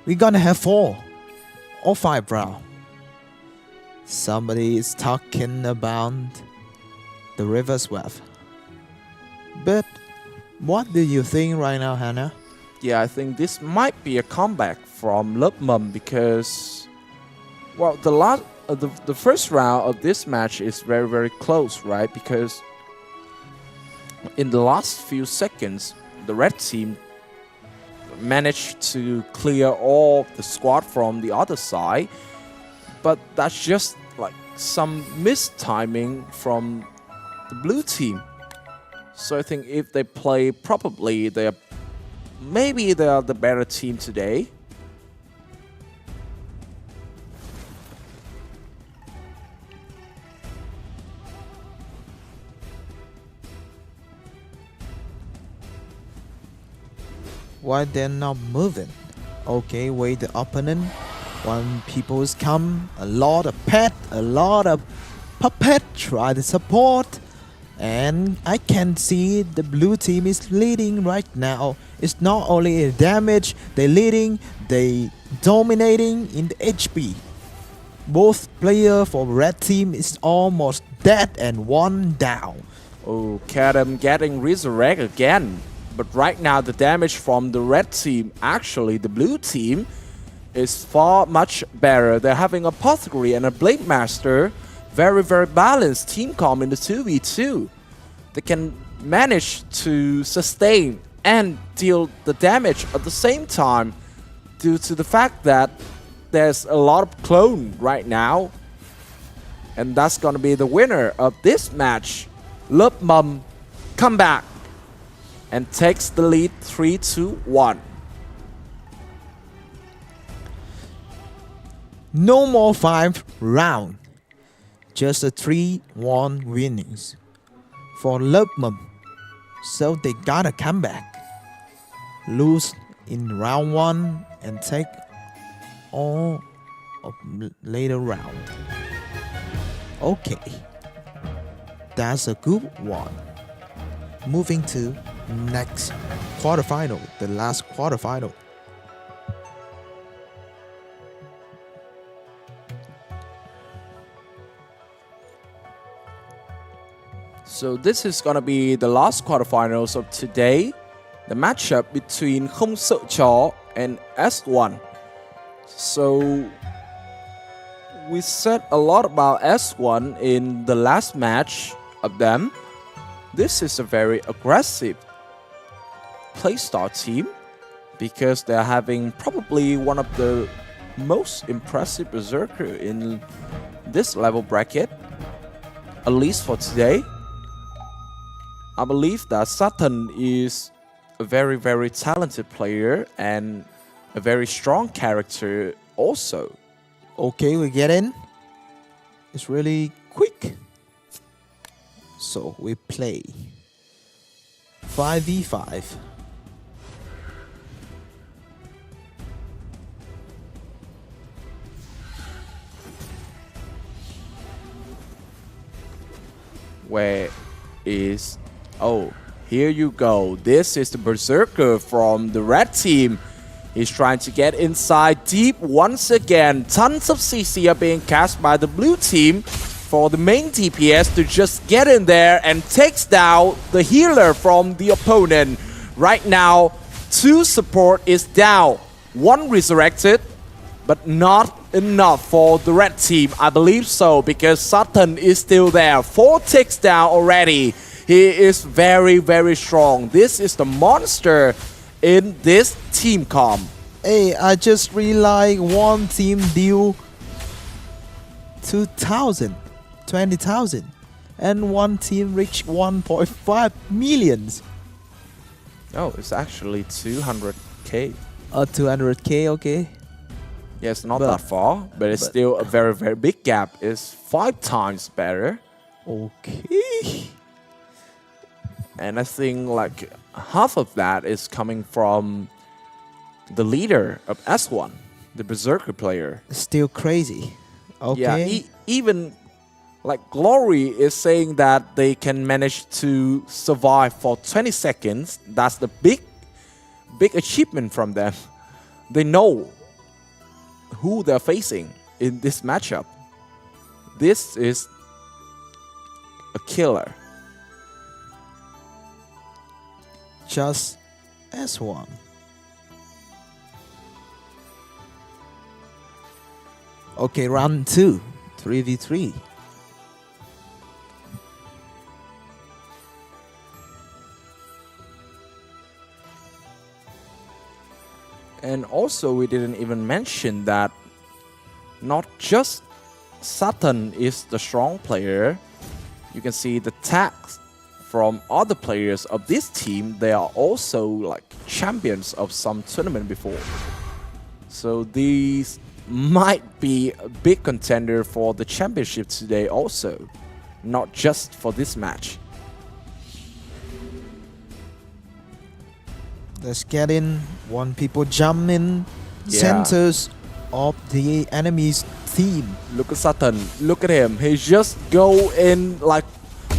we're gonna have 4 or 5 rounds. Somebody is talking about the River's Web. But what do you think right now, Hannah? Yeah, I think this might be a comeback from Love Mum because, well, the first round of this match is very, very close, right? Because in the last few seconds, the red team managed to clear all the squad from the other side, but that's just like some mistiming from the blue team. So I think if they play properly, maybe they are the better team today. Why they're not moving? Okay, wait the opponent. When people's come, a lot of pet, a lot of puppet try to support. And I can see the blue team is leading right now. It's not only in damage, they're leading, they dominating in the HP. Both player for red team is almost dead and 1 down. Oh, Kadam getting resurrected again. But right now the damage from the red team, actually the blue team, is far much better. They're having a Apothecary and a Blade Master. Very, very balanced team comp in the 2v2. They can manage to sustain and deal the damage at the same time due to the fact that there's a lot of clone right now. And that's gonna be the winner of this match. Love Mum come back and takes the lead 3-1. No more 5 round. Just a 3-1 winnings for Lubmum. So they gotta come back. Lose in round 1 and take all of later round. Okay. That's a good one. Moving to next quarterfinal, the last quarterfinal. So this is gonna be the last quarterfinals of today. The matchup between Không Sợ Chó and S1. So we said a lot about S1 in the last match of them. This is a very aggressive playstyle team because they're having probably one of the most impressive berserker in this level bracket, at least for today. I believe that Satan is a very, very talented player and a very strong character also. Okay, we get in. It's really quick. So we play 5v5. Where is... Oh, here you go. This is the Berserker from the red team. He's trying to get inside deep once again. Tons of CC are being cast by the blue team for the main DPS to just get in there and takes down the healer from the opponent. Right now, 2 support is down. 1 resurrected, but not enough for the red team. I believe so, because Sutton is still there. 4 ticks down already. He is very, very strong. This is the monster in this team comp. Hey, I just realized one team deal 2,000, 20,000, and one team reached 1.5 millions. Oh, it's actually 200k. 200k, okay. Yeah, it's not that far, but it's still a very, very big gap. It's 5 times better. Okay. And I think like half of that is coming from the leader of S1, the Berserker player. Still crazy. Okay. Yeah, even like Glory is saying that they can manage to survive for 20 seconds. That's the big achievement from them. They know who they're facing in this matchup. This is a killer. Just S1. Okay, round 2, 3v3. And also we didn't even mention that not just Satan is the strong player. You can see the tags from other players of this team. They are also like champions of some tournament before. So these might be a big contender for the championship today also, not just for this match. Let's get in. One people jump in Yeah. centers of the enemy's team. Look at Satan, look at him. He just go in like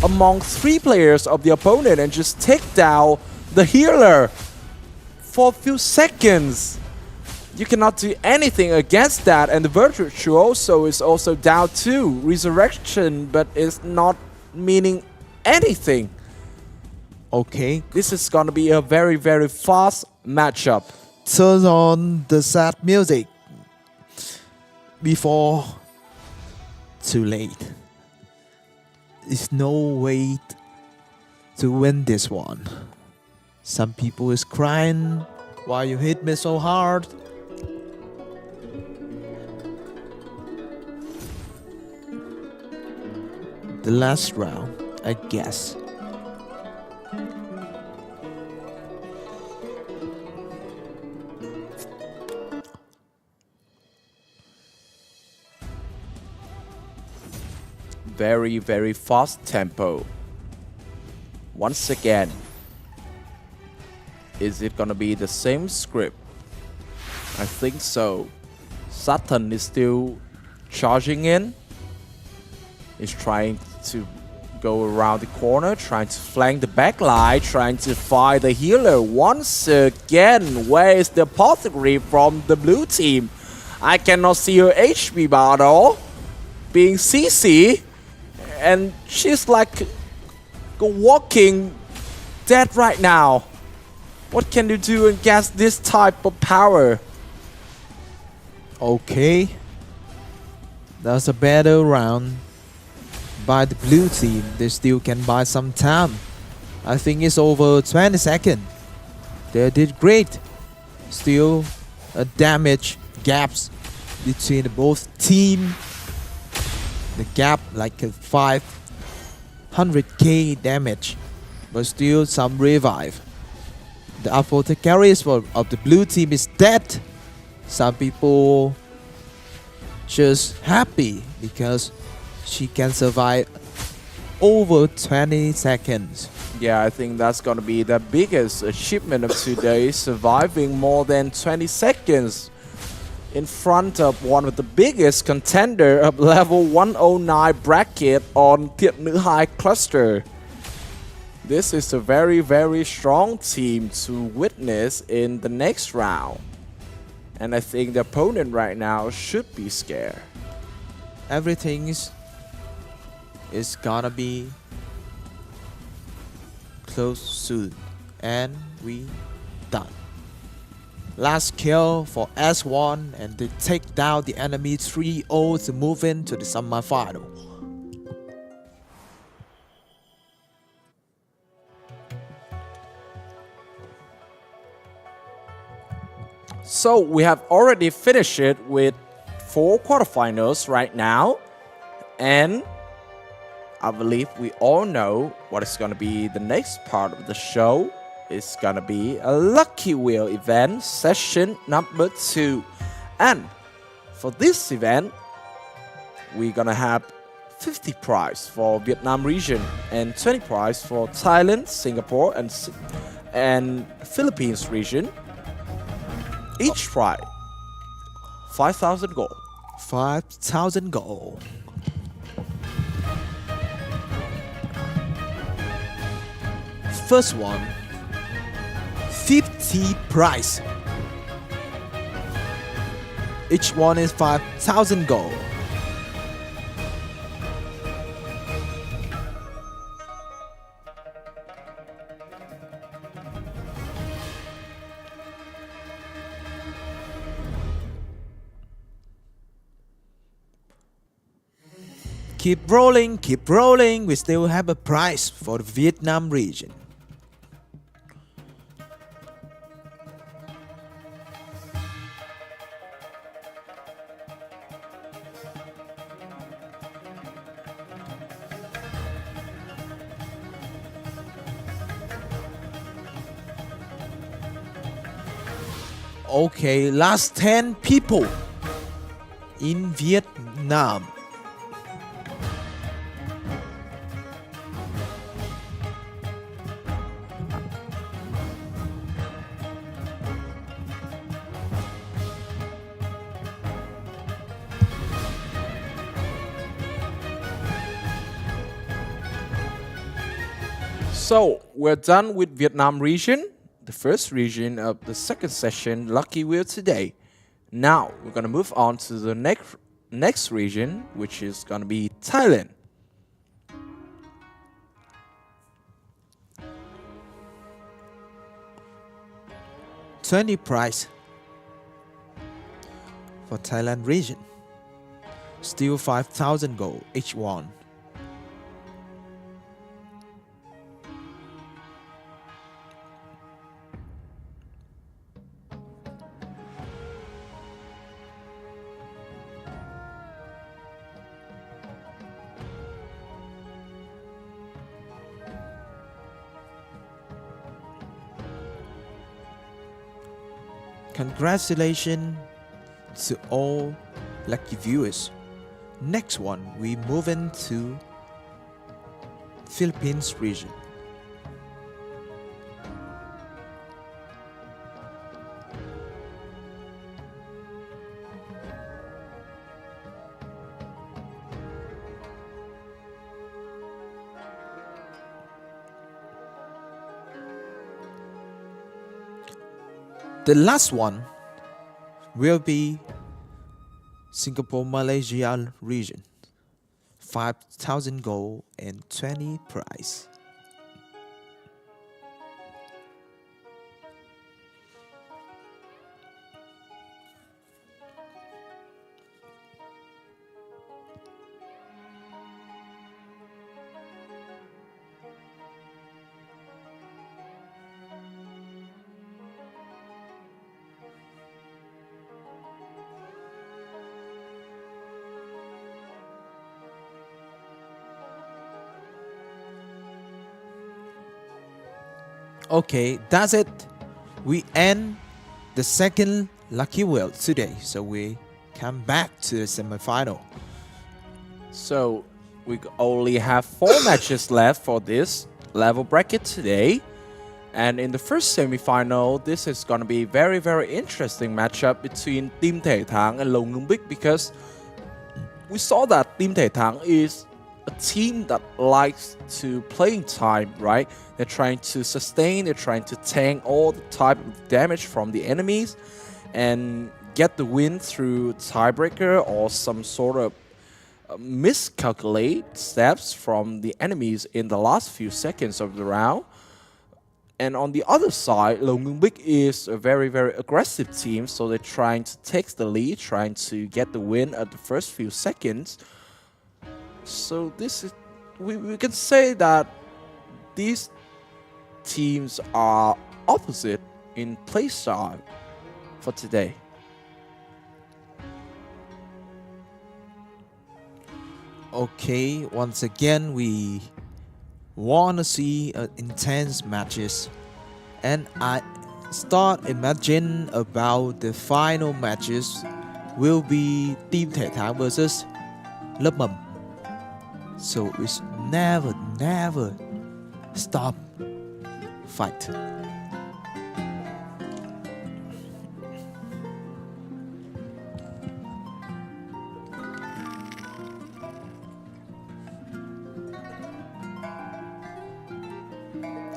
among 3 players of the opponent and just take down the healer for a few seconds. You cannot do anything against that, and the Virtuoso is also down too. Resurrection, but it's not meaning anything. Okay, This is gonna be a very, very fast matchup. turn on the sad music before too late. There's no way to win this one. Some people is crying why you hit me so hard. The last round, I guess. very, very fast tempo. Once again, is it gonna be the same script? I think so. Saturn is still charging in. He's trying to go around the corner, trying to flank the backline, trying to find the healer. Once again, where is the apothecary from the blue team? I cannot see her HP bar at all. Being CC, and she's like walking dead right now. What can you do against this type of power? Okay. That's a better round by the blue team. They still can buy some time. I think it's over 20 seconds. They did great. Still a damage gaps between both team. The gap like a 500k damage, but still some revive. The apothecary of the blue team is dead. Some people just happy because she can survive over 20 seconds. Yeah, I think that's gonna be the biggest achievement of today, surviving more than 20 seconds in front of one of the biggest contender of level 109 bracket on Thiện Nữ 2 cluster. This is a very, very strong team to witness in the next round. And I think the opponent right now should be scared. Everything is gonna be close soon, and we done. Last kill for S1, and they take down the enemy 3-0 to move into the semi-final. So we have already finished it with 4 quarterfinals right now, and I believe we all know what is going to be the next part of the show. It's going to be a Lucky Wheel event, session number 2. And for this event, we're going to have 50 prize for Vietnam region and 20 prize for Thailand, Singapore, and Philippines region. Each prize 5,000 gold. 5,000 gold. First one, 50 prize. Each one is 5,000 gold. Keep rolling, keep rolling. We still have a prize for the Vietnam region. Okay, last 10 people in Vietnam. So we're done with Vietnam region, the first region of the second session Lucky Wheel today. Now we're gonna move on to the next region, which is gonna be Thailand. $20 prize for Thailand region. Still 5,000 gold each one. Congratulations to all lucky viewers. Next one, we move into Philippines region. The last one will be Singapore Malaysia region. 5,000 gold and 20 prize. Okay, that's it. We end the second lucky wheel today, so we come back to the semifinal. So we only have 4 matches left for this level bracket today. And in the first semi-final, this is going to be very, very interesting matchup between Team Thể Thắng and Lầu Ngưng Bích, because we saw that Team Thể Thắng is a team that likes to playing time, right? They're trying to sustain, they're trying to tank all the type of damage from the enemies and get the win through tiebreaker or some sort of miscalculate steps from the enemies in the last few seconds of the round. And on the other side, Lầu Ngưng Bích is a very, very aggressive team, so they're trying to take the lead, trying to get the win at the first few seconds. So this is, we can say that these teams are opposite in playstyle for today. Okay, once again we want to see intense matches, and I start imagine about the final matches will be Team Thể Thắng versus Lớp Mầm. So it's never stop fight.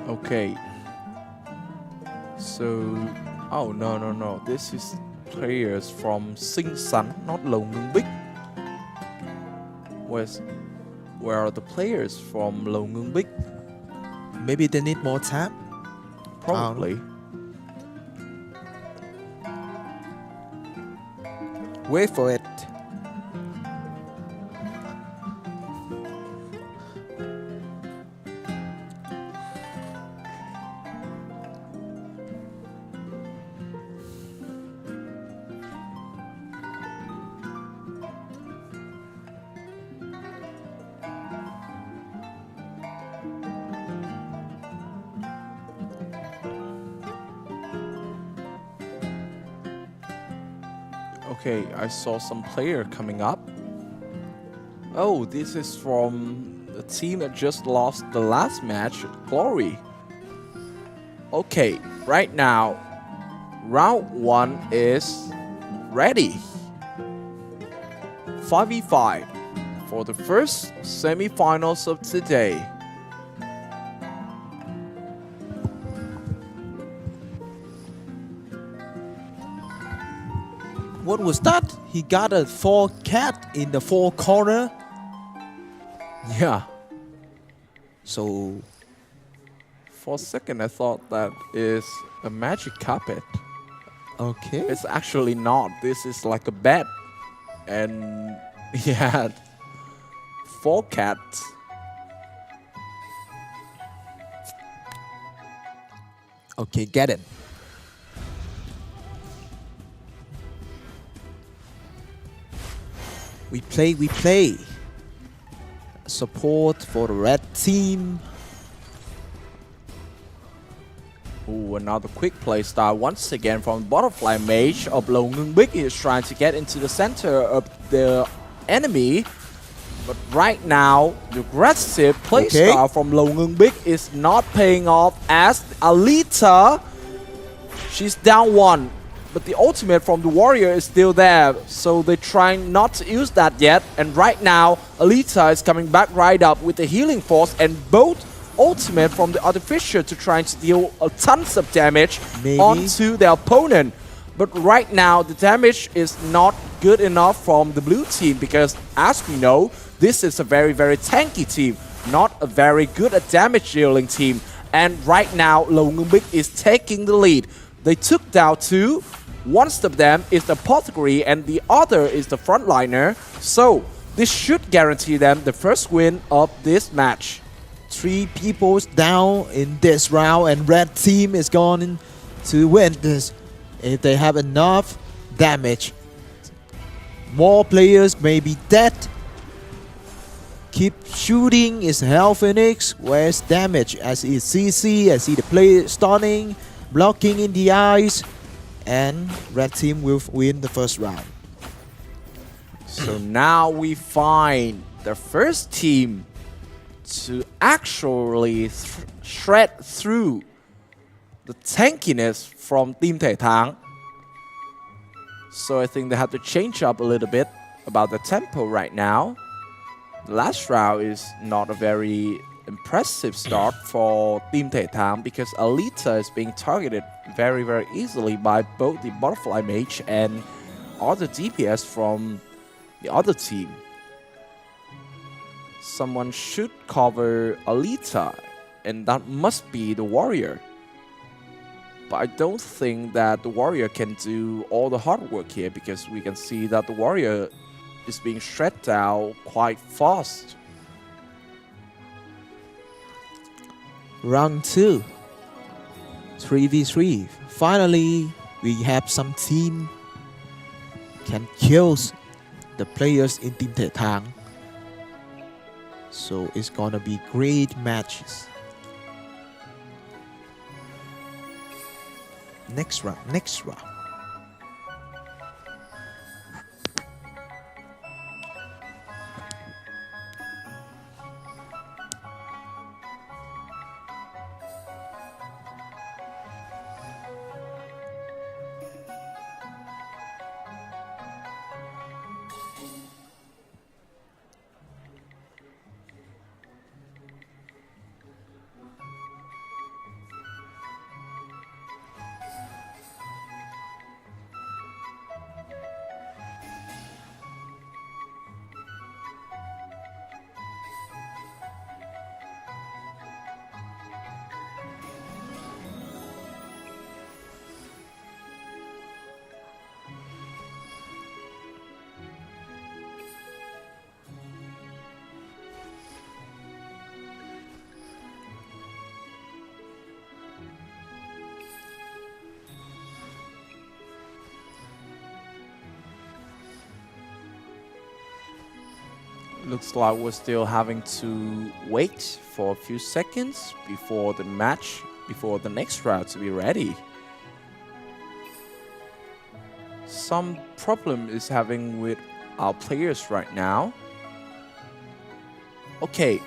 Okay. So, oh no, this is players from Sinh Sắn, not Lầu Ngưng Bích. Where are the players from Lầu Ngưng Bích? Maybe they need more time. Probably. Wait for it. Okay, I saw some player coming up. Oh, this is from the team that just lost the last match, Glory. Okay, right now, round 1 is ready. 5v5 for the first semi-finals of today. What was that? He got a 4 cat in the 4 corner. Yeah. So For a second, I thought that is a magic carpet. okay. It's actually not. This is like a bed. And he had 4 cats. Okay, get it. We play. Support for the red team. Ooh, another quick play style once again from Butterfly Mage of Lầu Ngưng Bích. He is trying to get into the center of the enemy. But right now, the aggressive playstyle from Lo Ngung Bik is not paying off as Alita, she's down one. But the ultimate from the warrior is still there, so they're trying not to use that yet. And right now, Alita is coming back right up with the healing force and both ultimate from the artificer to try to deal a tons of damage onto their opponent. But right now, the damage is not good enough from the blue team because, as we know, this is a very, very tanky team, not a very good at damage dealing team. And right now, Lo Ngung Bik is taking the lead. They took down two. One of them is the Apothecary and the other is the frontliner. So this should guarantee them the first win of this match. 3 people down in this round, and red team is going to win this if they have enough damage. More players may be dead. Keep shooting is Hell Phoenix. Where's damage? I see CC, I see the player stunning, blocking in the eyes, and red team will win the first round. So now we find the first team to actually shred through the tankiness from Team Thể Thang. So I think they have to change up a little bit about the tempo right now. The last round is not a very impressive start for Team Thể Thang because Alita is being targeted very, very easily by both the Butterfly Mage and other DPS from the other team. Someone should cover Alita, and that must be the warrior. But I don't think that the warrior can do all the hard work here because we can see that the warrior is being shredded out quite fast. Round 2, 3v3. Finally, we have some team can kill the players in Team Thể Thang. So it's gonna be great matches. Next round. Looks like we're still having to wait for a few seconds before the match, before the next round to be ready. Some problem is having with our players right now. Okay.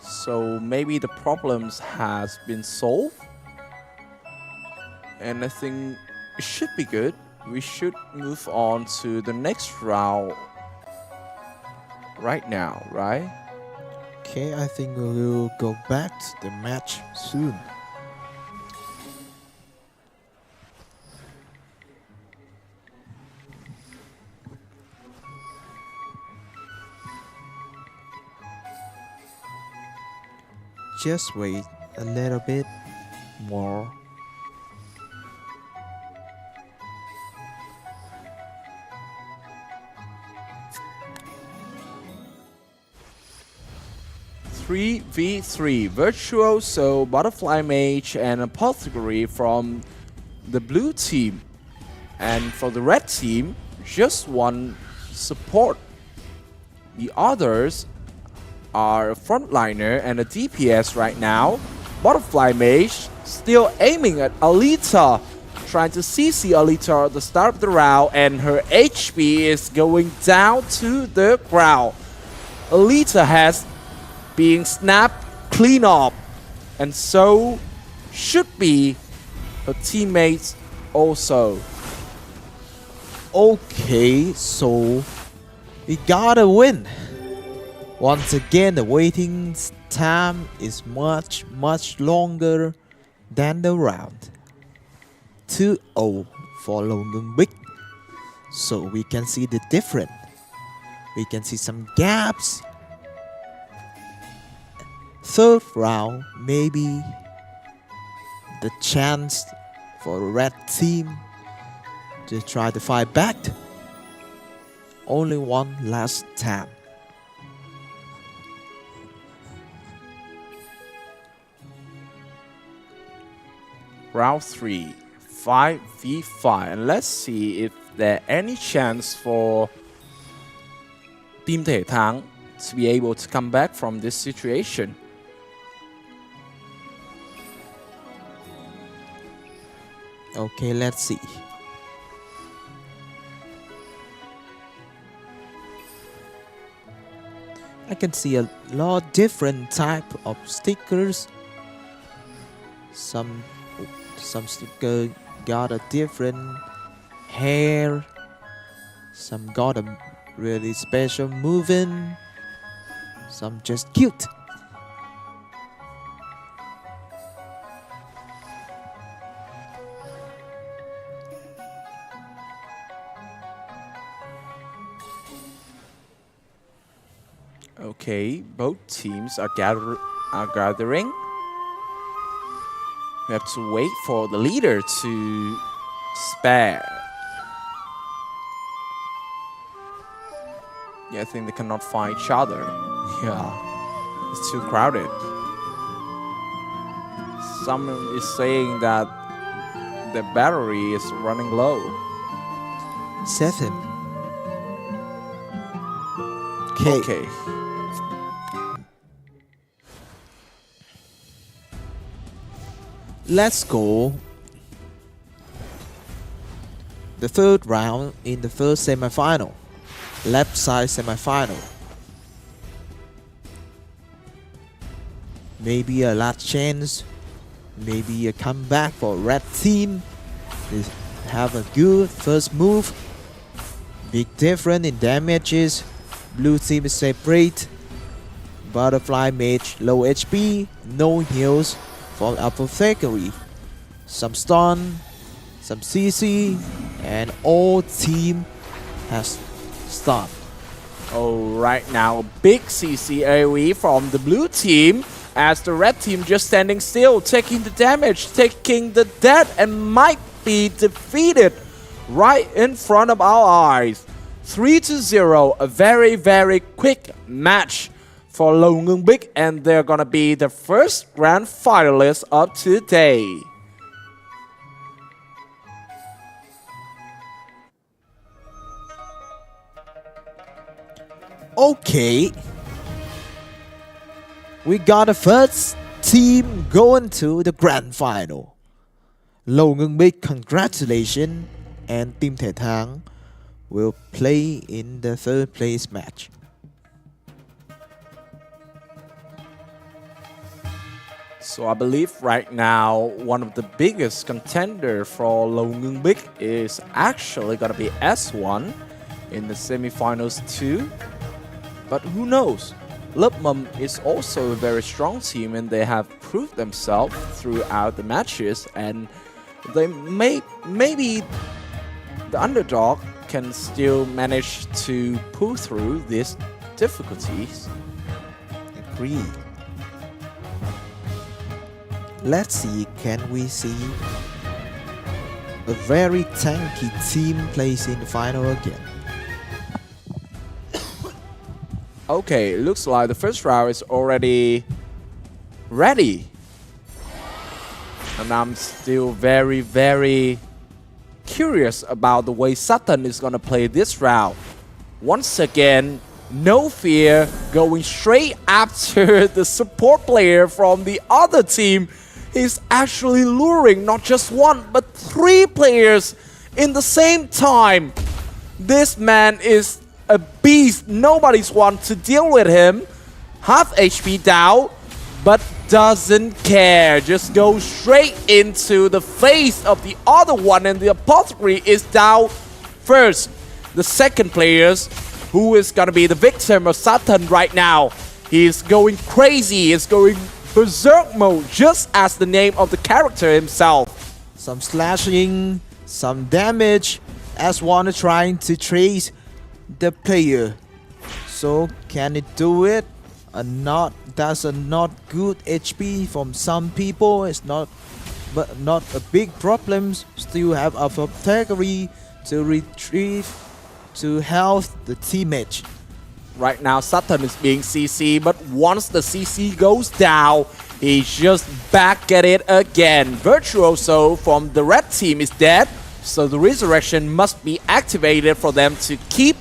So maybe the problems has been solved. And I think it should be good. We should move on to the next round right now, right? Okay, I think we will go back to the match soon. Just wait a little bit more. Three v 3 Virtuoso, Butterfly Mage, and Apothecary from the blue team. And for the red team, just one support. The others are a frontliner and a DPS right now. Butterfly Mage still aiming at Alita, trying to CC Alita at the start of the round, and her HP is going down to the ground. Alita has been snapped clean up, and so should be her teammates also. Okay, so we gotta win. Once again, the waiting time is much longer than the round. 2-0 for Lo Ngung Bik. So we can see the difference. We can see some gaps. Third round, maybe the chance for the red team to try to fight back. Only one last time. Round 3, 5v5, and let's see if there any chance for Team Thể Thắng to be able to come back from this situation. Okay, let's see. I can see a lot different type of stickers. Some sticker got a different hair. Some got a really special moving. Some just cute. Okay, both teams are gathering. We have to wait for the leader to spare. Yeah, I think they cannot find each other. Yeah, it's too crowded. Someone is saying that the battery is running low. 7. Okay. Let's go. The third round in the first semi-final. Left side semi-final. Maybe a last chance. Maybe a comeback for red team. They have a good first move. Big difference in damages. Blue team is separate. Butterfly mage low HP. No heals from Apothecary. Some stun. Some CC. And all team has stun. Oh, right now, big CC AoE from the blue team as the red team just standing still, taking the damage, taking the death, and might be defeated right in front of our eyes. 3-0, a very quick match for Lo Ngung Bik, and they're gonna be the first grand finalists of today. Okay. We got the first team going to the grand final. Lo Ngung Bik, congratulations, and Team Thể Thắng will play in the third place match. So I believe right now one of the biggest contender for Lo Ngung Bik is actually gonna be S1 in the semifinals too. But who knows? Lupmum is also a very strong team, and they have proved themselves throughout the matches, and they maybe the underdog can still manage to pull through these difficulties. Agree. Let's see, can we see a very tanky team plays in the final again? Okay, looks like the first round is already ready. And I'm still very curious about the way Sutton is gonna play this round. Once again, no fear, going straight after the support player from the other team. He's actually luring not just one, but 3 players in the same time. This man is a beast. Nobody's want to deal with him. Half HP down, but doesn't care. Just goes straight into the face of the other one, and the Apothecary is down first. The second players, who is gonna be the victim of Satan right now. He's going crazy. He's going berserk mode, just as the name of the character himself. Some slashing, some damage, as one is trying to trace the player. So can it do it? Not, that's a not good HP from some people. It's not, but not a big problem. Still have a Apothecary to retrieve, to health the teammate. Right now, Satan is being CC, but once the CC goes down, he's just back at it again. Virtuoso from the red team is dead, so the resurrection must be activated for them to keep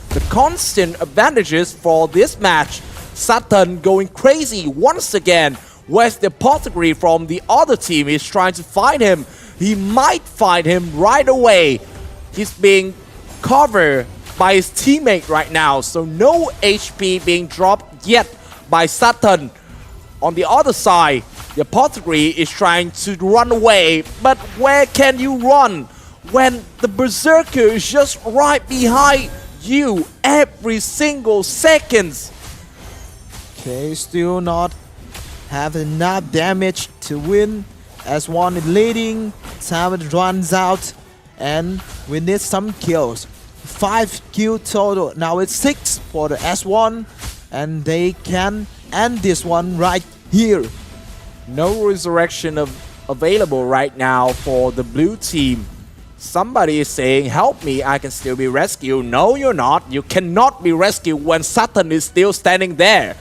the constant advantages for this match. Satan going crazy once again. Where's the Apothecary from the other team? He's trying to find him. He might find him right away. He's being covered by his teammate right now, so no HP being dropped yet by Satan. On the other side, the Apothecary is trying to run away, but where can you run when the Berserker is just right behind you every single seconds? Okay, still not have enough damage to win, as one is leading. Time runs out, and we need some kills. 5 kills total. Now it's 6 for the S1, and they can end this one right here. No resurrection available right now for the blue team. Somebody is saying, help me, I can still be rescued. No, you're not. You cannot be rescued when Satan is still standing there.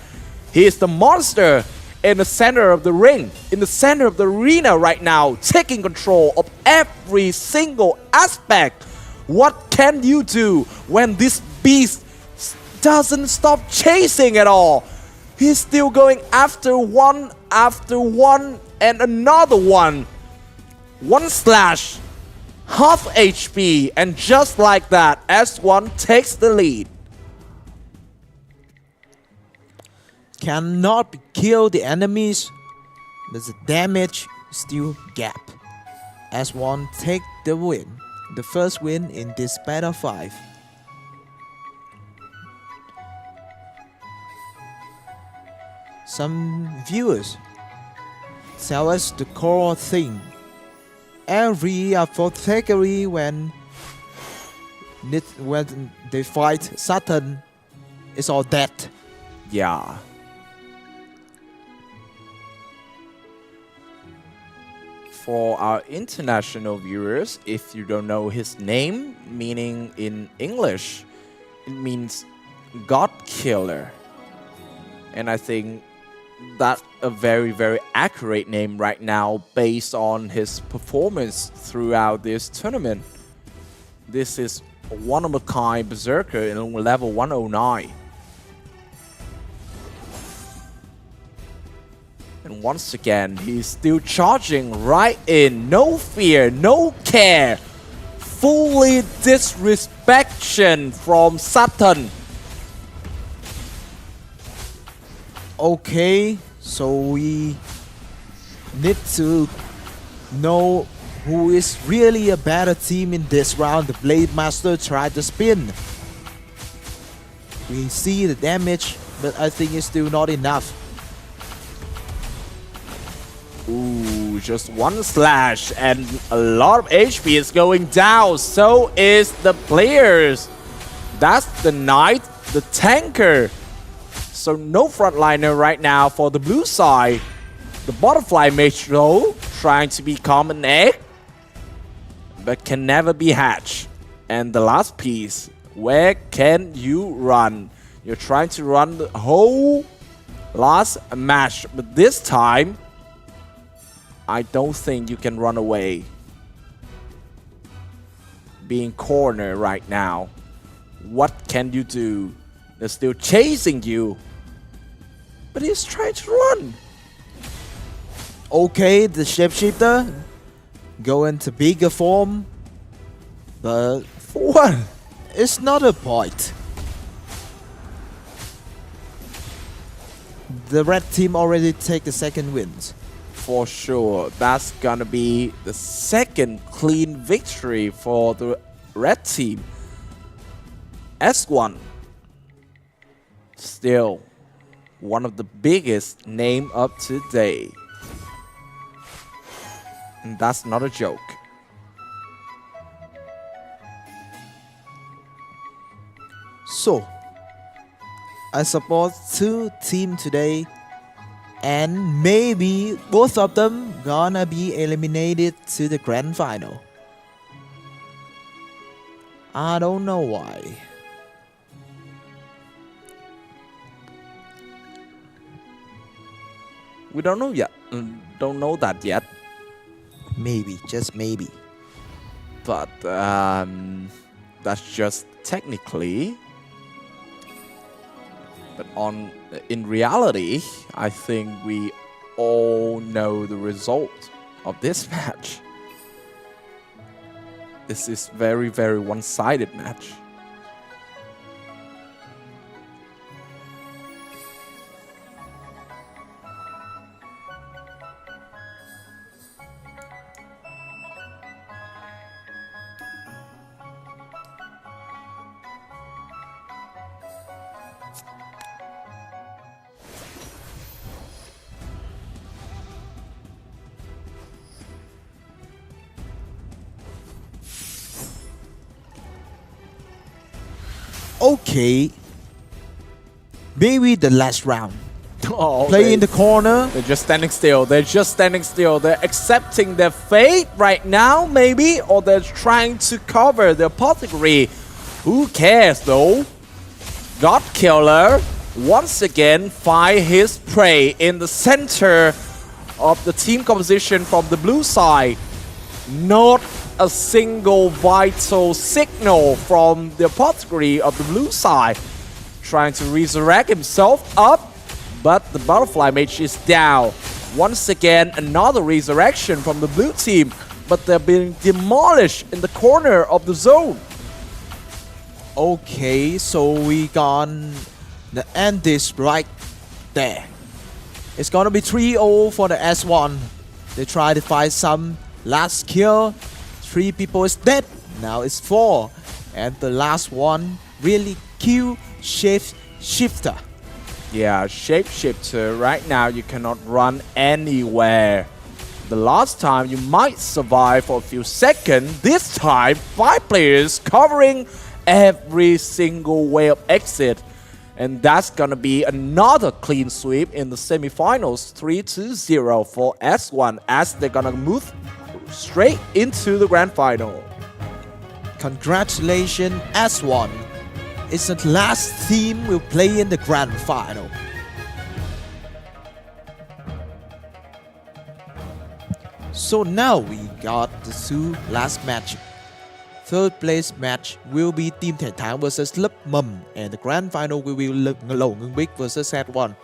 He is the monster in the center of the ring, in the center of the arena right now, taking control of every single aspect. What can you do when this beast doesn't stop chasing at all? He's still going after one and another one. One slash, half HP, and just like that, S1 takes the lead. Cannot kill the enemies, but the damage still gap. S1 take the win. The first win in this Battle 5. Some viewers tell us the core thing. Every Apothecary when they fight Satan is all dead. Yeah. For our international viewers, if you don't know his name, meaning in English, it means God Killer. And I think that's a very, very accurate name right now based on his performance throughout this tournament. This is a one-of-a-kind Berserker in level 109. And once again, he's still charging right in. No fear, no care. Fully disrespectful from Satan. Okay, so we need to know who is really a better team in this round. The Blade Master tried to spin. We see the damage, but I think it's still not enough. Ooh, just one slash and a lot of HP is going down. So is the players. That's the Knight, the tanker. So no frontliner right now for the blue side. The Butterfly Mage though, trying to become an egg, but can never be hatched. And the last piece, where can you run? You're trying to run the whole last match, but this time, I don't think you can run away. Being cornered right now. What can you do? They're still chasing you. But he's trying to run. Okay, the shapeshifter go into bigger form, but For what? it's not a point. The red team already take the second wins. For sure, that's gonna be the second clean victory for the red team. S1, still one of the biggest name of today. And that's not a joke. So, I support two teams today, and maybe both of them gonna be eliminated to the grand final. I don't know why. We don't know yet. Don't know that yet. Maybe, just maybe. But that's just technically. But in reality, I think we all know the result of this match. This is very, very one-sided match. Okay. Maybe the last round. Oh, Play in the corner. They're just standing still. They're just standing still. They're accepting their fate right now, maybe, or they're trying to cover the apothecary. Who cares, though? God Killer once again find his prey in the center of the team composition from the blue side. Not a single vital signal from the apothecary of the blue side. Trying to resurrect himself up, but the butterfly mage is down. Once again, another resurrection from the blue team, but they're being demolished in the corner of the zone. Okay, so we got the end this right there. It's gonna be 3-0 for the S1. They try to find some last kill. 3 people is dead. Now it's 4. And the last one really kill Shapeshifter. Yeah, Shapeshifter, right now you cannot run anywhere. The last time you might survive for a few seconds. This time, 5 players covering every single way of exit. And that's gonna be another clean sweep in the semifinals, 3-0 for S1 as they're gonna move straight into the grand final. Congratulations, S1. It's the last team will play in the grand final. So now we got the 2 last match. Third place match will be Team Thể Thắng versus Lớp Mầm, and the grand final will be Lầu Ngưng Bích versus Set1.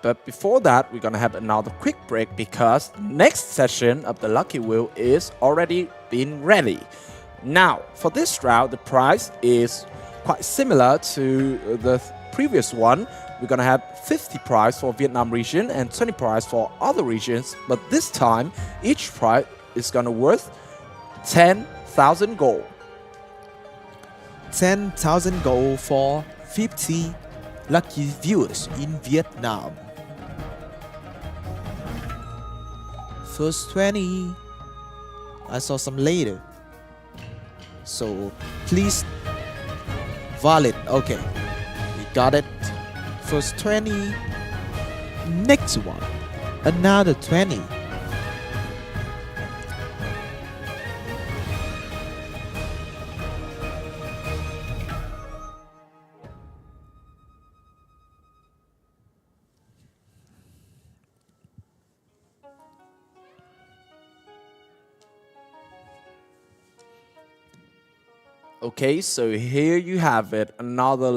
But before that, we're gonna have another quick break because next session of the Lucky Wheel is already been ready. Now, for this round, the prize is quite similar to the previous one. We're gonna have 50 prize for Vietnam region and 20 prize for other regions. But this time, each prize is gonna worth 10,000 gold. 10,000 gold for 50 lucky viewers in Vietnam. First 20. I saw some later. So please valid. Okay, we got it. First 20. Next one, another 20. Okay, so here you have it. Another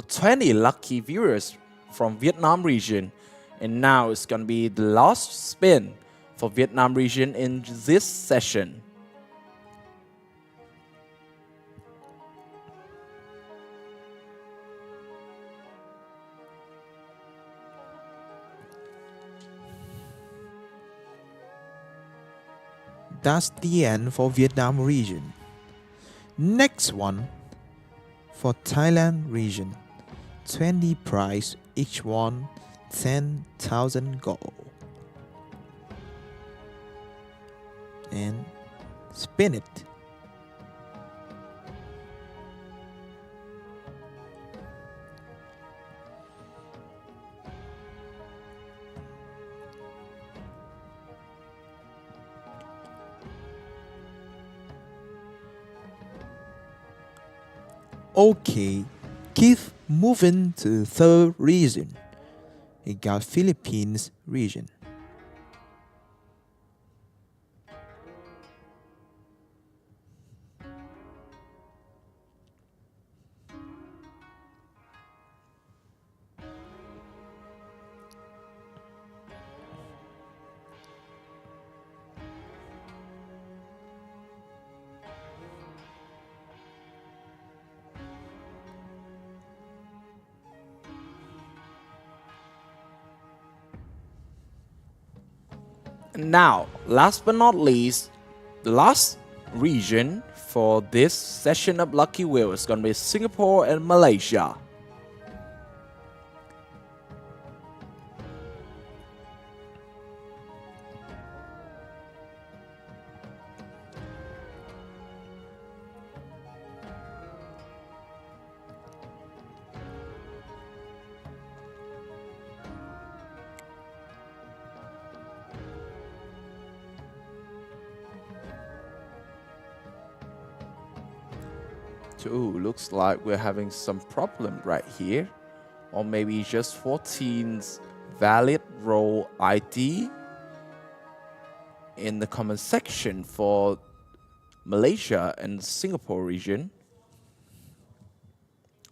20 lucky viewers from Vietnam region. And now it's gonna be the last spin for Vietnam region in this session. That's the end for Vietnam region. Next one for Thailand region. 20 prize, each one 10,000 gold. And spin it. Okay, keep moving to third region. We got Philippines region. Now, last but not least, the last region for this session of Lucky Wheel is going to be Singapore and Malaysia. Ooh, looks like we're having some problem right here. Or maybe just 14's valid role ID in the comment section for Malaysia and Singapore region.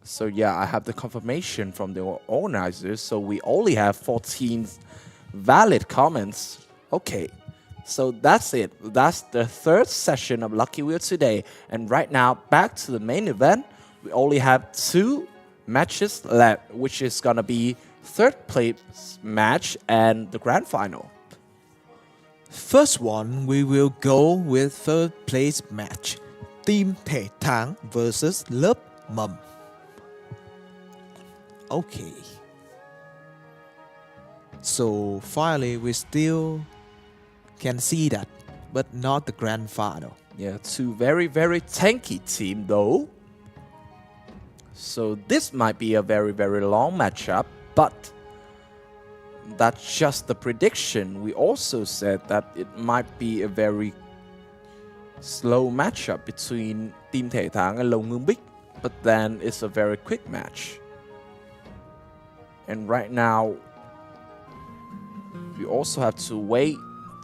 So yeah, I have the confirmation from the organizers. So we only have 14 valid comments. Okay. So that's it. That's the third session of Lucky Wheel today. And right now, back to the main event. We only have 2 matches left, which is gonna be third place match and the grand final. First one, we will go with third place match. Team Thể Thang versus Lớp Mầm. Okay. So finally, we still can see that, but not the grand final. Yeah, 2 very, very tanky team though. So this might be a very, very long matchup, but that's just the prediction. We also said that it might be a very slow matchup between Team Thể Thang and Long Ngương Bích, but then it's a very quick match. And right now, we also have to wait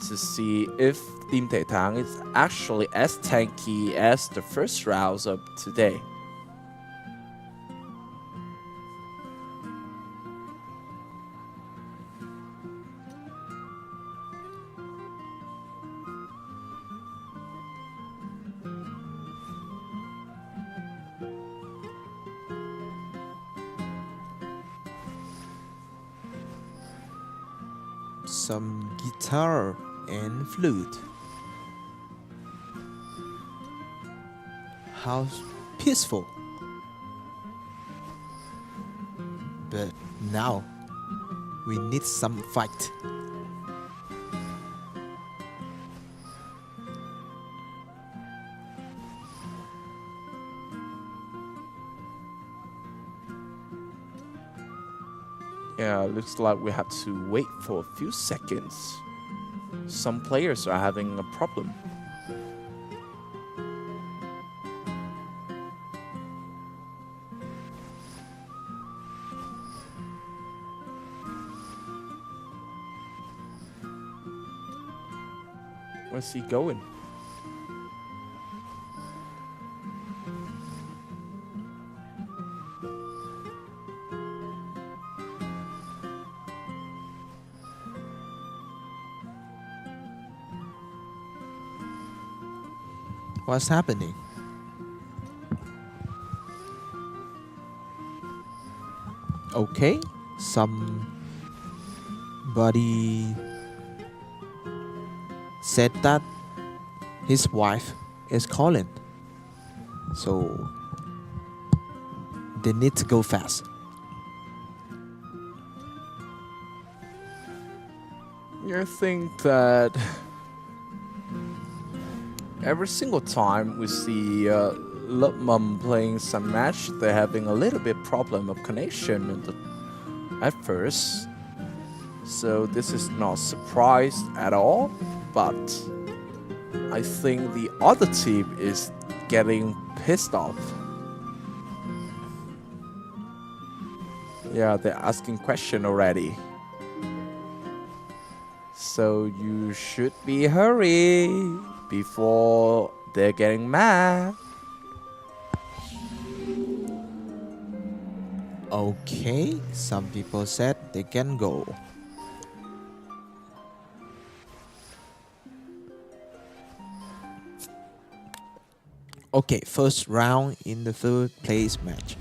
to see if Team Thể Thang is actually as tanky as the first rounds of today. Some guitar and flute. How peaceful. But now we need some fight. Yeah, looks like we have to wait for a few seconds. Some players are having a problem. Where's he going? What's happening? Okay, somebody said that his wife is calling, so they need to go fast. I think that every single time we see Love Mum playing some match, they're having a little bit problem of connection at first. So this is not surprise at all, but I think the other team is getting pissed off. Yeah, they're asking question already. So you should be hurry before they're getting mad. Okay, some people said they can go. Okay, first round in the third place match.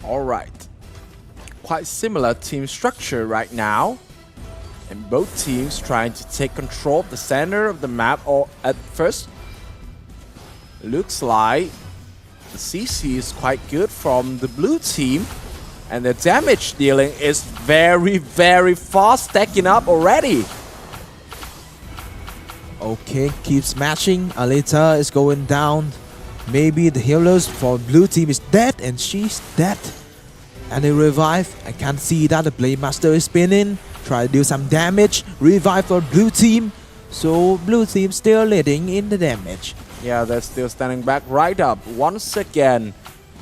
Alright. Quite similar team structure right now. And both teams trying to take control of the center of the map or at first. Looks like the CC is quite good from the blue team. And the damage dealing is very, very fast, stacking up already. Okay, keeps matching. Alita is going down. Maybe the healers for blue team is dead and she's dead. And they revive. I can see that the Blade Master is spinning. Try to do some damage. Revive for blue team. So blue team still leading in the damage. Yeah, they're still standing back right up. Once again,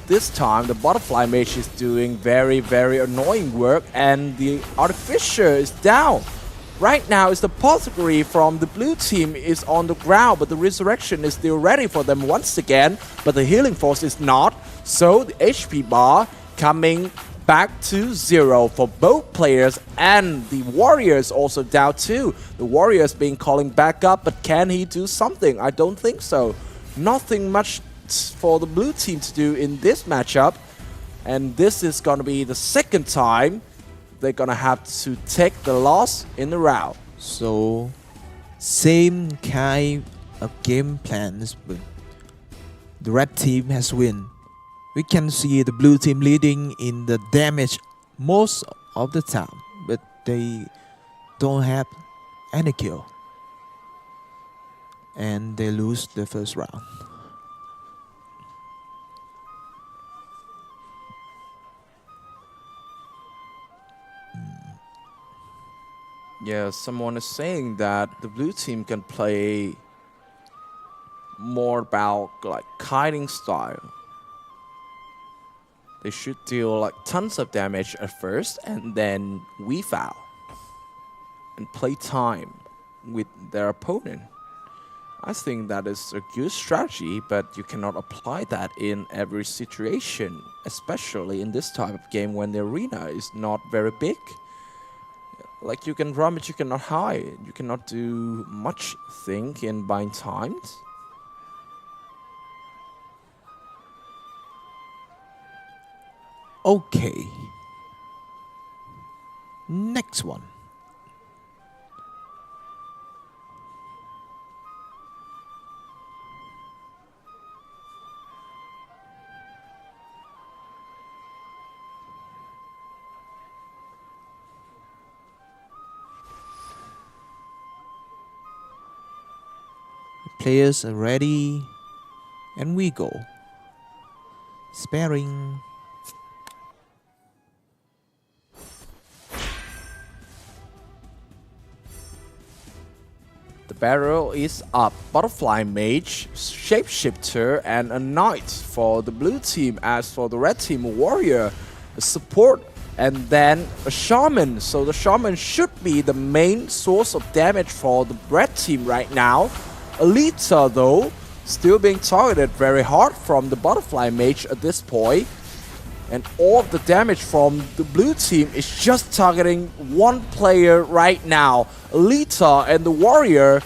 this time the Butterfly Mage is doing very, very annoying work and the Artificer is down. Right now, it's the Apothecary from the blue team is on the ground, but the Resurrection is still ready for them once again, but the Healing Force is not. So the HP bar coming back to 0 for both players, and the Warriors also down too. The Warriors being calling back up, but can he do something? I don't think so. Nothing much for the blue team to do in this matchup, and this is gonna be the second time they're gonna have to take the loss in the round. So same kind of game plans, but the red team has win. We can see the blue team leading in the damage most of the time, but they don't have any kill. And they lose the first round. Yeah, someone is saying that the blue team can play more about like kiting style. They should deal like tons of damage at first and then weave out and play time with their opponent. I think that is a good strategy, but you cannot apply that in every situation, especially in this type of game when the arena is not very big. Like you can run, but you cannot hide. You cannot do much thing in buying times. Okay. Next one. Players are ready, and we go. Sparing. The barrel is up. Butterfly Mage, Shapeshifter, and a Knight for the blue team. As for the red team, a Warrior, a Support, and then a Shaman. So the Shaman should be the main source of damage for the red team right now. Alita, though, still being targeted very hard from the butterfly mage at this point. And all of the damage from the blue team is just targeting one player right now. Alita and the warrior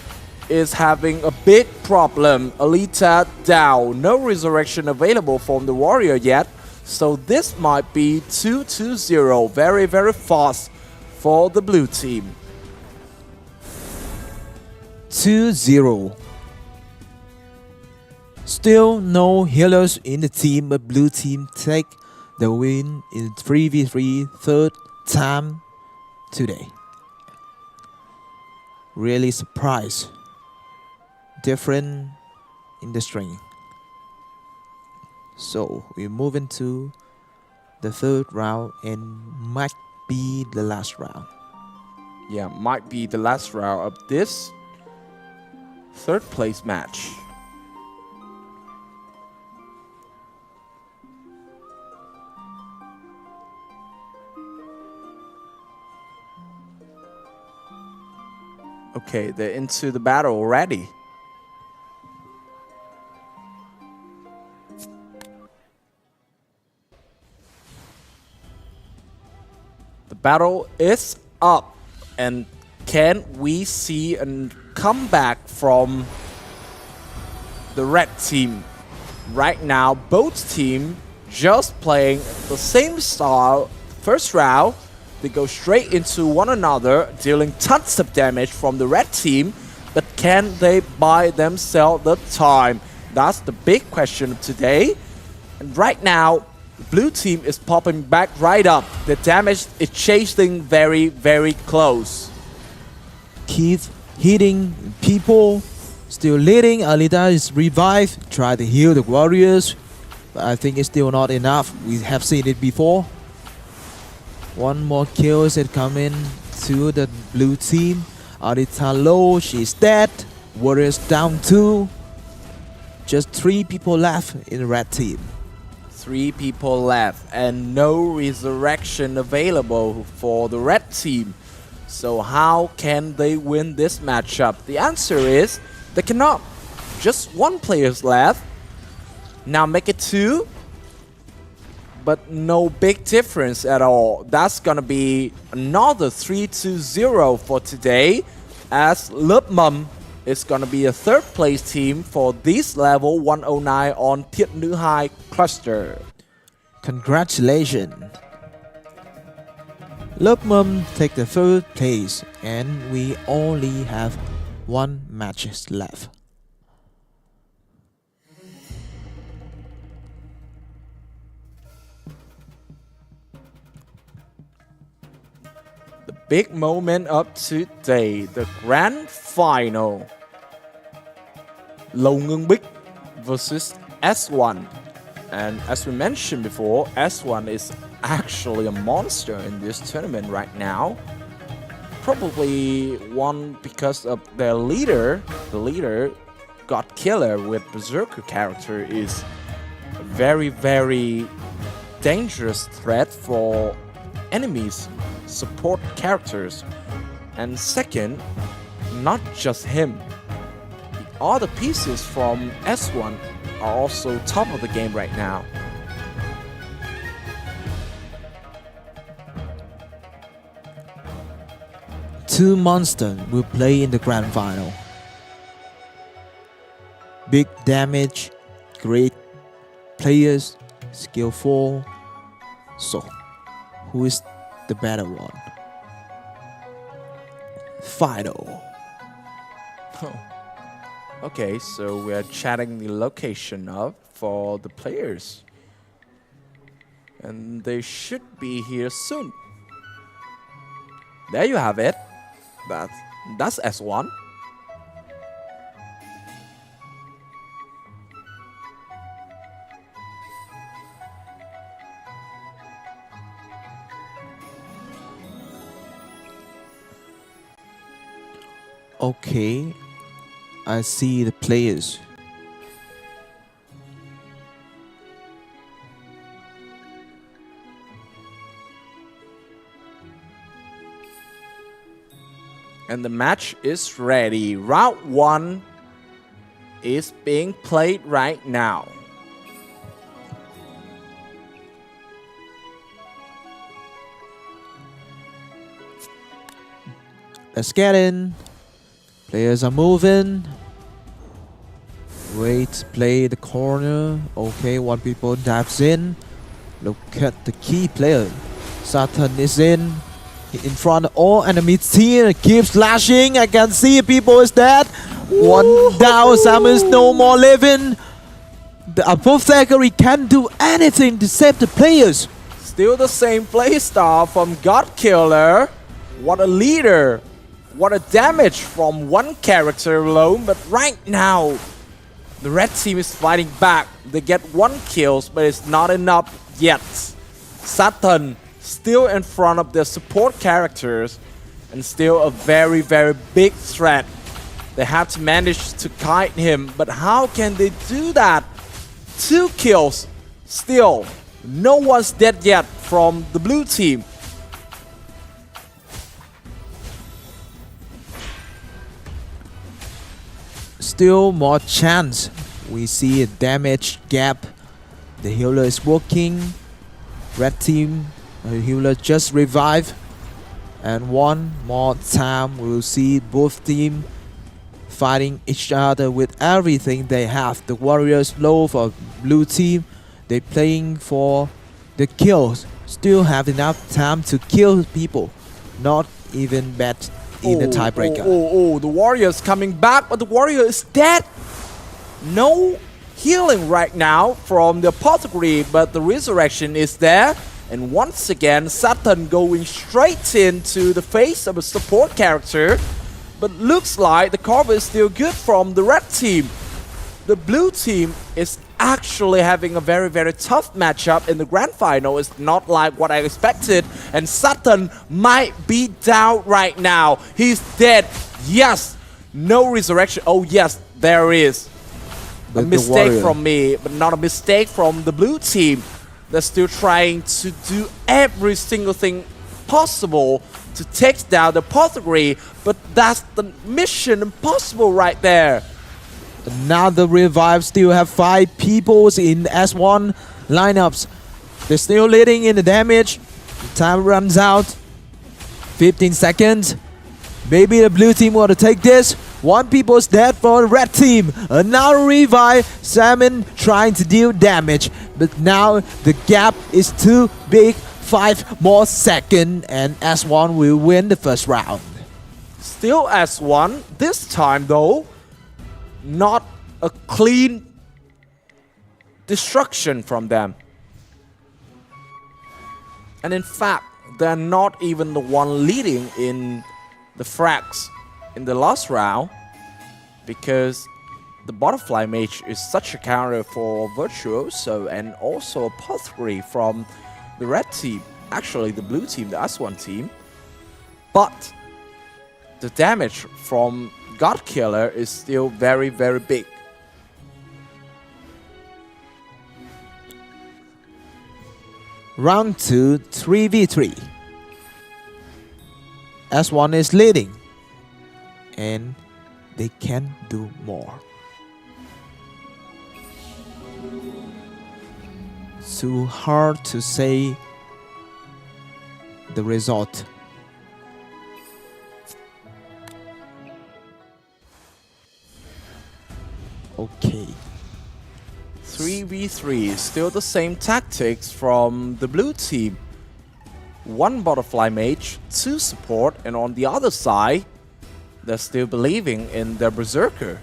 is having a big problem. Alita down. No resurrection available from the warrior yet. So this might be 2-0. Very, very fast for the blue team. 2-0. Still no healers in the team, but blue team take the win in 3v3 third time today. Really surprised. Different in the string. So we move into the third round and might be the last round. Yeah, might be the last round of this third place match. Okay, they're into the battle already. The battle is up, and can we see a comeback from the red team? Right now, both teams just playing the same style. First round, they go straight into one another, dealing tons of damage from the red team, but can they buy themselves the time? That's the big question of today. And right now, the blue team is popping back right up. The damage is chasing very, very close. Keep hitting people, still leading. Alita is revived, try to heal the warriors, but I think it's still not enough. We have seen it before. One more kill is coming to the blue team. Alita low, she's dead. Warriors down 2. Just 3 people left in the red team. 3 people left and no resurrection available for the red team. So how can they win this matchup? The answer is they cannot. Just 1 player's left. Now make it 2. But no big difference at all. That's gonna be another 3-0 for today, as Lớp is gonna be a third place team for this level 109 on Thiết Nữ 2 cluster. Congratulations! Lớp take the third place, and we only have 1 match left. Big moment of today, the grand final. Lâu Ngưng Bích versus S1. And as we mentioned before, S1 is actually a monster in this tournament right now. Probably one because of their leader. The leader, God Killer with Berserker character, is a very, very dangerous threat for enemies, support characters. And second, not just him. The other pieces from S1 are also top of the game right now. Two monsters will play in the grand final. Big damage, great players, skillful. So, who is the better one? Final. Okay, so we are chatting the location up for the players. And they should be here soon. There you have it. That's S1. Okay, I see the players. And the match is ready. Round 1 is being played right now. Let's get in. Players are moving. Wait, play the corner. Okay, one people dives in. Look at the key player. Saturn is in front of all enemy team. Keeps slashing. I can see people is dead. One down. Samus no more living. The apothecary can't do anything to save the players. Still the same playstyle from Godkiller. What a leader. What a damage from one character alone. But right now, the red team is fighting back. They get 1 kill, but it's not enough yet. Saturn still in front of their support characters and still a very, very big threat. They have to manage to kite him, but how can they do that? 2 kills. Still, no one's dead yet from the blue team. Still more chance. We see a damage gap. The healer is working. Red team, healer just revived. And one more time we'll see both team fighting each other with everything they have. The warriors low for blue team. They playing for the kills. Still have enough time to kill people. Not even bet in the tiebreaker. The warrior's coming back, but the warrior is dead. No healing right now from the apothecary, but the resurrection is there. And once again, Saturn going straight into the face of a support character. But looks like the cover is still good from the red team. The blue team is actually having a very, very tough matchup in the grand final. It's not like what I expected. And Saturn might be down right now. He's dead. Yes. No resurrection. Oh, yes, there is. A mistake from me, but not a mistake from the blue team. They're still trying to do every single thing possible to take down the apothecary, but that's the mission impossible right there. Another revive. Still have 5 people in S1 lineups. They're still leading in the damage. The time runs out. 15 seconds. Maybe the blue team want to take this. 1 people's dead for the red team. Another revive. Salmon trying to deal damage. But now the gap is too big. 5 more seconds and S1 will win the first round. Still S1. This time though, not a clean destruction from them. And in fact, they're not even the one leading in the frags in the last round, because the butterfly mage is such a counter for Virtuoso and also apothecary from the red team, actually the blue team, the S1 team. But the damage from Godkiller is still very, very big. Round 2, 3v3. S1 is leading. And they can do more. Too hard to say the result. Okay. 3v3, still the same tactics from the blue team. 1 butterfly mage, 2 support, and on the other side, they're still believing in their berserker.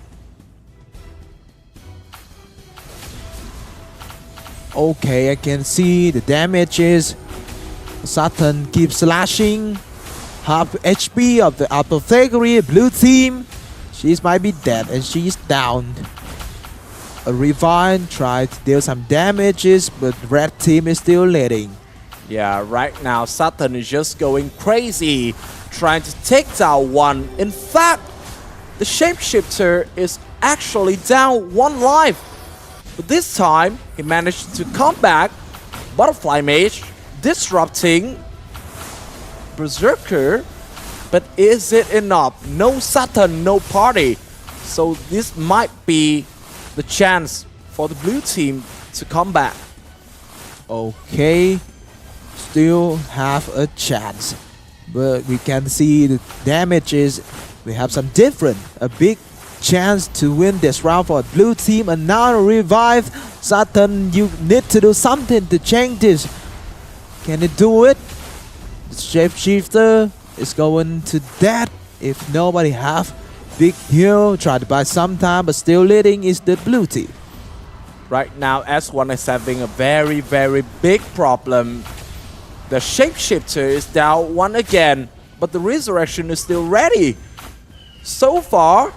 Okay, I can see the damages. Saturn keeps slashing. Half HP of the apothecary blue team. She might be dead and she's down. A revive tried to deal some damages, but red team is still leading. Yeah, right now Saturn is just going crazy, trying to take down one. In fact, the shapeshifter is actually down 1 life. But this time, he managed to come back. Butterfly Mage disrupting Berserker. But is it enough? No Saturn, no party. So this might be the chance for the blue team to come back. Okay, still have a chance, but we can see the damages. We have some different, a big chance to win this round for blue team. And now revive. Saturn, you need to do something to change this. Can it do it? The shapeshifter is going to death if nobody have big heal. Try to buy some time, but still leading is the blue team. Right now, S1 is having a very, very big problem. The shapeshifter is down one again, but the resurrection is still ready. So far,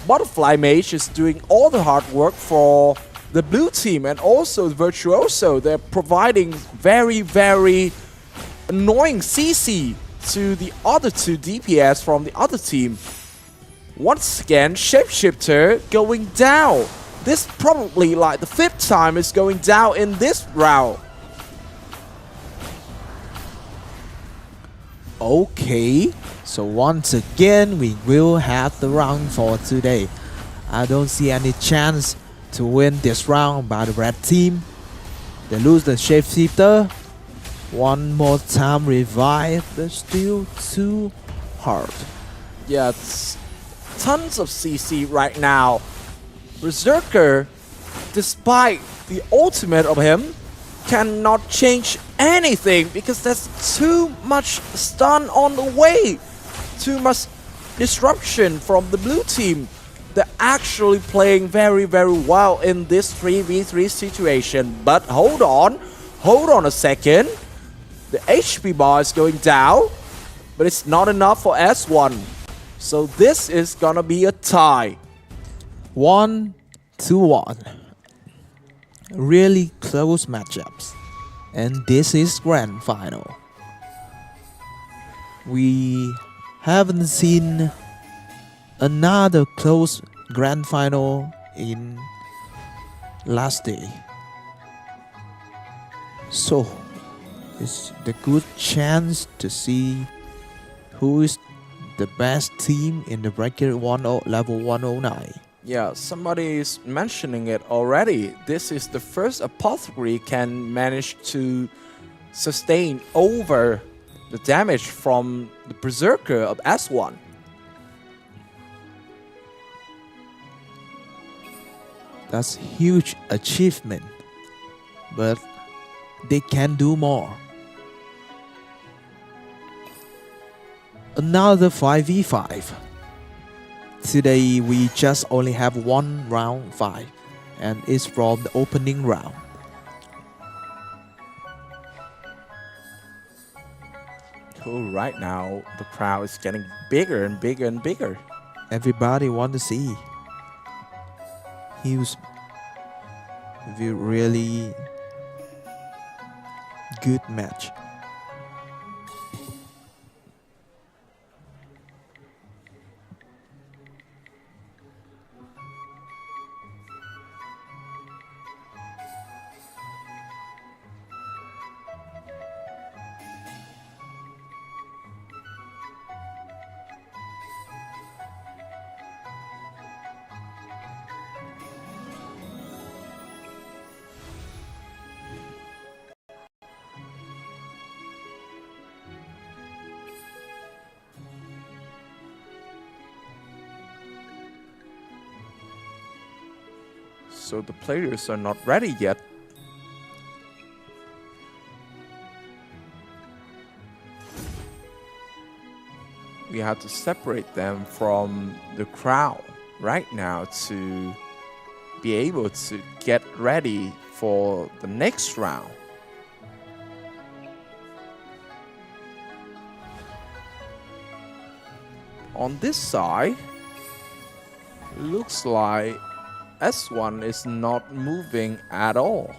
Butterfly Mage is doing all the hard work for the blue team, and also Virtuoso. They're providing very, very annoying CC to the other two DPS from the other team. Once again, Shapeshifter going down. This probably like the 5th time is going down in this round. Okay, so once again we will have the round for today. I don't see any chance to win this round by the red team. They lose the shapeshifter. One more time revive, but still too hard. Yeah, it's tons of CC right now. Berserker, despite the ultimate of him, cannot change anything because there's too much stun on the way. Too much disruption from the blue team. They're actually playing very, very well in this 3v3 situation. But hold on a second. The HP bar is going down, but it's not enough for S1. So this is gonna be a tie. 1-1. Really close matchups. And this is grand final. We haven't seen another close grand final in last day. So it's the good chance to see who is the best team in the bracket level 109. Yeah, somebody is mentioning it already. This is the first Apothecary can manage to sustain over the damage from the Berserker of S1. That's huge achievement, but they can do more. Another 5v5. Today we just only have one round 5, and it's from the opening round. Oh, right now the crowd is getting bigger and bigger and bigger. Everybody want to see. He was really good match. So the players are not ready yet. We have to separate them from the crowd right now to be able to get ready for the next round. On this side, looks like S1 is not moving at all.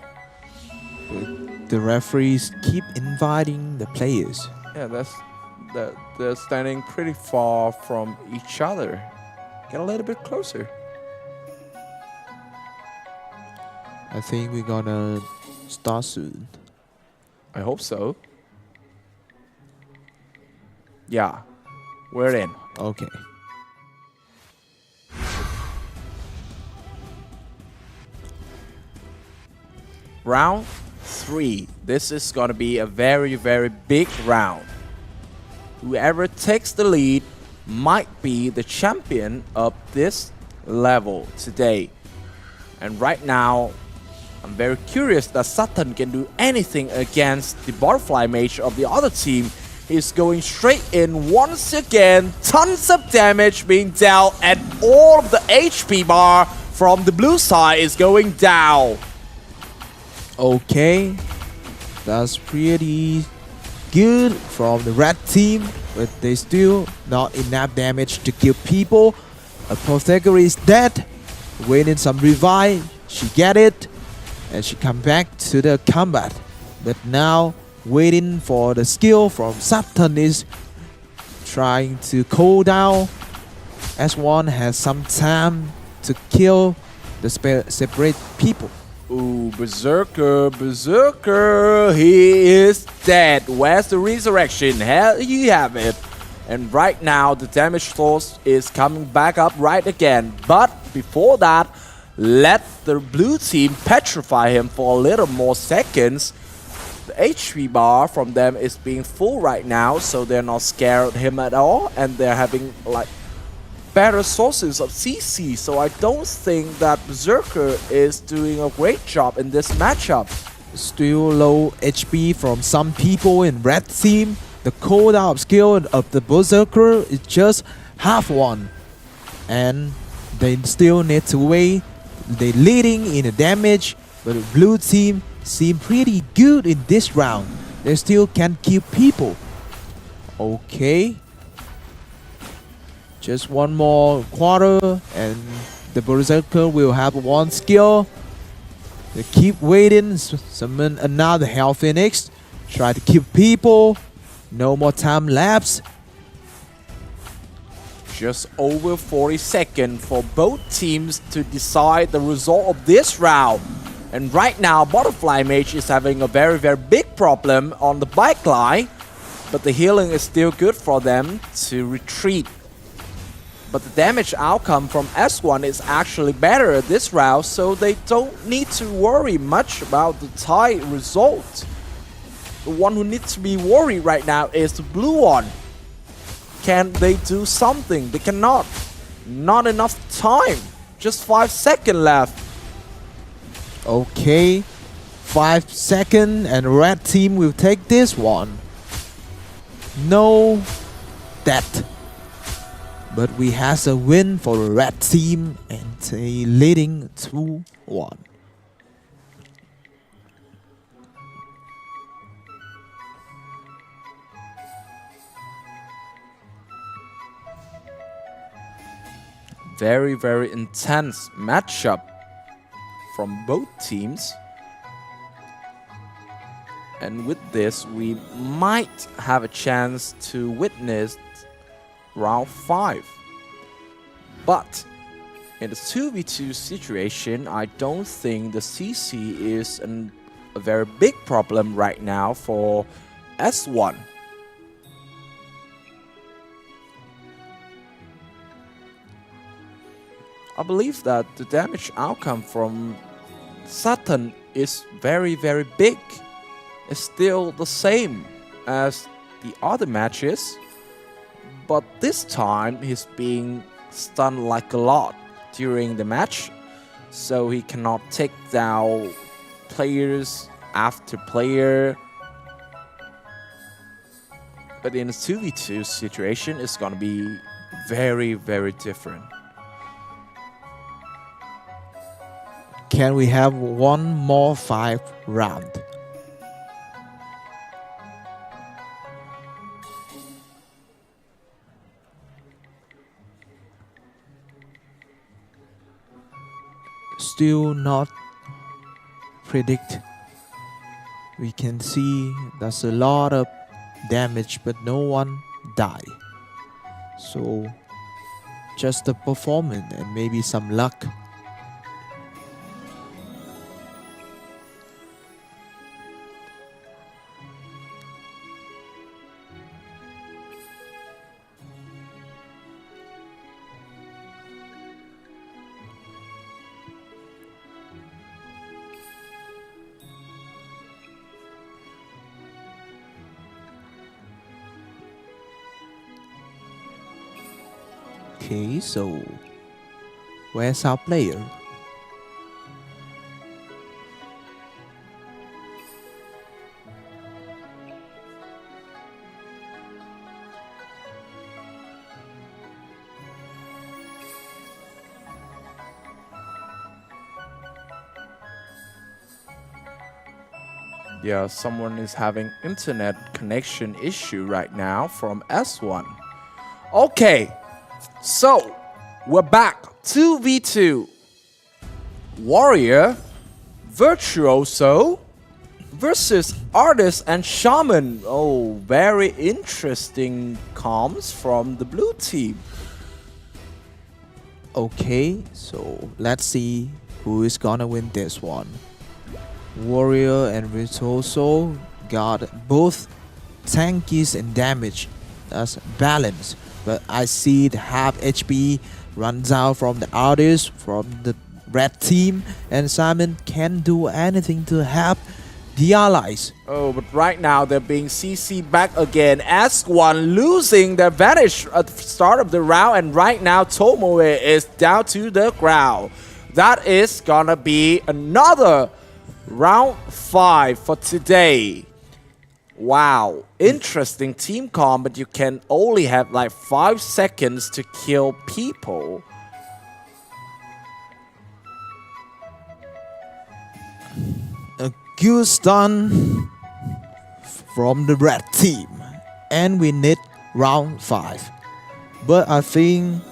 The referees keep inviting the players. Yeah, they're standing pretty far from each other. Get a little bit closer. I think we're gonna start soon. I hope so. Yeah, we're in. Okay. round 3. This is gonna be a very, very big round. Whoever takes the lead might be the champion of this level today. And right now, I'm very curious that Sutton can do anything against the butterfly mage of the other team. He's going straight in once again. Tons of damage being dealt, and all of the HP bar from the blue side is going down. Okay, that's pretty good from the red team, but they still not enough damage to kill people. Apothecary is dead, waiting some revive. She get it, and she come back to the combat. But now waiting for the skill from Sutton is trying to cool down. S1 has some time to kill the separate people. Ooh, Berserker, Berserker, he is dead. Where's the resurrection? Hell, you have it. And right now, the damage source is coming back up right again. But before that, let the blue team petrify him for a little more seconds. The HP bar from them is being full right now, so they're not scared of him at all. And they're having, like, better sources of CC, so I don't think that Berserker is doing a great job in this matchup. Still low HP from some people in red team. The cooldown skill of the Berserker is just half one, and they still need to wait. They're leading in the damage, but the blue team seem pretty good in this round. They still can kill people. Okay. Just one more quarter and the Berserker will have one skill. They keep waiting, summon another Hell Phoenix, try to kill people. No more time lapse. Just over 40 seconds for both teams to decide the result of this round. And right now, Butterfly Mage is having a very, very big problem on the bike line. But the healing is still good for them to retreat. But the damage outcome from S1 is actually better this round, so they don't need to worry much about the tie result. The one who needs to be worried right now is the blue one. Can they do something? They cannot. Not enough time. Just 5 seconds left. Okay, 5 seconds and red team will take this one. No death. But we has a win for the red team and they leading 2-1. Very, very intense matchup from both teams. And with this, we might have a chance to witness round 5. But in the 2v2 situation, I don't think the CC is a very big problem right now for S1. I believe that the damage outcome from Sutton is very, very big. It's still the same as the other matches. But this time, he's being stunned like a lot during the match. So he cannot take down players after player. But in a 2v2 situation, it's gonna be very, very different. Can we have one more 5 round? Still not predict. We can see there's a lot of damage, but no one die. So just the performance and maybe some luck. Okay, so where's our player? Yeah, someone is having internet connection issue right now from S1. Okay, so we're back. 2v2. Warrior, Virtuoso versus Artist and Shaman. Oh, very interesting comms from the blue team. Okay, so let's see who is gonna win this one. Warrior and Virtuoso got both tankies and damage. That's balanced. But I see the half HP runs out from the artist, from the red team, and Simon can't do anything to help the allies. Oh, but right now they're being CC'd back again. S1 losing their advantage at the start of the round, and right now Tomoe is down to the ground. That is gonna be another round 5 for today. Wow, interesting team comp, but you can only have like 5 seconds to kill people. A good stun from the red team, and we need round 5. But I think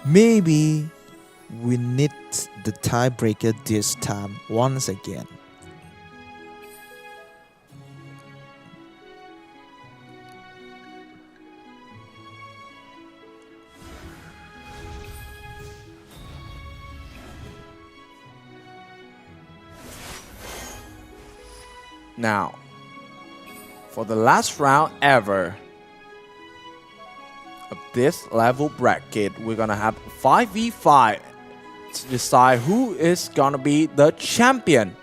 maybe we need the tiebreaker this time once again. Now, for the last round ever of this level bracket, we're gonna have 5v5 to decide who is gonna be the champion.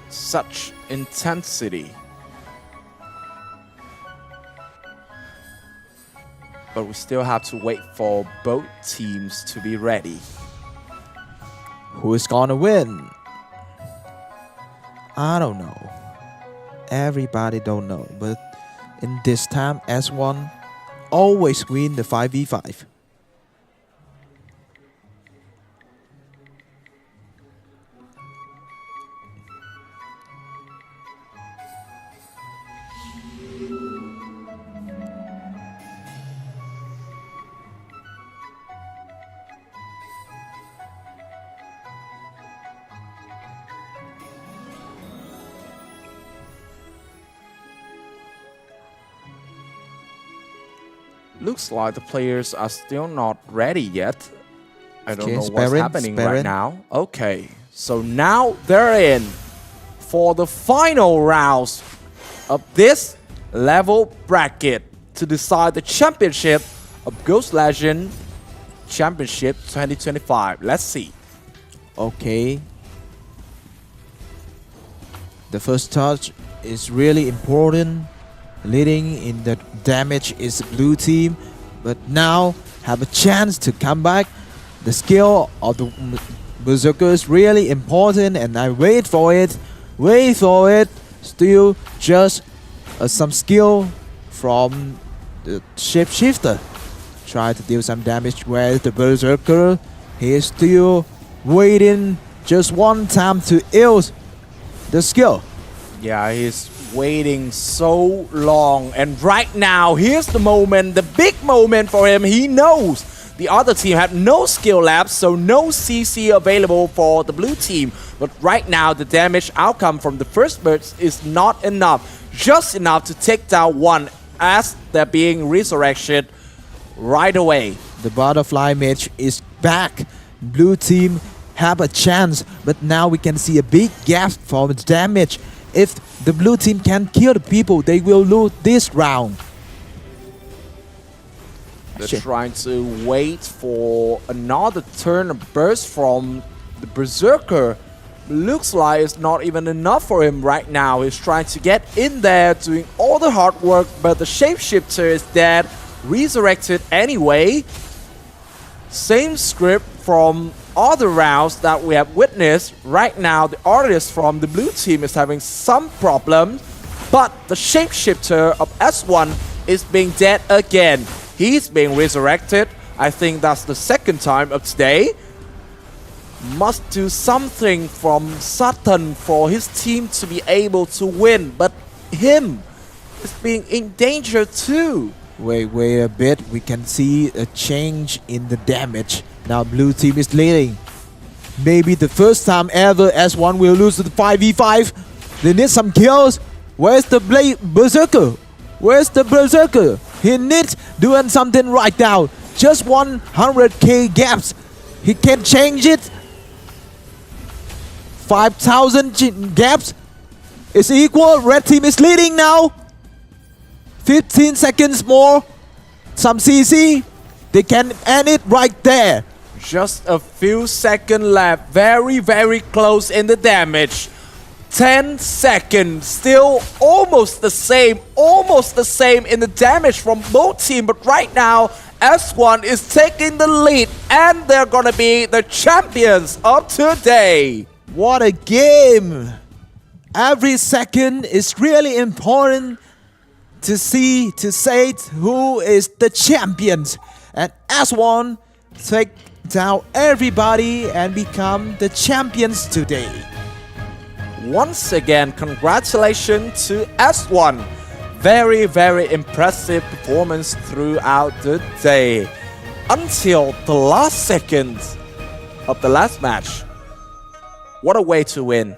Such intensity. But we still have to wait for both teams to be ready. Who is gonna win? I don't know. Everybody don't know, but in this time S1 always win the 5v5. Looks like the players are still not ready yet. I don't Okay, know what's Sparren, happening right Sparren. now. Okay, so now they're in for the final rounds of this level bracket to decide the championship of Ghost Legend Championship 2025. Let's see. Okay. The first touch is really important. Leading in the damage is blue team, but now have a chance to come back. The skill of the Berserker is really important, and I wait for it. Still just some skill from the shapeshifter. Try to deal some damage with the Berserker. He is still waiting just one time to use the skill. Yeah, he's waiting so long, and right now here's the moment, the big moment for him. He knows the other team have no skill left, so no CC available for the blue team. But right now the damage outcome from the first burst is not enough, just enough to take down one as they're being resurrected right away. The butterfly mage is back. Blue team have a chance, but now we can see a big gap for the damage. If the blue team can kill the people, they will lose this round. They're Shit. trying to wait for another turn of burst from the Berserker looks like it's not even enough for him right now. He's trying to get in there, doing all the hard work, but the shapeshifter is dead, resurrected anyway. Same script from other rounds that we have witnessed. Right now, the artist from the blue team is having some problems, but the shapeshifter of S1 is being dead again. He's being resurrected. I think that's the second time of today. Must do something from Sutton for his team to be able to win, but him is being in danger too. Wait a bit. We can see a change in the damage. Now blue team is leading. Maybe the first time ever S1 will lose to the 5v5. They need some kills. Where's the Berserker? Where's the Berserker? He needs doing something right now. Just 100k gaps. He can change it. 5,000 gaps is equal. Red team is leading now. 15 seconds more. Some CC. They can end it right there. Just a few seconds left. Very, very close in the damage. 10 seconds. Still almost the same. Almost the same in the damage from both teams. But right now, S1 is taking the lead. And they're gonna be the champions of today. What a game. Every second is really important to see, to say who is the champions. And S1 take down everybody and become the champions today. Once again, congratulations to S1. Very, very impressive performance throughout the day. Until the last seconds of the last match. What a way to win.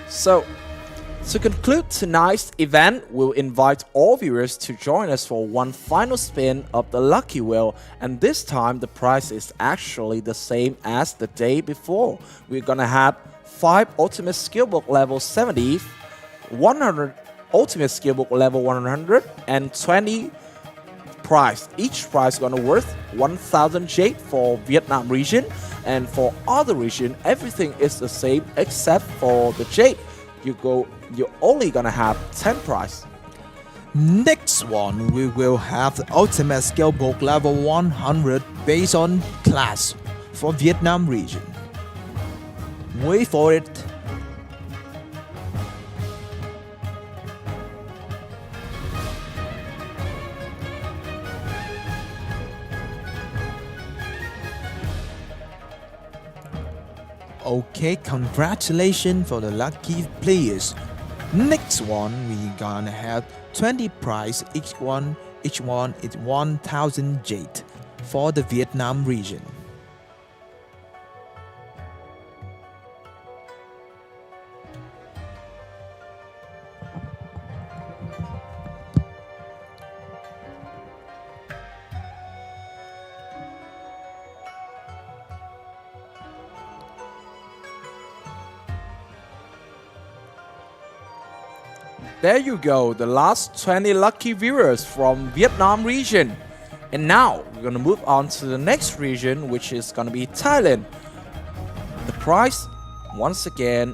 So, to conclude tonight's event, we'll invite all viewers to join us for one final spin of the Lucky Wheel, and this time the price is actually the same as the day before. We're gonna have 5 Ultimate Skillbook level 70, 100 Ultimate Skillbook level 100, and 20 prize. Each prize gonna worth 1,000 jade for Vietnam region, and for other region everything is the same except for the jade. You're only gonna have 10 prize. Next one, we will have the Ultimate Skillbook level 100 based on class for Vietnam region. Wait for it. Okay, congratulations for the lucky players. Next one, we gonna have 20 prize. Each one is 1,000 jade for the Vietnam region. There you go, the last 20 lucky viewers from Vietnam region. And now we're gonna move on to the next region, which is gonna be Thailand. The prize, once again,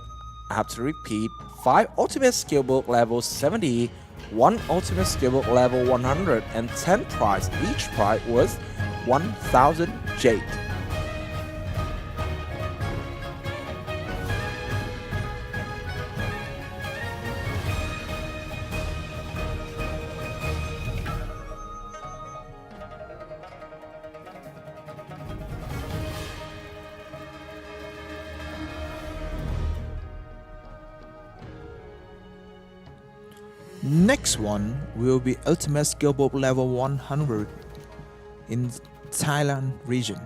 I have to repeat, 5 Ultimate Skillbook level 70, 1 Ultimate Skillbook level 100, and 10 prize. Each prize worth 1,000 jade. Next one will be Ultimate Skillbook level 100 in Thailand region.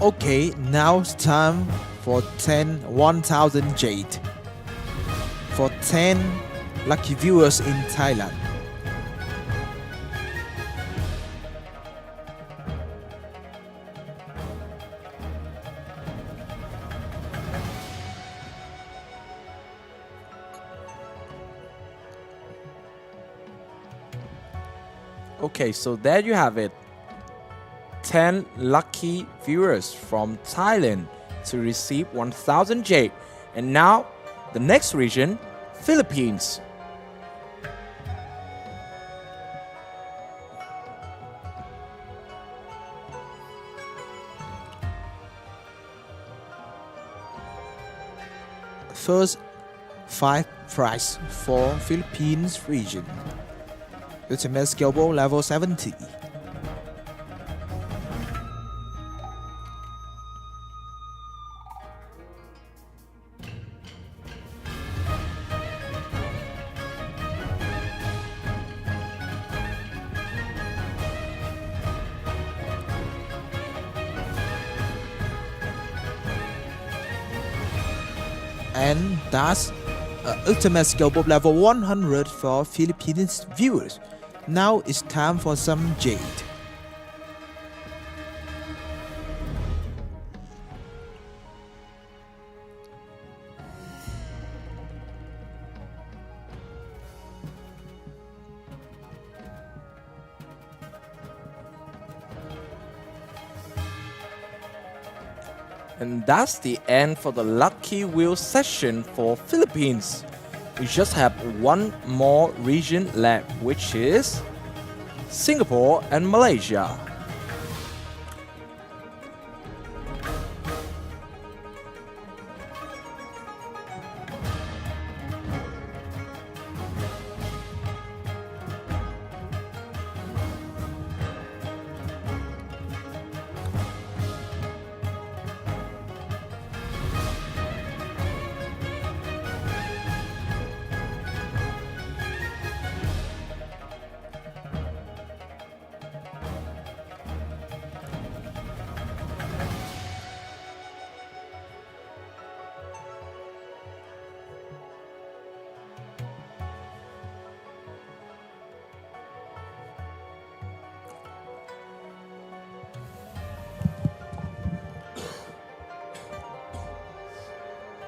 Okay, now it's time for 10,000 Jade. For 10 lucky viewers in Thailand. Okay, so there you have it. 10 lucky viewers from Thailand to receive 1000 Jade. And now, the next region, Philippines. First 5 prize for Philippines region. Ultimate Skill Book level 70. And that's Ultimate Skill Book level 100 for Philippines viewers. Now it's time for some Jade. And that's the end for the Lucky Wheel session for Philippines. We just have one more region left, which is Singapore and Malaysia.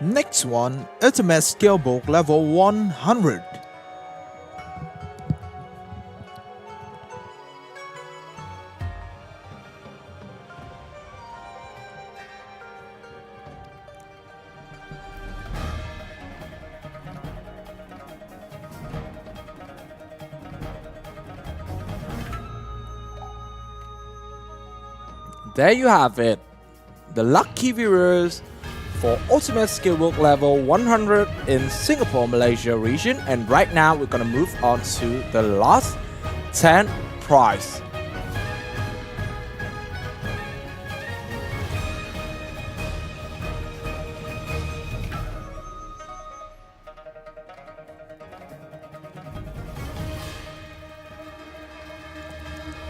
Next one, Ultimate Skill Book level 100. There you have it. The lucky viewers for Ultimate Skill Book level 100 in Singapore, Malaysia region. And right now we're gonna move on to the last 10 prize.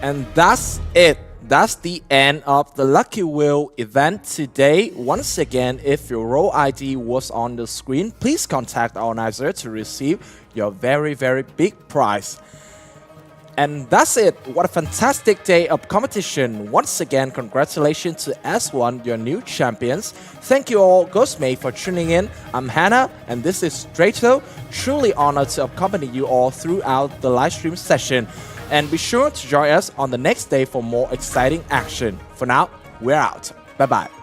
And that's it. That's the end of the Lucky Wheel event today. Once again, if your role ID was on the screen, please contact our organizer to receive your very, very big prize. And that's it. What a fantastic day of competition. Once again, congratulations to S1, your new champions. Thank you all, Ghostmate, for tuning in. I'm Hannah, and this is Strato. Truly honored to accompany you all throughout the live stream session. And be sure to join us on the next day for more exciting action. For now, we're out. Bye-bye.